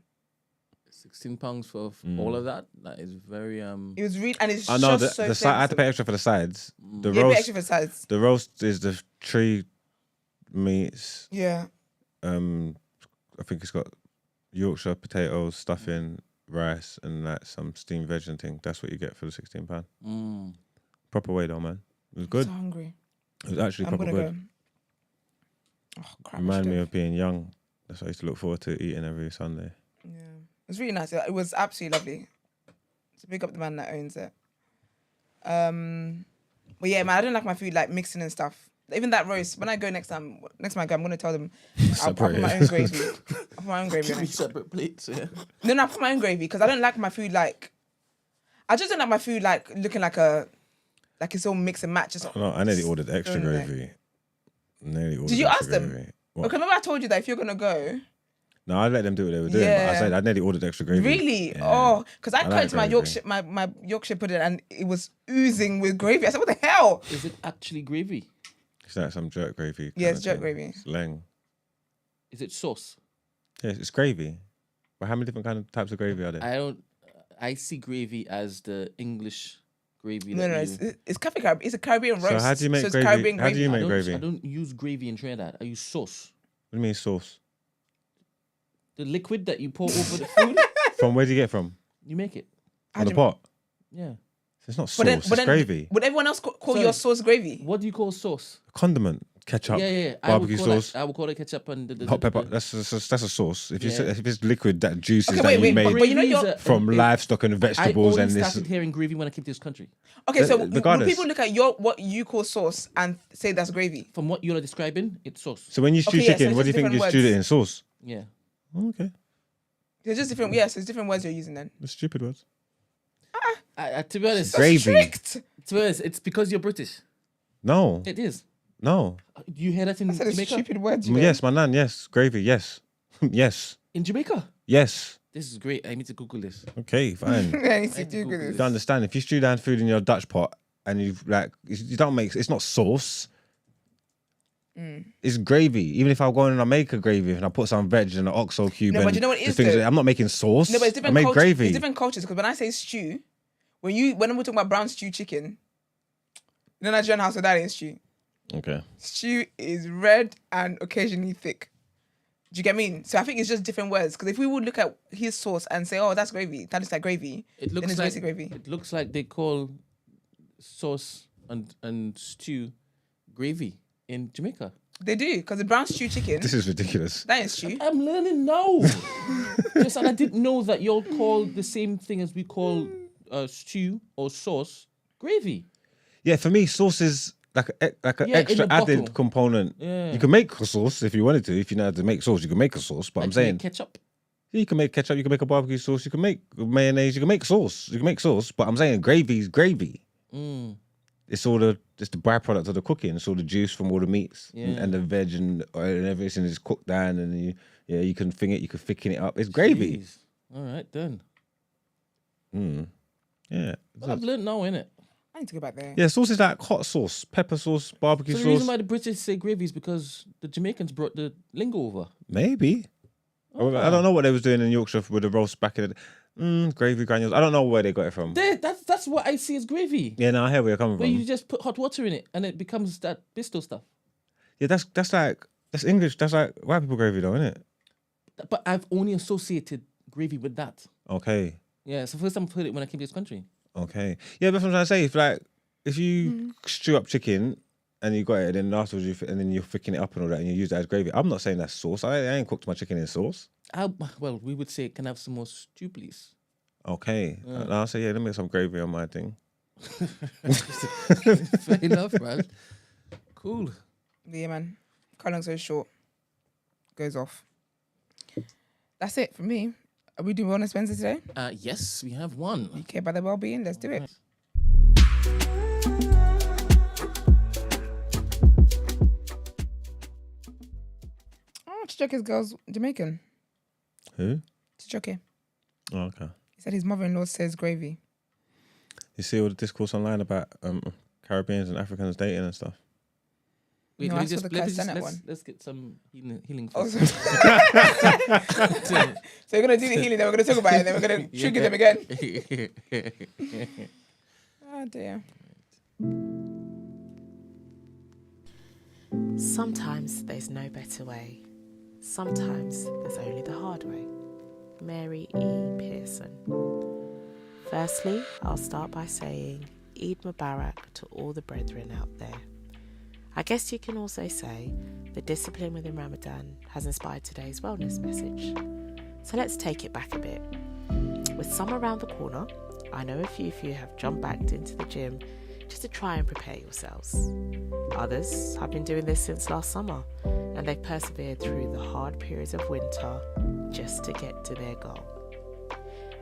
£16 for all of that? That is very... It was really, and it's I know just so I had to pay extra for the sides. The yeah, roast, extra for sides. the roast is the tree meats. Yeah. I think it's got Yorkshire potatoes, stuffing, rice, and like some steamed veg and thing. That's what you get for the £16. Proper way though, man. It was good. I'm so hungry. It was actually proper good. Oh crap! Reminded me of being young. That's what I used to look forward to eating every Sunday. Yeah, it was really nice. It was absolutely lovely. So big up the man that owns it. But yeah, man, I don't like my food like mixing and stuff. Even that roast. When I go next time I go, I'm gonna tell them I'll put my own gravy. I'll put my own gravy on it. Separate plates, yeah. No, I put my own gravy because I don't like my food like. I just don't like my food like looking like it's all mix and match. No, I nearly ordered extra Thrown in there. gravy. Nearly ordered. Did you extra ask them? gravy. Okay, remember I told you that if you're gonna go. No, I let them do what they were doing. But I Yeah. said I nearly ordered extra gravy. Really? Yeah. Oh, because I I cut like into my gravy. my Yorkshire pudding and it was oozing with gravy. I said, what the hell? Is it actually gravy? It's like some jerk gravy. Yeah, kind it's of jerk thing. gravy. It's leng. Is it sauce? Yeah, it's gravy. But how many different kind of types of gravy are there? I see gravy as the English gravy. No, it's Cafe Caribbean. It's a Caribbean So roast. how do you make it's gravy? Caribbean How do you make gravy? I don't use gravy in Trinidad. I use sauce. What do you mean sauce? The liquid that you pour over the food, From where do you get it from? you make it. On the pot? Yeah. It's not sauce, it's gravy. Would everyone else call your sauce gravy? What do you call sauce? Condiment. ketchup, Yeah. barbecue sauce. I would call it ketchup and hot pepper. That's a sauce. If it's liquid, that juice is Okay, that you made but you know from livestock and vegetables I and only this. started hearing gravy when I came to this country. Okay, so will regardless. people look at what you call sauce and say that's gravy? From what you're describing, it's sauce. So when you stew chicken, what do you think you stewed it in? Sauce? Yeah. Okay. There's just different. Yes, there's different words you're using then. The stupid words. To be honest, Gravy. Strict. to be honest, it's because you're British. No. It is. No. You hear that in I said it's Jamaica? stupid words. Yes, my nan. Yes. Gravy. Yes. Yes. In Jamaica? Yes. This is great. I need to Google this. Okay, fine. I need to do this. You don't understand. If you stew down food in your Dutch pot and you don't make, it's not sauce. It's gravy. Even if I go in and I make a gravy and I put some veg and an OXO cube, No, but you know what it is, things, though? I'm not making sauce. No, but it's different. I make gravy. It's different cultures because when I say stew, when we're talking about brown stew chicken, in the Nigerian house, that ain't stew. Okay. Stew is red and occasionally thick. Do you get me? So I think it's just different words. Because if we would look at his sauce and say, "Oh, that's gravy," that looks like gravy. It looks then it's like basic gravy. It looks like they call sauce and stew gravy in Jamaica. They do because the brown stew chicken. This is ridiculous. That ain't stew. I'm learning now. Just and I didn't know that y'all call the same thing as we call stew or sauce gravy. Yeah, for me, sauce is like an Yeah, extra in a added bottle. component. Yeah. You can make a sauce if you wanted to. If you know how to make sauce, you can make a sauce. But I'm saying, ketchup. yeah, you can make ketchup. You can make a barbecue sauce. You can make mayonnaise. You can make sauce. You can make sauce. But I'm saying gravy is gravy. It's just the byproduct of the cooking. It's all the juice from all the meats and the veg and oil and everything is cooked down, and you can thicken it up. It's gravy. Jeez. All right then. Yeah. Well, I've learned now, innit? I need to go back there. Yeah, sauce is like hot sauce, pepper sauce, barbecue So the sauce. reason why the British say gravy is because the Jamaicans brought the lingo over. Maybe. I don't know what they was doing in Yorkshire with the roast back in the gravy granules. I don't know where they got it from. That's what I see as gravy. Yeah, no, I hear where you're coming Where from. you just put hot water in it and it becomes that Bristol stuff. Yeah, that's English. That's like white people gravy though, isn't it? But I've only associated gravy with that. Okay. Yeah, so first time I heard it when I came to this country. Okay. Yeah, but that's what I'm trying to say. If you stew up chicken and you got it, and then afterwards and then you're thickening it up and all that, and you use that as gravy. I'm not saying that's sauce. I ain't cooked my chicken in sauce. Well, we would say, can I have some more stew, please? Okay. And I'll say, yeah, let me get some gravy on my thing. Fair enough, man. Cool. Yeah, man. How long so short? Goes off. That's it for me. Are we doing Wellness Wednesday today? Yes, we have one. You care about the well-being? Let's do it. Nice. Oh, Chichoke's girl's Jamaican. Who? Chichoke. Oh, okay. He said his mother-in-law says gravy. You see all the discourse online about Caribbeans and Africans dating and stuff. Wait, No, let I me saw just, the let me Kai just Cenat one. let's get some healing Oh, first. so we're going to do the healing, then we're going to talk about it, then we're going to trigger them again. Oh, dear. Sometimes there's no better way. Sometimes there's only the hard way. Mary E. Pearson. Firstly, I'll start by saying Eid Mubarak to all the brethren out there. I guess you can also say the discipline within Ramadan has inspired today's wellness message. So let's take it back a bit. With summer around the corner, I know a few of you have jumped back into the gym just to try and prepare yourselves. Others have been doing this since last summer, and they've persevered through the hard periods of winter just to get to their goal.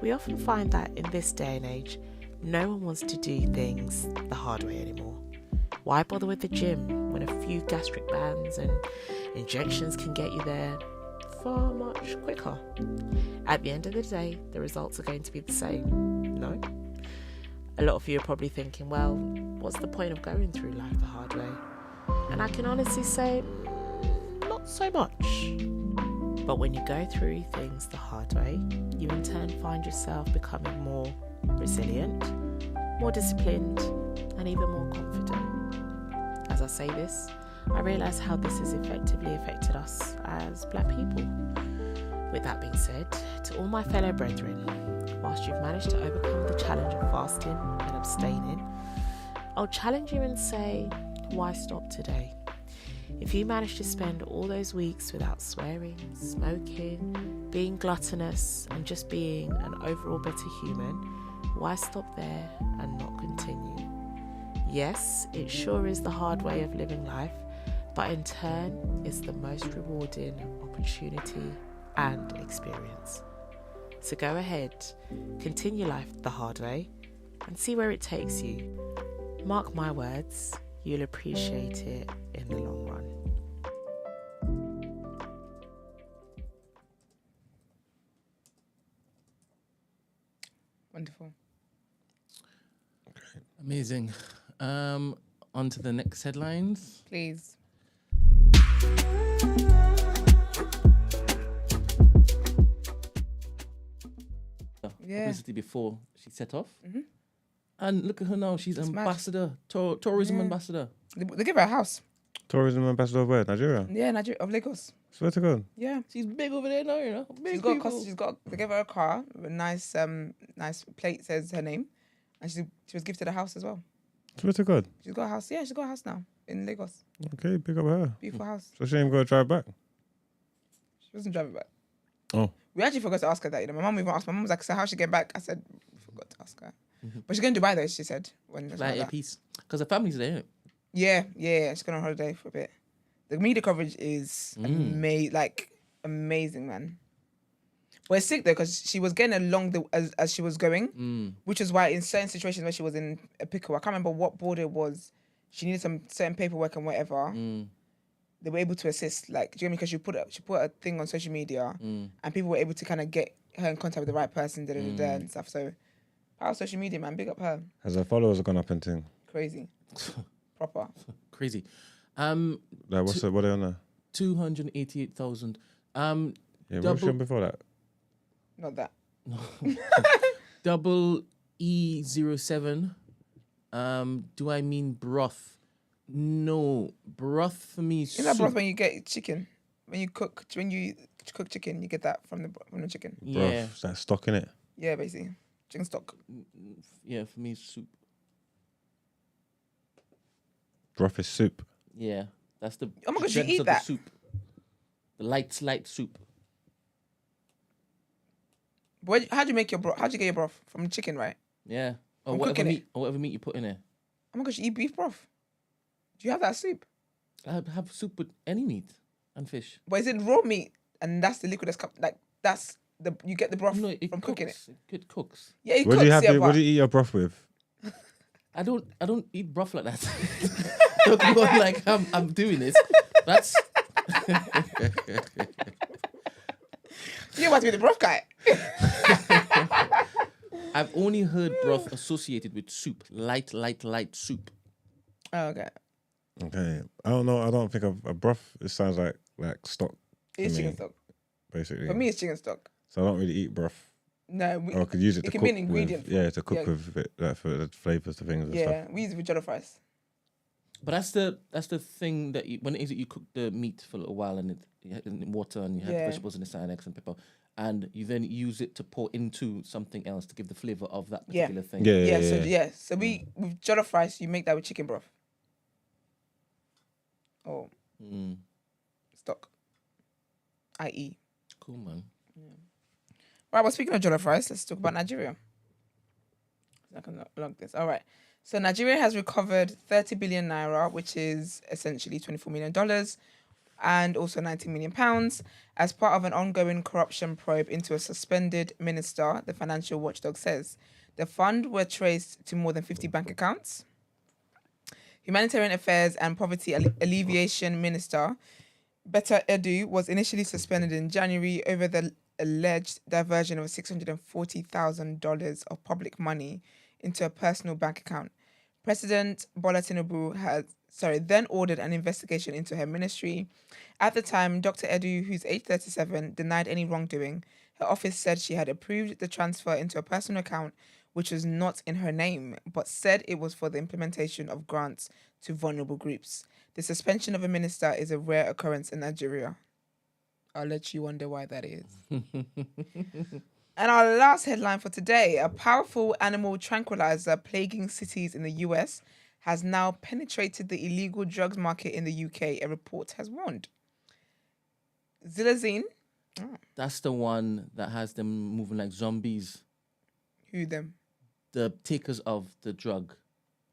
We often find that in this day and age, no one wants to do things the hard way anymore. Why bother with the gym when a few gastric bands and injections can get you there far much quicker? At the end of the day, the results are going to be the same, no? A lot of you are probably thinking, well, what's the point of going through life the hard way? And I can honestly say, not so much. But when you go through things the hard way, you in turn find yourself becoming more resilient, more disciplined, and even more confident. As I say this, I realise how this has effectively affected us as black people. With that being said, to all my fellow brethren, whilst you've managed to overcome the challenge of fasting and abstaining, I'll challenge you and say, why stop today? If you manage to spend all those weeks without swearing, smoking, being gluttonous, and just being an overall better human, why stop there and not continue? Yes, it sure is the hard way of living life, but in turn, it's the most rewarding opportunity and experience. So go ahead, continue life the hard way, and see where it takes you. Mark my words, you'll appreciate it in the long run. Wonderful. Amazing. On to the next headlines. Please. Yeah. Publicity before she set off. Mm-hmm. And look at her now. She's ambassador, tourism ambassador. They give her a house. Tourism ambassador of where? Nigeria? Yeah, Nigeria, of Lagos. Swear to God. Yeah. She's big over there now, you know. Big They gave her a car, a nice plate says her name. And she was gifted a house as well. Swear to God. She's got a house. Yeah, she's got a house now in Lagos. Okay, pick up her. Beautiful house. So she ain't got to drive back? She wasn't driving back. Oh. We actually forgot to ask her that. You know, my mum even asked. My mum was like, "So how's she get back?" I said, "We forgot to ask her." Mm-hmm. But she's going to Dubai though. She said when like a piece because her family's there, isn't it? Yeah. She's going on holiday for a bit. The media coverage is amazing, man. But it's sick though because she was getting along as she was going, which is why in certain situations where she was in a pickle, I can't remember what board it was. She needed some certain paperwork and whatever. They were able to assist, like, do you know what I mean? Because she put a thing on social media, and people were able to kind of get her in contact with the right person, and stuff. So, power of social media, man, big up her. Has her followers gone up and thing? Crazy, proper, crazy. Like what are they on there? 288,000. Yeah, what was she on before that? Not that. No. Double E07. Do I mean broth? No, broth for me is that broth when you get chicken? When you cook chicken, you get that from the chicken. Yeah. Broth, is that stock in it? Yeah, basically. Chicken stock. Yeah, for me, soup. Broth is soup. Yeah, that's the. Oh my gosh, you eat that? The soup. The light soup. How'd you make your broth? How'd you get your broth? From chicken, right? Yeah. Or whatever meat you put in there. Oh my gosh, you eat beef broth? Do you have that soup? I have soup with any meat and fish. But is it raw meat? And that's the liquid that's you get the broth from cooking it. It cooks. Yeah, it what cooks. What do you eat your broth with? I don't eat broth like that. Don't go on like I'm doing it. That's you must be the broth guy. I've only heard broth associated with soup. Light soup. Oh, okay. Okay. I don't know. I don't think a broth, it sounds like stock. It's chicken stock. Basically. For me, it's chicken stock. So I don't really eat broth. No. Or I could use it to can cook be an ingredient. to cook with it, for the flavours, the things and stuff. Yeah, we use it with jollof rice. But that's the thing that when it is that you cook the meat for a little while and you have in water and you have vegetables in the side, eggs and pepper, and you then use it to pour into something else to give the flavour of that particular thing. So we with jollof rice, you make that with chicken broth. Or stock. I.e. Cool, man. Yeah. Right, well, speaking of jollof rice, let's talk about Nigeria. I can log this. All right. So Nigeria has recovered 30 billion naira, which is essentially $24 million, and also 19 million pounds, as part of an ongoing corruption probe into a suspended minister, the financial watchdog says. The fund were traced to more than 50 bank accounts. Humanitarian Affairs and Poverty Alleviation Minister Betta Edu was initially suspended in January over the alleged diversion of $640,000 of public money into a personal bank account. President Bola Tinubu then ordered an investigation into her ministry. At the time, Dr. Edu, who's age 37, denied any wrongdoing. Her office said she had approved the transfer into a personal account which was not in her name, but said it was for the implementation of grants to vulnerable groups. The suspension of a minister is a rare occurrence in Nigeria. I'll let you wonder why that is. And our last headline for today, a powerful animal tranquilizer plaguing cities in the US has now penetrated the illegal drugs market in the UK, a report has warned. Xylazine. That's the one that has them moving like zombies. Who them? The takers of the drug.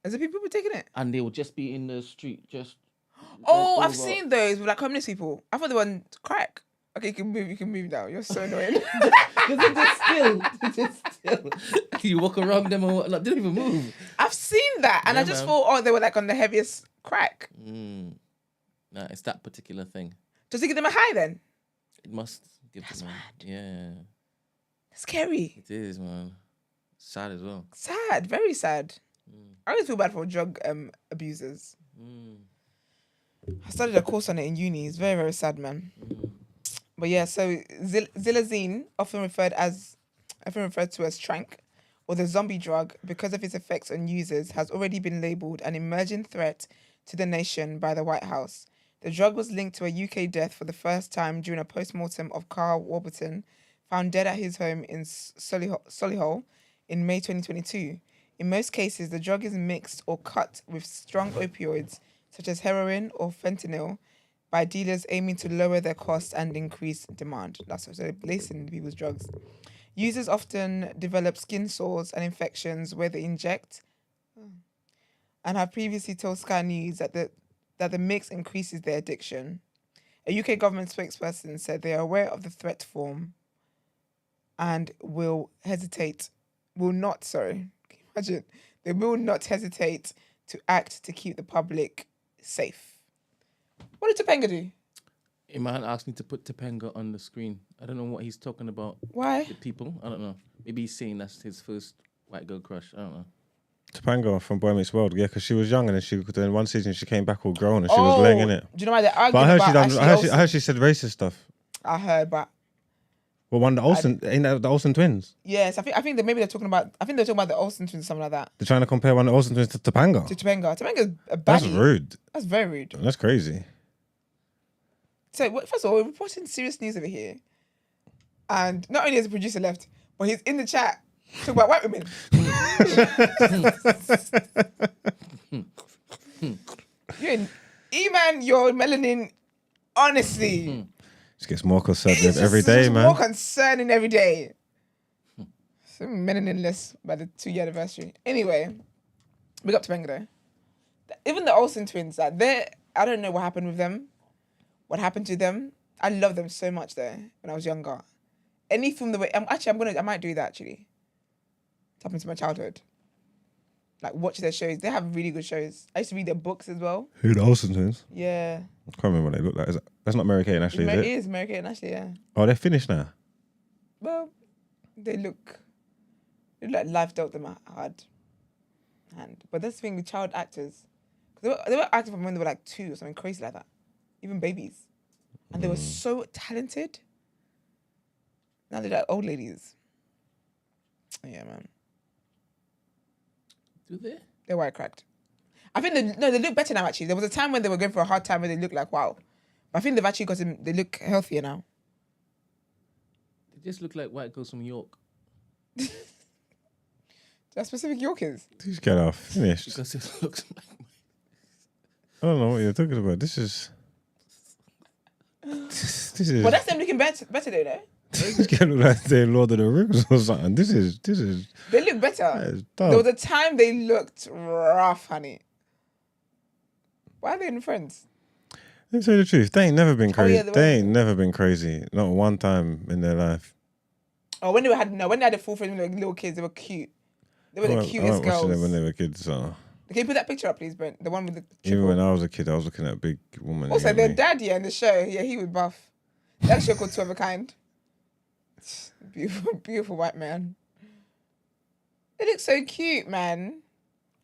Is it people taking it? And they will just be in the street, just. Oh, I've seen those with like homeless people. I thought they were crack. Okay, you can move now. You're so annoying. Just still. You walk around them and whatnot, they don't even move. I've seen that, and I just thought, they were like on the heaviest crack. Nah, it's that particular thing. Does it give them a high then? It must give them a... Yeah. Scary. It is, man. Sad as well. Sad, very sad. I always feel bad for drug abusers. I studied a course on it in uni. It's very, very sad, man. But yeah, so Xylazine, often referred to as Tranq, or the zombie drug, because of its effects on users, has already been labelled an emerging threat to the nation by the White House. The drug was linked to a UK death for the first time during a post-mortem of Carl Warburton, found dead at his home in Solihull in May 2022. In most cases, the drug is mixed or cut with strong opioids, such as heroin or fentanyl, by dealers aiming to lower their costs and increase demand. That's what they're lacing people's drugs. Users often develop skin sores and infections where they inject, and have previously told Sky News that the mix increases their addiction. A UK government spokesperson said they are aware of the threat form and they will not hesitate to act to keep the public safe. What did Topanga do? Iman asked me to put Topanga on the screen. I don't know what he's talking about. Why? The people. I don't know. Maybe he's saying that's his first white girl crush. I don't know. Topanga from Boy Meets World, yeah, because she was young and then in one season she came back all grown and she was laying in it. Do you know why they're arguing I heard she said racist stuff. I heard, but well, one of the Olsen, ain't that the Olsen twins? Yes, I think that maybe they're talking about. I think they're talking about the Olsen twins, something like that. They're trying to compare one of the Olsen twins to Topanga. Topanga's a baddie. That's rude. That's very rude. That's crazy. So first of all, we're reporting serious news over here, and not only has the producer left, but he's in the chat talking about white women. Your melanin, honestly. Just gets more concerning every day, man. More concerning every day. So melaninless by the 2-year anniversary. Anyway, big up to Benga though. Even the Olsen twins, I don't know what happened with them. What happened to them? I love them so much though when I was younger. Any film I might do that actually. It's happened to my childhood. Like watch their shows. They have really good shows. I used to read their books as well. Who, the Olsen twins? Yeah. I can't remember what they look like. That's not Mary Kate and Ashley, is it? It is Mary Kate and Ashley, yeah. Oh, they're finished now? Well, they look like life dealt them a hard hand. But that's the thing with child actors. They were acting from when they were like 2 or something crazy like that. Even babies. And they were so talented. Now they're like old ladies. Yeah, man. Do they? They're white cracked. I think they look better now, actually. There was a time when they were going for a hard time where they looked like, wow. But I think they've actually they look healthier now. They just look like white girls from York. They're specific Yorkers. Just get off. Finished. Because it looks like... I don't know what you're talking about. This is... Well, that's them looking better though, no? This guy look like they're Lord of the Rings or something. This is. They look better. There was a time they looked rough, honey. Why are they in Friends? Let's say the truth. They ain't never been crazy. Yeah, they ain't never been crazy. Not one time in their life. Oh, when they had a full friend when they were little kids, they were cute. They were the cutest girls. Them when they were kids. So. Can you put that picture up, please, Brent? The one with the triple. Even when I was a kid, I was looking at a big woman. Also, their dad, in the show, he was buff. That show called 2 of a Kind. Beautiful, beautiful white man. They look so cute, man.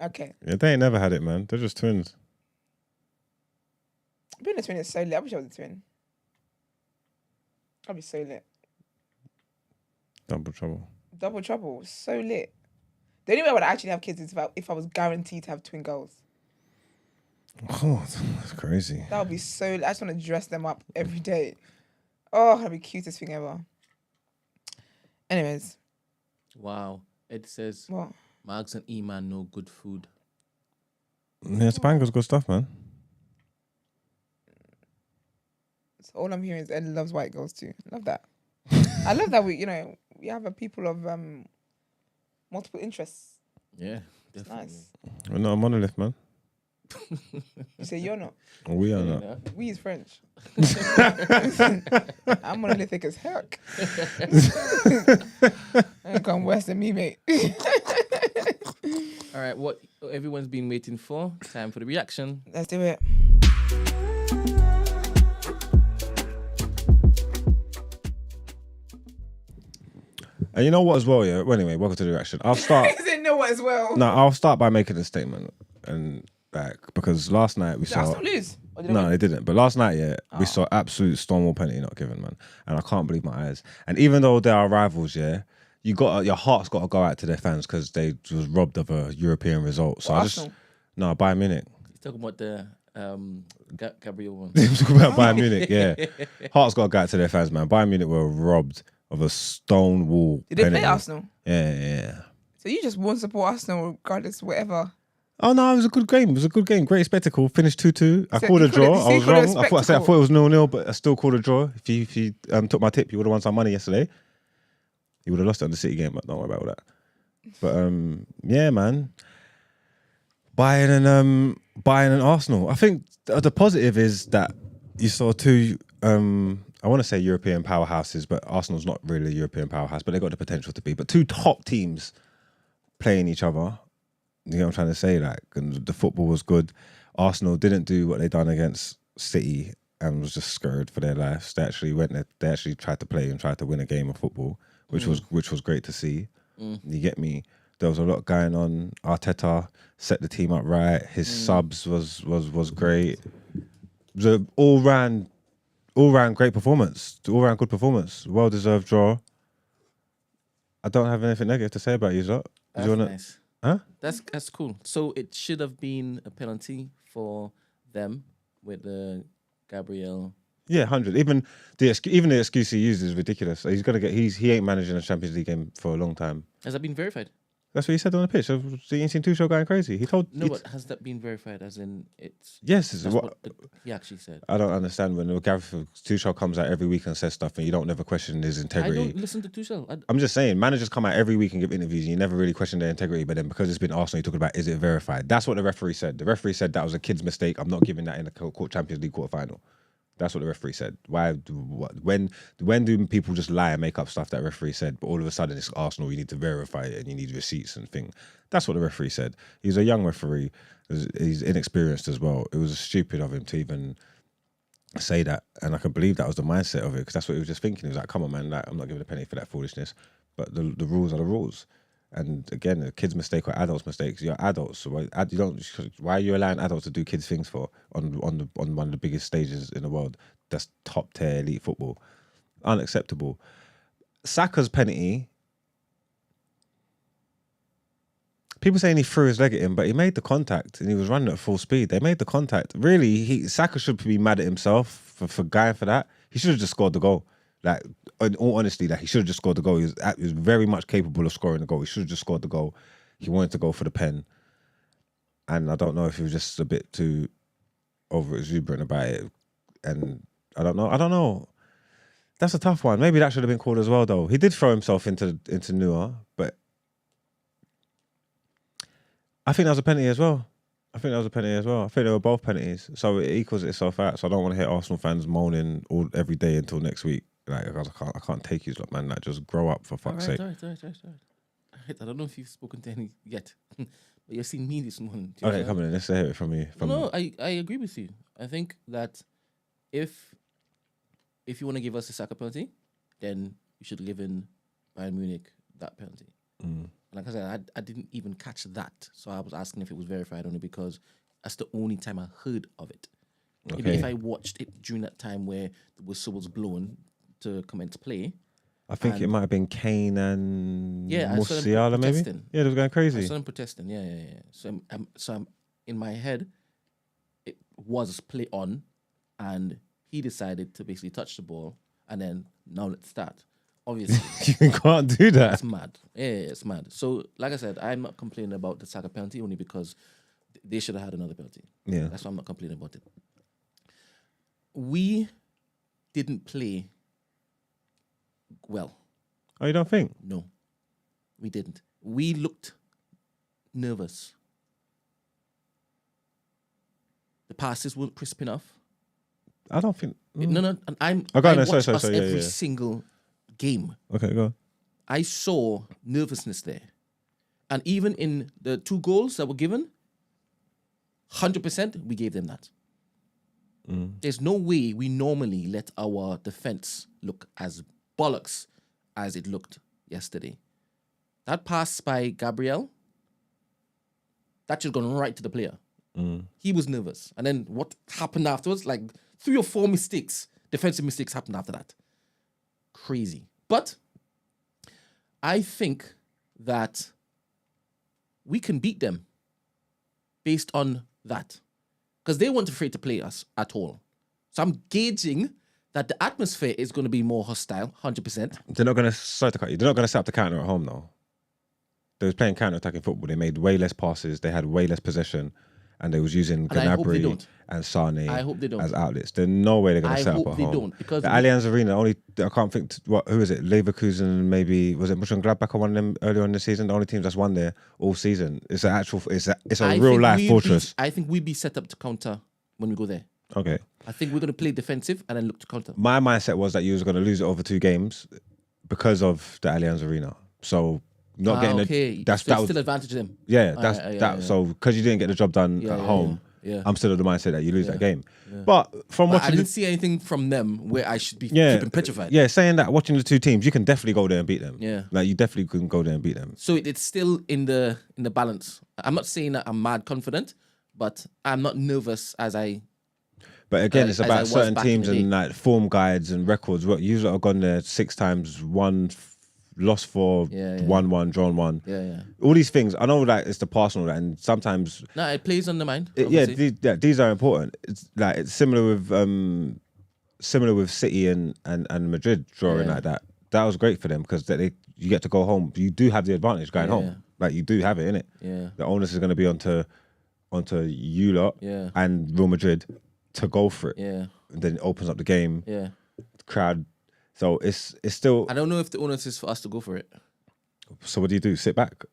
Okay. Yeah, they ain't never had it, man. They're just twins. Being a twin is so lit. I wish I was a twin. I'd be so lit. Double trouble. Double trouble. So lit. The only way I would actually have kids is if I was guaranteed to have twin girls. Oh, that's crazy. That would be so... I just want to dress them up every day. Oh, that'd be the cutest thing ever. Anyways. Wow. Ed says... What? Margs and E-Man, no good food. Yeah, Spanker's good stuff, man. So all I'm hearing is Ed loves white girls too. Love that. I love that we have a people of multiple interests. Yeah, it's definitely. Nice. We're not a monolith, man. You say you're not. We are not. We is French. I'm monolithic as heck. Ain't come worse than me, mate. All right, what everyone's been waiting for. Time for the reaction. Let's do it. And you know what as well, yeah? Well, anyway, welcome to the reaction. I'll start. I didn't know what as well. No, I'll start by making a statement. And because last night we Did Arsenal saw... lose? No, they didn't. But last night, we saw absolute Stonewall penalty not given, man. And I can't believe my eyes. And even though they are rivals, your heart's got to go out to their fans because they was robbed of a European result. So Bayern Munich. He's talking about the Gabriel one. He was talking about Bayern Munich, yeah. Heart's got to go out to their fans, man. Bayern Munich were robbed of a Stonewall Did they penalty. play Arsenal? Yeah. So you just won't support Arsenal regardless, whatever. Oh no, it was a good game. It was a good game. Great spectacle. Finished 2-2. I called a draw. I was wrong. I thought it was 0-0, but I still called a draw. If you took my tip, you would have won some money yesterday. You would have lost it on the City game, but don't worry about all that. But yeah, man. Bayern and Arsenal. I think the positive is that you saw two I want to say European powerhouses, but Arsenal's not really a European powerhouse, but they got the potential to be. But two top teams playing each other. You know what I'm trying to say? Like, and the football was good. Arsenal didn't do what they done against City and was just scared for their lives. They actually went there. They actually tried to play and tried to win a game of football, which was great to see. You get me? There was a lot going on. Arteta set the team up right. His subs was great. It was an all-round great performance. All-round good performance. Well-deserved draw. I don't have anything negative to say about you, Zot. That's nice. Huh? That's cool. So it should have been a penalty for them with the Gabriel. Yeah, 100. Even the excuse he used is ridiculous. He's gonna get. He ain't managing a Champions League game for a long time. Has that been verified? That's what he said on the pitch. So you ain't seen Tuchel going crazy. He told but has that been verified? As in it's yes. That's what he actually said. I don't understand when Tuchel comes out every week and says stuff, and you don't never question his integrity. I don't listen to Tuchel. I'm just saying, managers come out every week and give interviews, and you never really question their integrity. But then because it's been Arsenal, you talk about is it verified? That's what the referee said. The referee said that was a kid's mistake. I'm not giving that in the Champions League quarterfinal. That's what the referee said. When do people just lie and make up stuff that referee said, but all of a sudden it's Arsenal, you need to verify it and you need receipts and things. That's what the referee said. He's a young referee. He's inexperienced as well. It was stupid of him to even say that. And I can believe that was the mindset of it because that's what he was just thinking. He was like, come on, man, like, I'm not giving a penny for that foolishness. But the rules are the rules. And again, a kid's mistake or adults' mistakes. You're adults. So why are you allowing adults to do kids' things for on one of the biggest stages in the world? That's top tier elite football. Unacceptable. Saka's penalty. People saying he threw his leg at him, but he made the contact and he was running at full speed. They made the contact. Really, Saka should be mad at himself for going for that. He should have just scored the goal. Like, in all honesty, he should have just scored the goal. He was very much capable of scoring the goal. He should have just scored the goal. He wanted to go for the pen. And I don't know if he was just a bit too over-exuberant about it. And I don't know. That's a tough one. Maybe that should have been called as well, though. He did throw himself into Neuer, but I think that was a penalty as well. I think they were both penalties. So it equals itself out. So I don't want to hear Arsenal fans moaning every day until next week. Like, I can't take you, man. Like, just grow up for fuck's sake. All right. I don't know if you've spoken to any yet, but you've seen me this morning. Okay, come on, let's hear it from you. No, I agree with you. I think that if you want to give us a Saka penalty, then you should give in Bayern Munich that penalty. Like I said, I didn't even catch that, so I was asking if it was verified only because that's the only time I heard of it. Okay. Maybe if I watched it during that time where the whistle was blown to commence play. I think it might have been Kane and Musiala, maybe? Yeah, they was going crazy. I saw them protesting, yeah. So I'm in my head, it was play on, and he decided to basically touch the ball, and then now let's start. Obviously. You can't do that. It's mad. Yeah, it's mad. So, like I said, I'm not complaining about the Saka penalty only because They should have had another penalty. Yeah. That's why I'm not complaining about it. We didn't play well. Oh, you don't think? No, we didn't. We looked nervous. The passes weren't crisp enough. I don't think. No. And I watch watch us yeah, every yeah. single game. Okay, go on. I saw nervousness there. And even in the 2 goals that were given, 100% we gave them that. There's no way we normally let our defense look as bollocks as it looked yesterday. That pass by Gabriel, that should have gone right to the player. He was nervous. And then what happened afterwards? Like 3 or 4 mistakes, defensive mistakes happened after that. Crazy. But I think that we can beat them based on that. Because they weren't afraid to play us at all. So I'm gauging that the atmosphere is going to be more hostile, 100%. They're not going to start to cut you. They're not going to set up the counter at home, though. They was playing counter-attacking football. They made way less passes. They had way less possession. And they was using Gnabry and Sane as outlets. There's no way they're going to set up at home. I hope they don't. Because the Allianz Arena, I can't think, who is it? Leverkusen, maybe, was it Mönchengladbach or one of them earlier in the season? The only teams that's won there all season. It's a real-life fortress. I think we'd be set up to counter when we go there. Okay. I think we're going to play defensive and then look to counter. My mindset was that you was going to lose it over 2 games because of the Allianz Arena. So not getting that's still advantage them. Yeah, so because you didn't get the job done at home, I'm still of the mindset that you lose that game. Yeah. But I didn't see anything from them where I should be keeping petrified. Yeah, saying that, watching the 2 teams, you can definitely go there and beat them. Yeah, like you definitely can go there and beat them. So it's still in the balance. I'm not saying that I'm mad confident, but I'm not nervous as I. But again, it's about certain teams and like form guides and records. What you have gone there 6 times, lost 4, 1-1, drawn 1. Yeah. All these things, I know that it's the past and all that, and sometimes it plays on the mind. These are important. It's like it's similar with City and Madrid drawing like that. That was great for them because you get to go home. You do have the advantage going home. Like you do have it, innit? Yeah. The onus is going to be onto you lot and Real Madrid to go for it. Yeah. And then it opens up the game. Yeah. The crowd. So it's still. I don't know if the onus is for us to go for it. So what do? Sit back?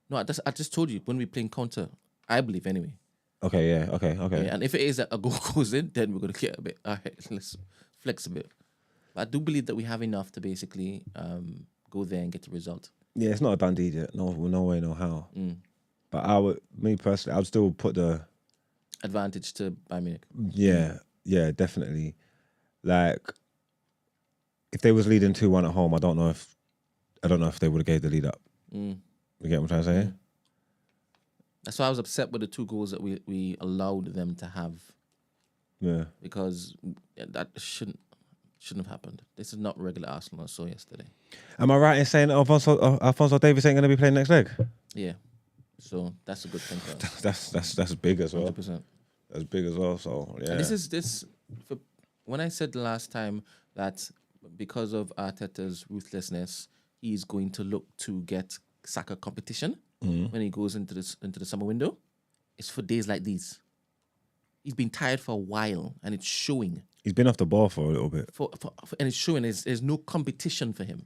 No, I just told you when we playing counter. I believe anyway. Okay. Yeah. Okay. Yeah, and if it is that a goal goes in, then we're gonna get a bit. All right, let's flex a bit. But I do believe that we have enough to basically go there and get the result. Yeah, it's not a done deal yet. No way, no how. But me personally, I would still put the advantage to Bayern Munich. Yeah, definitely. Like, if they was leading 2-1 at home, I don't know if they would have gave the lead up. You get what I'm trying to say? That's why I was upset with the 2 goals that we allowed them to have. Yeah. Because that shouldn't have happened. This is not regular Arsenal I saw yesterday. Am I right in saying Alphonso Davies ain't going to be playing next leg? Yeah. So that's a good thing for us. That's big as well. 100%. That's big as well. So yeah. And when I said the last time that because of Arteta's ruthlessness, he's going to look to get Saka competition when he goes into the summer window. It's for days like these. He's been tired for a while, and it's showing. He's been off the ball for a little bit, and it's showing. There's no competition for him.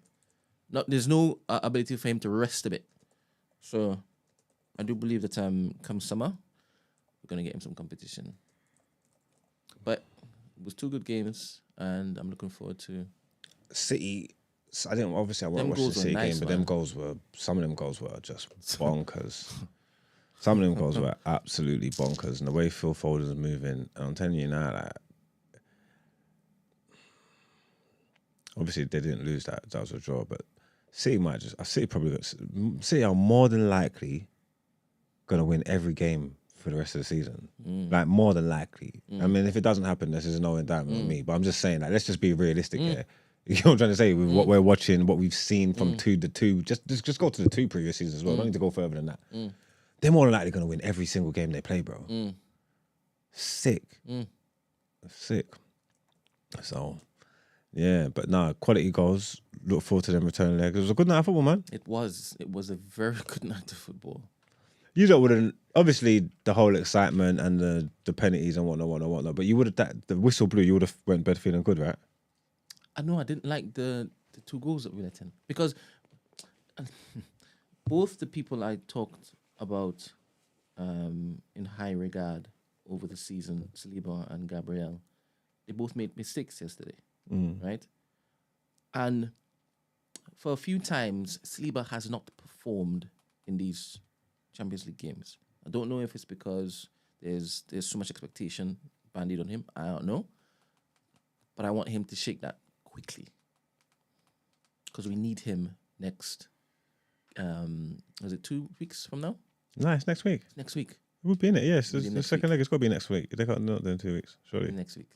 There's no ability for him to rest a bit. So I do believe that come summer, we're gonna get him some competition. But it was 2 good games, and I'm looking forward to City. I won't watch the City game, but some of them goals were just bonkers. Some of them goals were absolutely bonkers, and the way Phil Foden's is moving, and I'm telling you now, like, obviously they didn't lose that was a draw, but City City are more than likely gonna win every game for the rest of the season. Like, more than likely. I mean, if it doesn't happen, this is no indictment on me, but I'm just saying, like, let's just be realistic here. You know what I'm trying to say? With what we're watching, what we've seen from the 2, just go to the 2 previous seasons as well. Don't need to go further than that. They're more than likely going to win every single game they play, bro. Sick. Sick. So, yeah, but quality goals. Look forward to them returning legs. It was a good night of football, man. It was a very good night of football. You lot wouldn't. Obviously, the whole excitement and the penalties and whatnot. But you would have the whistle blew. You would have went bed feeling good, right? I know I didn't like the 2 goals that we let in because both the people I talked about in high regard over the season, Saliba and Gabriel, they both made mistakes yesterday, right? And for a few times, Saliba has not performed in these Champions League games. I don't know if it's because there's so much expectation bandied on him. I don't know. But I want him to shake that quickly. Because we need him next, is it 2 weeks from now? No, it's next week. Next week. We'll be in it, yes. The second leg has got to be next week. They got not in 2 weeks, surely. Next week.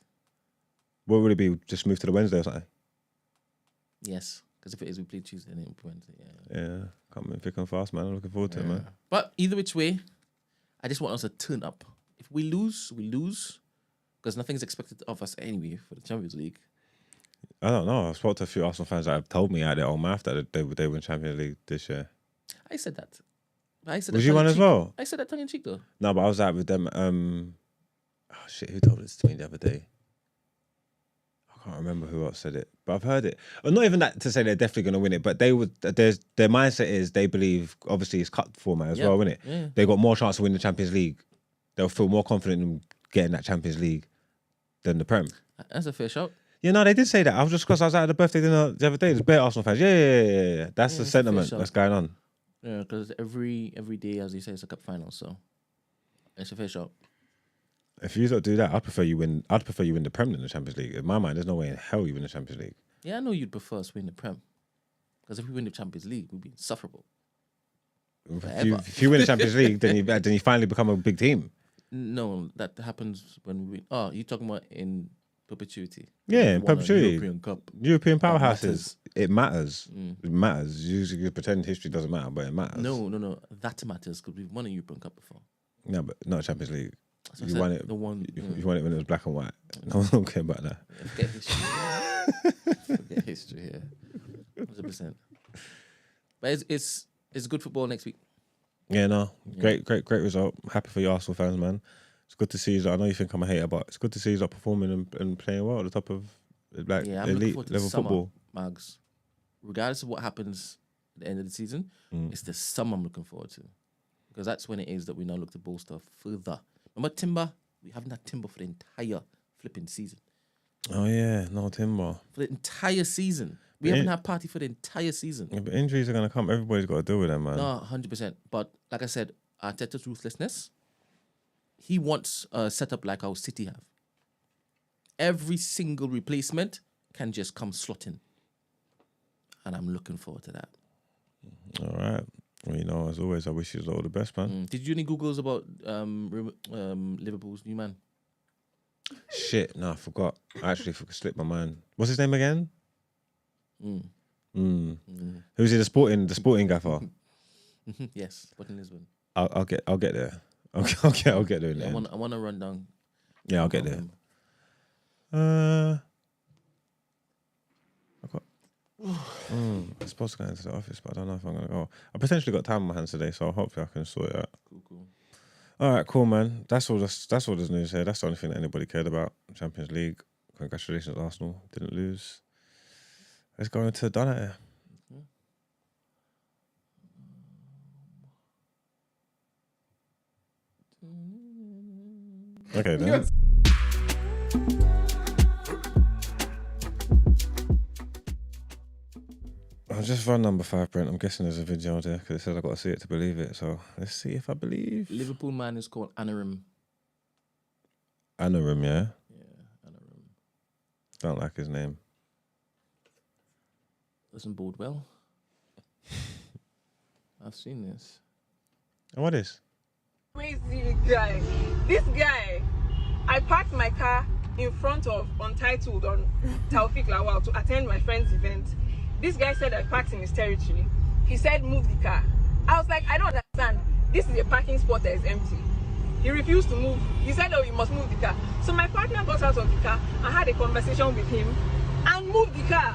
What would it be? Just move to the Wednesday or something? Yes. Because if it is, we play Tuesday and then Wednesday. Yeah. Coming thick and fast, man. I'm looking forward to it, man. But either which way, I just want us to turn up. If we lose, we lose. Because nothing's expected of us anyway for the Champions League. I don't know. I spoke to a few Arsenal fans that have told me out their own mouth that they win Champions League this year. I said that. Was you one as well? I said that tongue in cheek though. No, but I was out with them. Oh shit! Who told this to me the other day? I can't remember who else said it, but I've heard it. Well, not even that to say they're definitely going to win it, but they would. Their mindset is they believe. Obviously, it's cut format as well, isn't it? Yeah. They got more chance to win the Champions League. They'll feel more confident in getting that Champions League than the Prem. That's a fair shout. Yeah, no, they did say that. I was just because I was at the birthday dinner the other day. There's bare Arsenal fans. Yeah. That's the sentiment that's going on. Yeah, because every day, as you say, it's a cup final, so it's a fair shot. If you don't do that, I'd prefer you win the Prem than the Champions League. In my mind, there's no way in hell you win the Champions League. Yeah, I know you'd prefer us win the Prem, because if we win the Champions League, we'd be insufferable. If you win the Champions League, then you finally become a big team. No, that happens when we win. Oh, you're talking about in perpetuity. Yeah, in perpetuity. European Cup. European powerhouses. It matters. It matters. You pretend history doesn't matter, but it matters. No. That matters because we've won a European Cup before. No, but not Champions League. So you won it. You won it when it was black and white. No one don't care about that. Yeah, forget history. Forget history here. 100%. But it's good football next week. Yeah, no. Great result. Happy for your Arsenal fans, man. It's good to see you. I know you think I'm a hater, but it's good to see you performing and playing well at the top of elite level football. Mags. Regardless of what happens at the end of the season, it's the summer I'm looking forward to. Because that's when it is that we now look to bolster further. Remember Timber? We haven't had Timber for the entire flipping season. Oh, yeah. No Timber. For the entire season. We haven't had Party for the entire season. Yeah, but injuries are going to come. Everybody's got to deal with them, man. No, 100%. But like I said, Arteta's ruthlessness, he wants a setup like our City have. Every single replacement can just come slotting. And I'm looking forward to that. All right. Well, as always, I wish you all the best, man. Did you do any Googles about Liverpool's new man? Shit, no, I forgot. I actually slipped my mind. What's his name again? Who's he? The sporting gaffer? Yes, Sporting Lisbon. I'll get there. I'll get there. Yeah, I want to run down. Yeah, I'll get there. I'm supposed to go into the office, but I don't know if I'm gonna go. I potentially got time on my hands today, so hopefully I can sort it out. Cool. All right, cool, man. That's all there's news here. That's the only thing that anybody cared about. Champions League. Congratulations, Arsenal. Didn't lose. Let's go into Out Ere. Okay, then. I'll just run number 5, Brent. I'm guessing there's a video there because it says I've got to see it to believe it. So let's see if I believe. Liverpool man is called Anarim. Anarim, yeah? Yeah, Anarim. Don't like his name. Doesn't bode well. I've seen this. And what is? Crazy guy. This guy, I parked my car in front of Untitled on Taufik Lawal to attend my friend's event. This guy said I parked in his territory. He said, move the car. I was like, I don't understand. This is a parking spot that is empty. He refused to move. He said, oh, you must move the car. So my partner got out of the car and had a conversation with him and moved the car.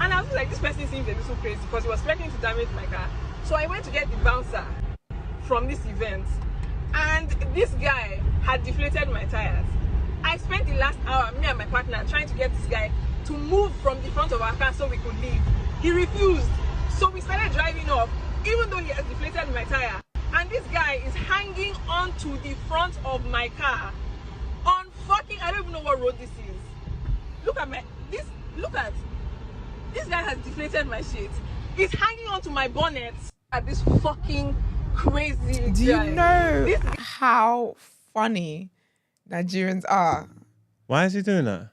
And I was like, this person seems a little crazy because he was threatening to damage my car. So I went to get the bouncer from this event, and this guy had deflated my tires. I spent the last hour, me and my partner, trying to get this guy to move from the front of our car so we could leave. He refused. So we started driving off, even though he has deflated my tire. And this guy is hanging onto the front of my car on fucking, I don't even know what road this is. Look at this guy has deflated my shit. He's hanging onto my bonnet at this fucking crazy guy. Do you know how funny Nigerians are? Why is he doing that?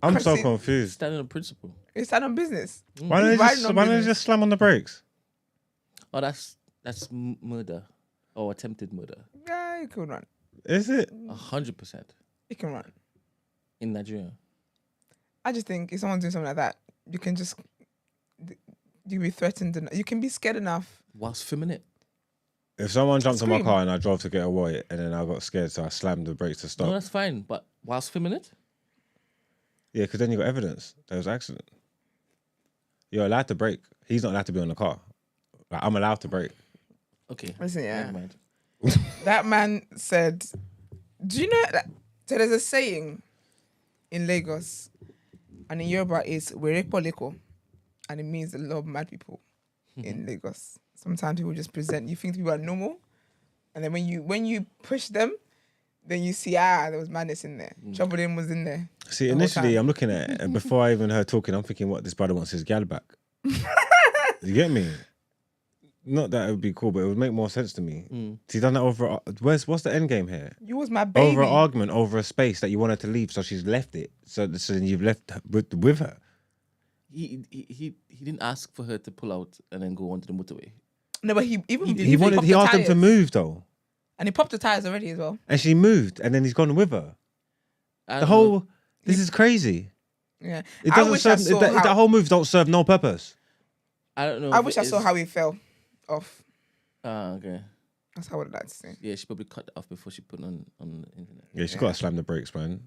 I'm so confused. Standing on principle. It's stand on business. Why don't they just slam on the brakes? Oh, that's murder or attempted murder. Yeah, you can run. Is it? 100%. You can run. In Nigeria. I just think if someone's doing something like that, you can just be threatened and you can be scared enough. Whilst filming it. If someone jumped in my car and I drove to get away and then I got scared, so I slammed the brakes to stop. No, that's fine. But whilst filming it? Yeah, because then you got evidence. There was an accident. You're allowed to brake. He's not allowed to be on the car. Like, I'm allowed to brake. Okay. Listen, yeah. Never mind. That man said, do you know that? So there's a saying in Lagos and in Yoruba is Werepo, and it means a lot of mad people in Lagos. Sometimes people just present, you think people are normal, and then when you push them, then you see, there was madness in there. Trouble in was in there. See, initially, I'm looking at it, and before I even heard talking, I'm thinking, what, this brother wants his gal back. You get me? Not that it would be cool, but it would make more sense to me. She done that over, what's the end game here? You was my baby. Over an argument, over a space that you wanted to leave, so she's left it. So then you've left with her. He didn't ask for her to pull out and then go onto the motorway. No, but he asked him to move though. And he popped the tires already as well. And she moved, and then he's gone with her. This is crazy. Yeah, it doesn't serve. That whole move don't serve no purpose. I don't know. I wish I saw how he fell off. Okay. That's how I would like to see. Yeah, she probably cut it off before she put it on the internet. Yeah, she's got to slam the brakes, man.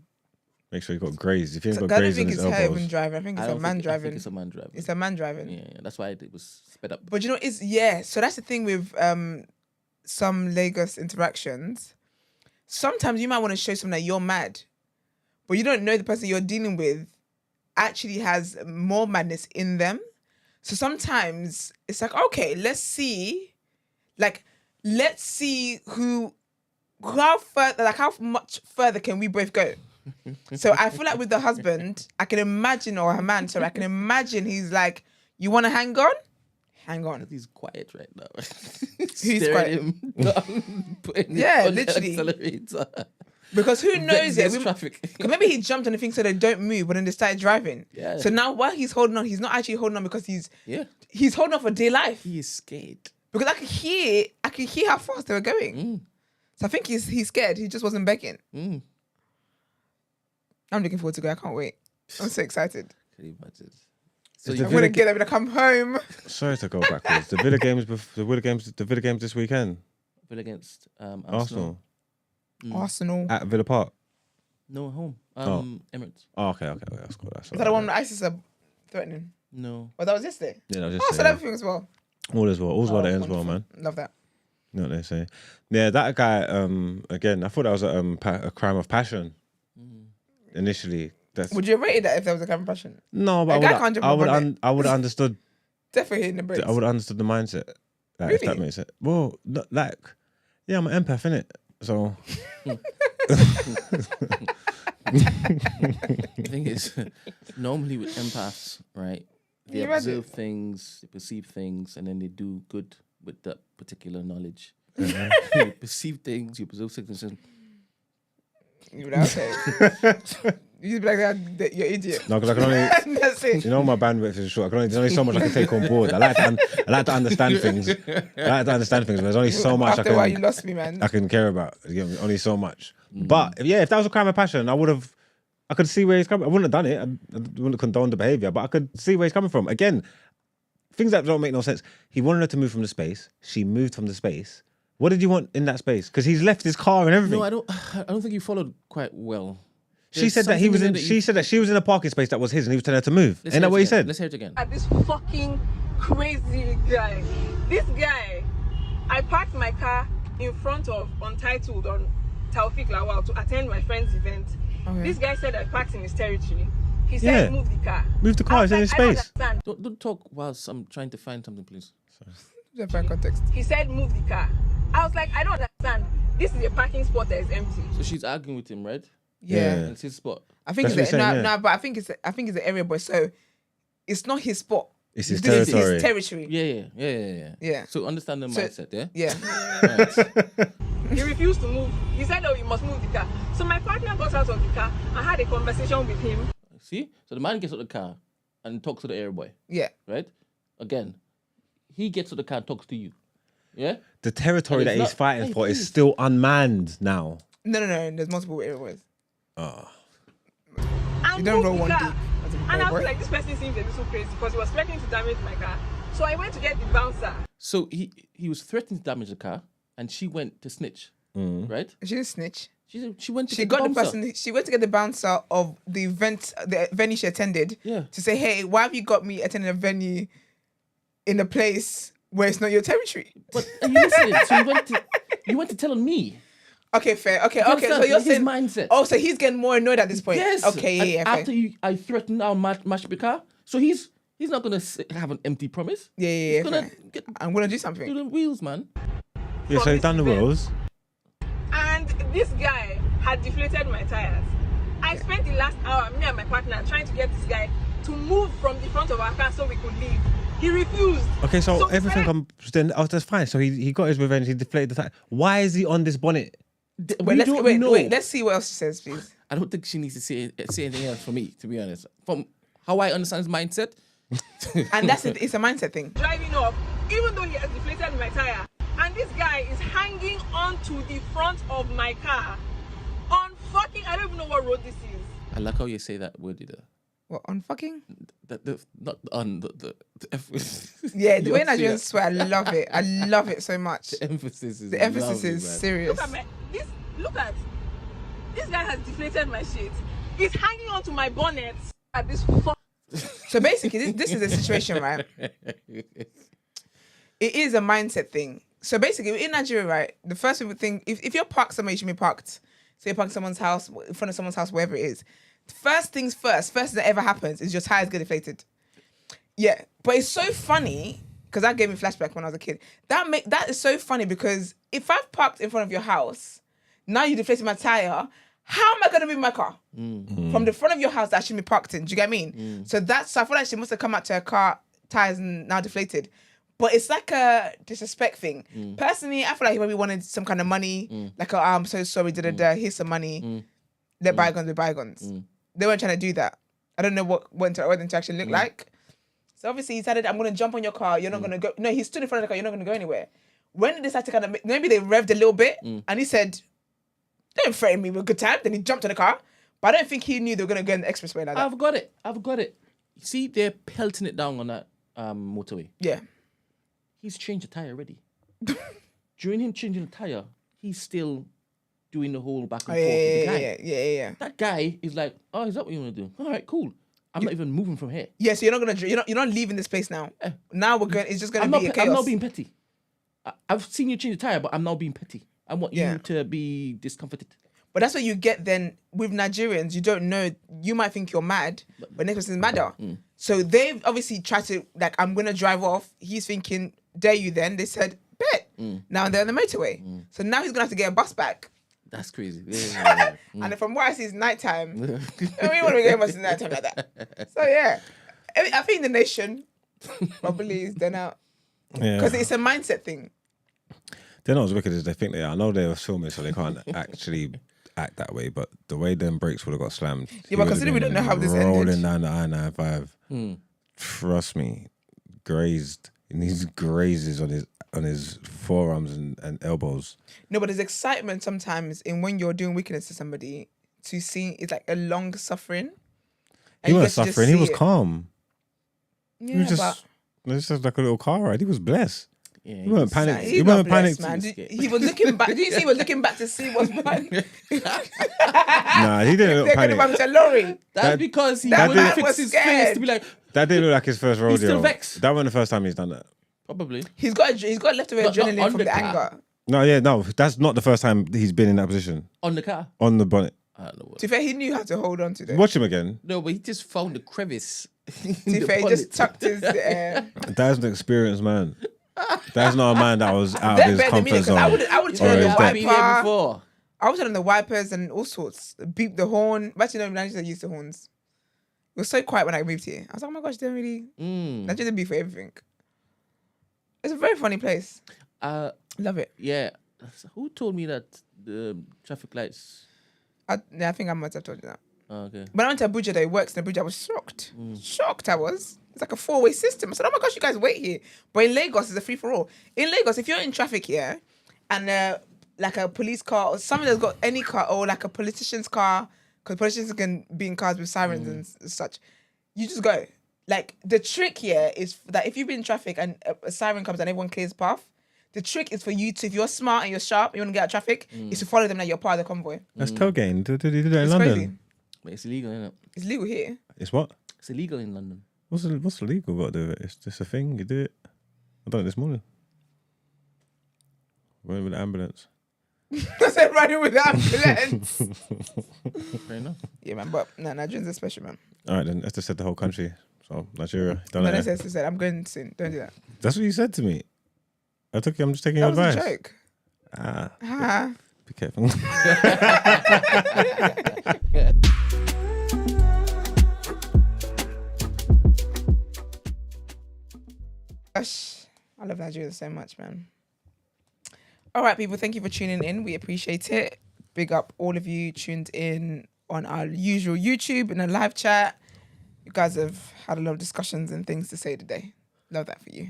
Make sure you got grazed. If you ain't got I don't grazed on think his it's her elbows. even driving. I think it's a man driving. I think it's a man driving. It's a man driving. Yeah, that's why it was sped up. But you know, so that's the thing with some Lagos interactions. Sometimes you might want to show someone that you're mad, but you don't know the person you're dealing with actually has more madness in them. So sometimes it's like, okay, let's see how much further can we both go? So I feel like with the husband, I can imagine, or her man, sorry, I can imagine he's like, you want to hang on? Hang on. He's quiet right now. Who's quiet? Yeah, literally. Accelerator. Because who knows it? Traffic. Maybe he jumped on the thing so they don't move, but then they started driving. Yeah. So now while he's holding on, he's not actually holding on because he's holding on for dear life. He is scared. Because I could hear how fast they were going. So I think he's scared. He just wasn't begging. I'm looking forward to go. I can't wait. I'm so excited. Can you imagine? So I'm gonna get them when I come home. Sorry to go backwards. The Villa games this weekend. Villa against Arsenal. Arsenal at Villa Park. No, home. Emirates. Oh, okay. That's cool. Is that the one that ISIS are threatening? No. Oh, that was yesterday. Yeah, that was yesterday. So everything as well. All as well. All's well that ends well, man. Love that. You know what they say. Yeah, that guy. Again, I thought that was a crime of passion. Initially, would you have rated that if there was a crime of passion? No, but I would have understood. Definitely hitting the brakes. I would have understood the mindset. Like, really? If that makes sense. Well, yeah, I'm an empath, innit? So. The thing is, normally with empaths, right? They observe things, they perceive things, and then they do good with that particular knowledge. You perceive things, you observe things, and you'd be like, okay. You'd be like, you're an idiot. No, because I can only. That's it. You know, my bandwidth is short. There's only so much I can take on board. I like to understand things. There's only so much After a while, you lost me, man. I can care about. Only so much. But if that was a crime of passion, I could see where he's coming. I wouldn't have done it. I wouldn't condone the behavior, but I could see where he's coming from. Again, things that don't make no sense. He wanted her to move from the space. She moved from the space. What did you want in that space? Because he's left his car and everything. No, I don't think you followed quite well. She said that she said that she was in a parking space that was his, and he was telling her to move. Isn't that what he said? Let's hear it again. At this fucking crazy guy. This guy, I parked my car in front of Untitled on Taufik Lawal to attend my friend's event. Okay. This guy said I parked in his territory. He said, move the car. Move the car, it's in his space. Don't talk whilst I'm trying to find something, please. Sorry. Find context. He said, move the car. I was like, I don't understand. This is a parking spot that is empty. So she's arguing with him, right? Yeah. And it's his spot. I think it's but I think it's the area boy. So it's not his spot. It's his territory. Is his territory. Yeah. So understand the mindset, yeah? Yeah. He refused to move. He said, oh, you must move the car. So my partner got out of the car. I had a conversation with him. See? So the man gets out of the car and talks to the area boy. Yeah. Right? Again, he gets out of the car and talks to you. Yeah? The territory that he's fighting for is still unmanned now. No. There's multiple area boys. Oh. You don't roll one deep. And I was like, this person seems a little crazy because he was threatening to damage my car. So I went to get the bouncer. So he was threatening to damage the car, and she went to snitch, right? She didn't snitch. She went to she got the person. She went to get the bouncer of the event, the venue she attended. Yeah. To say, hey, why have you got me attending a venue in a place where it's not your territory? But are you listening? So you went to tell me. Okay, fair. Okay. So you're saying mindset. Oh, so he's getting more annoyed at this point. Yes. Okay. Yeah. After I threatened our match the car, so he's not gonna have an empty promise. Yeah. I'm gonna do something. Do the wheels, man. Yeah. So he done the wheels. And this guy had deflated my tires. I spent the last hour, me and my partner, trying to get this guy to move from the front of our car so we could leave. He refused. Okay, so everything that's fine. So he got his revenge. He deflated the tire. Why is he on this bonnet? Wait, let's see what else she says, please. I don't think she needs to say anything else for me, to be honest. From how I understand his mindset. And it's a mindset thing. Driving off, even though he has deflated my tire, and this guy is hanging onto the front of my car on fucking, I don't even know what road this is. I like how you say that word, either. What, on fucking? Not on the F. Yeah, the way Nigerians swear, I love it. I love it so much. The emphasis is lovely, serious. Look at this guy has deflated my shit. He's hanging onto my bonnet at this fuck. So basically, this is a situation, right? It is a mindset thing. So basically, in Nigeria, right, the first people think, if you're parked somewhere, you should be parked. So you're parked in someone's house, in front of someone's house, wherever it is. First thing that ever happens is your tires get deflated. Yeah, but it's so funny, because that gave me flashback when I was a kid. That is so funny because if I've parked in front of your house, now you deflated my tire, how am I going to move my car? From the front of your house that I should be parked in, do you get what I mean? So I feel like she must have come out to her car, tires now deflated. But it's like a disrespect thing. Personally, I feel like he maybe wanted some kind of money, like, I'm so sorry, here's some money. Let bygones be bygones. They weren't trying to do that. I don't know what the interaction looked like. So obviously he decided, I'm going to jump on your car, you're not going to go. No, he stood in front of the car, you're not going to go anywhere. When did they decide to kind of, maybe they revved a little bit, and he said, don't threaten me with a good time. Then he jumped on the car. But I don't think he knew they were going to go in the expressway like that. I've got it. See, they're pelting it down on that motorway. Yeah. He's changed the tire already. During him changing the tire, he's still doing the whole back and forth with the guy. Yeah. That guy is like, oh, is that what you want to do? All right, cool. I'm not even moving from here. Yeah, so you're not leaving this place now. Now we're going. It's just going to be a chaos. I'm not being petty. I've seen you change the tire, but I'm not being petty. I want you to be discomforted. But that's what you get then with Nigerians. You don't know. You might think you're mad, but next person's madder. So they've obviously tried to, like, I'm going to drive off. He's thinking, dare you then? They said, bet. Now they're on the motorway. So now he's going to have to get a bus back. That's crazy. And from what I see, it's nighttime. I mean, what are we getting much nighttime like that? So yeah, I think the nation probably is done out. Because it's a mindset thing. They're not as wicked as they think they are. I know they were filming, so they can't actually act that way, but the way them brakes would have got slammed. Yeah, but considering we don't know how this ended. Rolling down the I-95. Trust me, grazed. And these grazes on his forearms and elbows. No, but there's excitement sometimes in when you're doing wickedness to somebody to see it's like a long suffering. He wasn't suffering, he was calm. Yeah, he was just, it's just like a little car ride. He was blessed. Yeah, he wasn't panicked. He wasn't panicked. Man. He was looking back. Did you see he was looking back to see what's behind? Nah, he didn't look panicked. That's because he wouldn't fix his face to be like... That didn't look like his first rodeo. He's still vexed. That wasn't the first time he's done that. Probably. He's got leftover adrenaline from the anger. No, that's not the first time he's been in that position. On the car? On the bonnet. I don't know what. To be fair, he knew how to hold on to that. Watch him again. No, but he just found the crevice. To be fair, he just tucked his... That's an experienced man. That's not a man that was out of his comfort zone. I would turn on the wiper. Before. I would turn on the wipers and all sorts. Beep the horn. But actually, no, Nigerians used the horns. It was so quiet when I moved here. I was like, oh my gosh, they don't really... Nigeria beef for everything. It's a very funny place. Love it. Yeah. Who told me that the traffic lights... I think I must have told you that. Oh, okay. When I went to Abuja, it works in Abuja. I was shocked. Shocked I was. It's like a 4-way system. I said, oh my gosh, you guys wait here. But in Lagos, it's a free-for-all. In Lagos, if you're in traffic here, and like a police car, or someone that's got any car, or like a politician's car, because politicians can be in cars with sirens and such, you just go. Like, the trick here is that if you've been in traffic and a siren comes and everyone clears path, the trick is for you to, if you're smart and you're sharp, you want to get out of traffic, is to follow them like you're part of the convoy. That's tailgating. Did you do that in London? Crazy. But it's illegal, isn't it? It's legal here. It's what? It's illegal in London. What's illegal got to do with it? It's just a thing. You do it. I done it this morning. Running with the ambulance. I said running with the ambulance. Fair enough. Yeah, man. But no, Nigerians are special, man. All right, then. Esther said the whole country. So, Nigeria. No, Esther said, I'm going soon. Don't do that. That's what you said to me. I'm just taking your advice. advice. That was a joke. Be careful. Gosh, I love Nigeria so much, man. All right, people, thank you for tuning in. We appreciate it. Big up all of you tuned in on our usual YouTube in a live chat. You guys have had a lot of discussions and things to say today. Love that for you.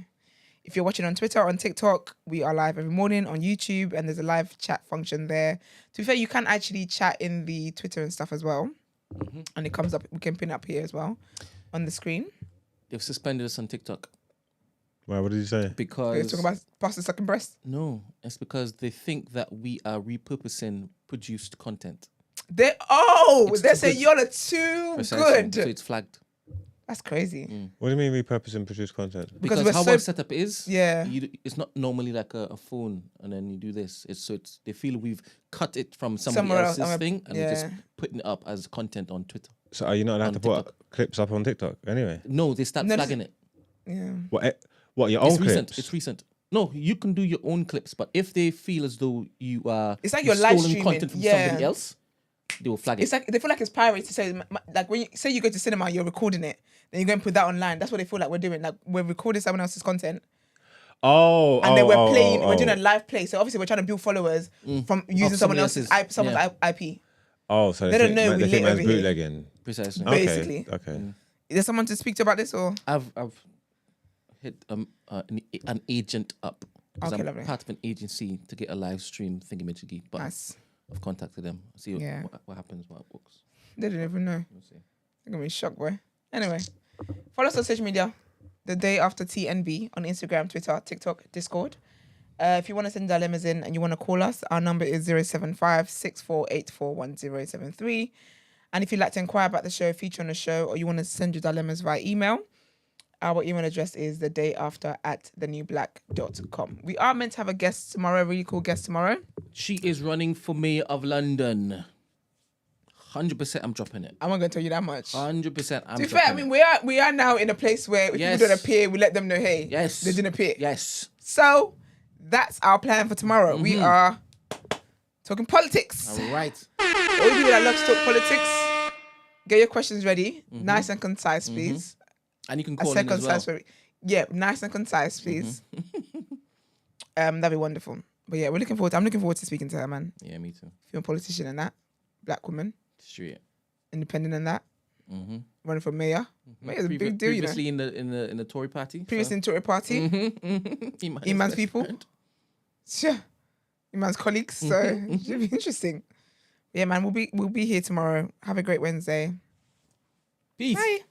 If you're watching on Twitter, on TikTok, we are live every morning on YouTube, and there's a live chat function there. To be fair, you can actually chat in the Twitter and stuff as well. And it comes up, we can pin it up here as well on the screen. They've suspended us on TikTok. Why? What did you say? Because... You're talking about pasta sucking breast? No, it's because they think that we are repurposing produced content. They say y'all are too Precisely. good. So it's flagged. That's crazy. What do you mean repurposing produced content? Because how our setup is, yeah, it's not normally like a phone and then you do this. They feel we've cut it from somebody else's thing and we're just putting it up as content on Twitter. So are you not allowed to put clips up on TikTok anyway? No, they start flagging it. Yeah. What your own clips? It's recent. No, you can do your own clips, but if they feel as though you are it's like you're live streaming content from somebody else, they will flag it. It's like they feel like it's piracy. So like when you say you go to cinema, you're recording it, then you go and put that online. That's what they feel like we're doing. Like we're recording someone else's content. And then we're playing. We're doing a live play. So obviously we're trying to build followers from using someone else's IP. Oh, so they don't know we live over bootlegging. Here. Precisely. Basically. Okay. Is there someone to speak to about this or? I've hit an agent up. Okay, I'm lovely. part of an agency to get a live stream thingamajiggy, but nice. I've contacted them. See what happens, what works. They don't even know. We'll see. They're gonna be shocked, boy. Anyway, follow us on social media. The Day After TNB on Instagram, Twitter, TikTok, Discord. If you want to send dilemmas in and you want to call us, our number is 075-6484-1073. And if you'd like to inquire about the show, feature on the show, or you want to send your dilemmas via email, our email address is thedayafter@thenewblack.com. We are meant to have a guest tomorrow, a really cool guest tomorrow. She is running for mayor of London. 100% I'm dropping it. I'm not going to tell you that much. 100% I'm To be fair, I mean, we are now in a place where if people don't appear, we let them know, hey, they didn't appear. Yes. So that's our plan for tomorrow. We are talking politics. All right. All you people that love to talk politics, get your questions ready. Nice and concise, please. And you can call in as well. Yeah, nice and concise, please. That'd be wonderful. But yeah, I'm looking forward to speaking to her, man. Yeah, me too. If you're a politician and that, black woman. Straight. Independent and that. Running for mayor. Mayor's a big deal, you know. Previously in the Tory party. Previously in the Tory party. Iman's people. Sure. Iman's colleagues. So it should be interesting. Yeah, man, we'll be here tomorrow. Have a great Wednesday. Peace. Bye.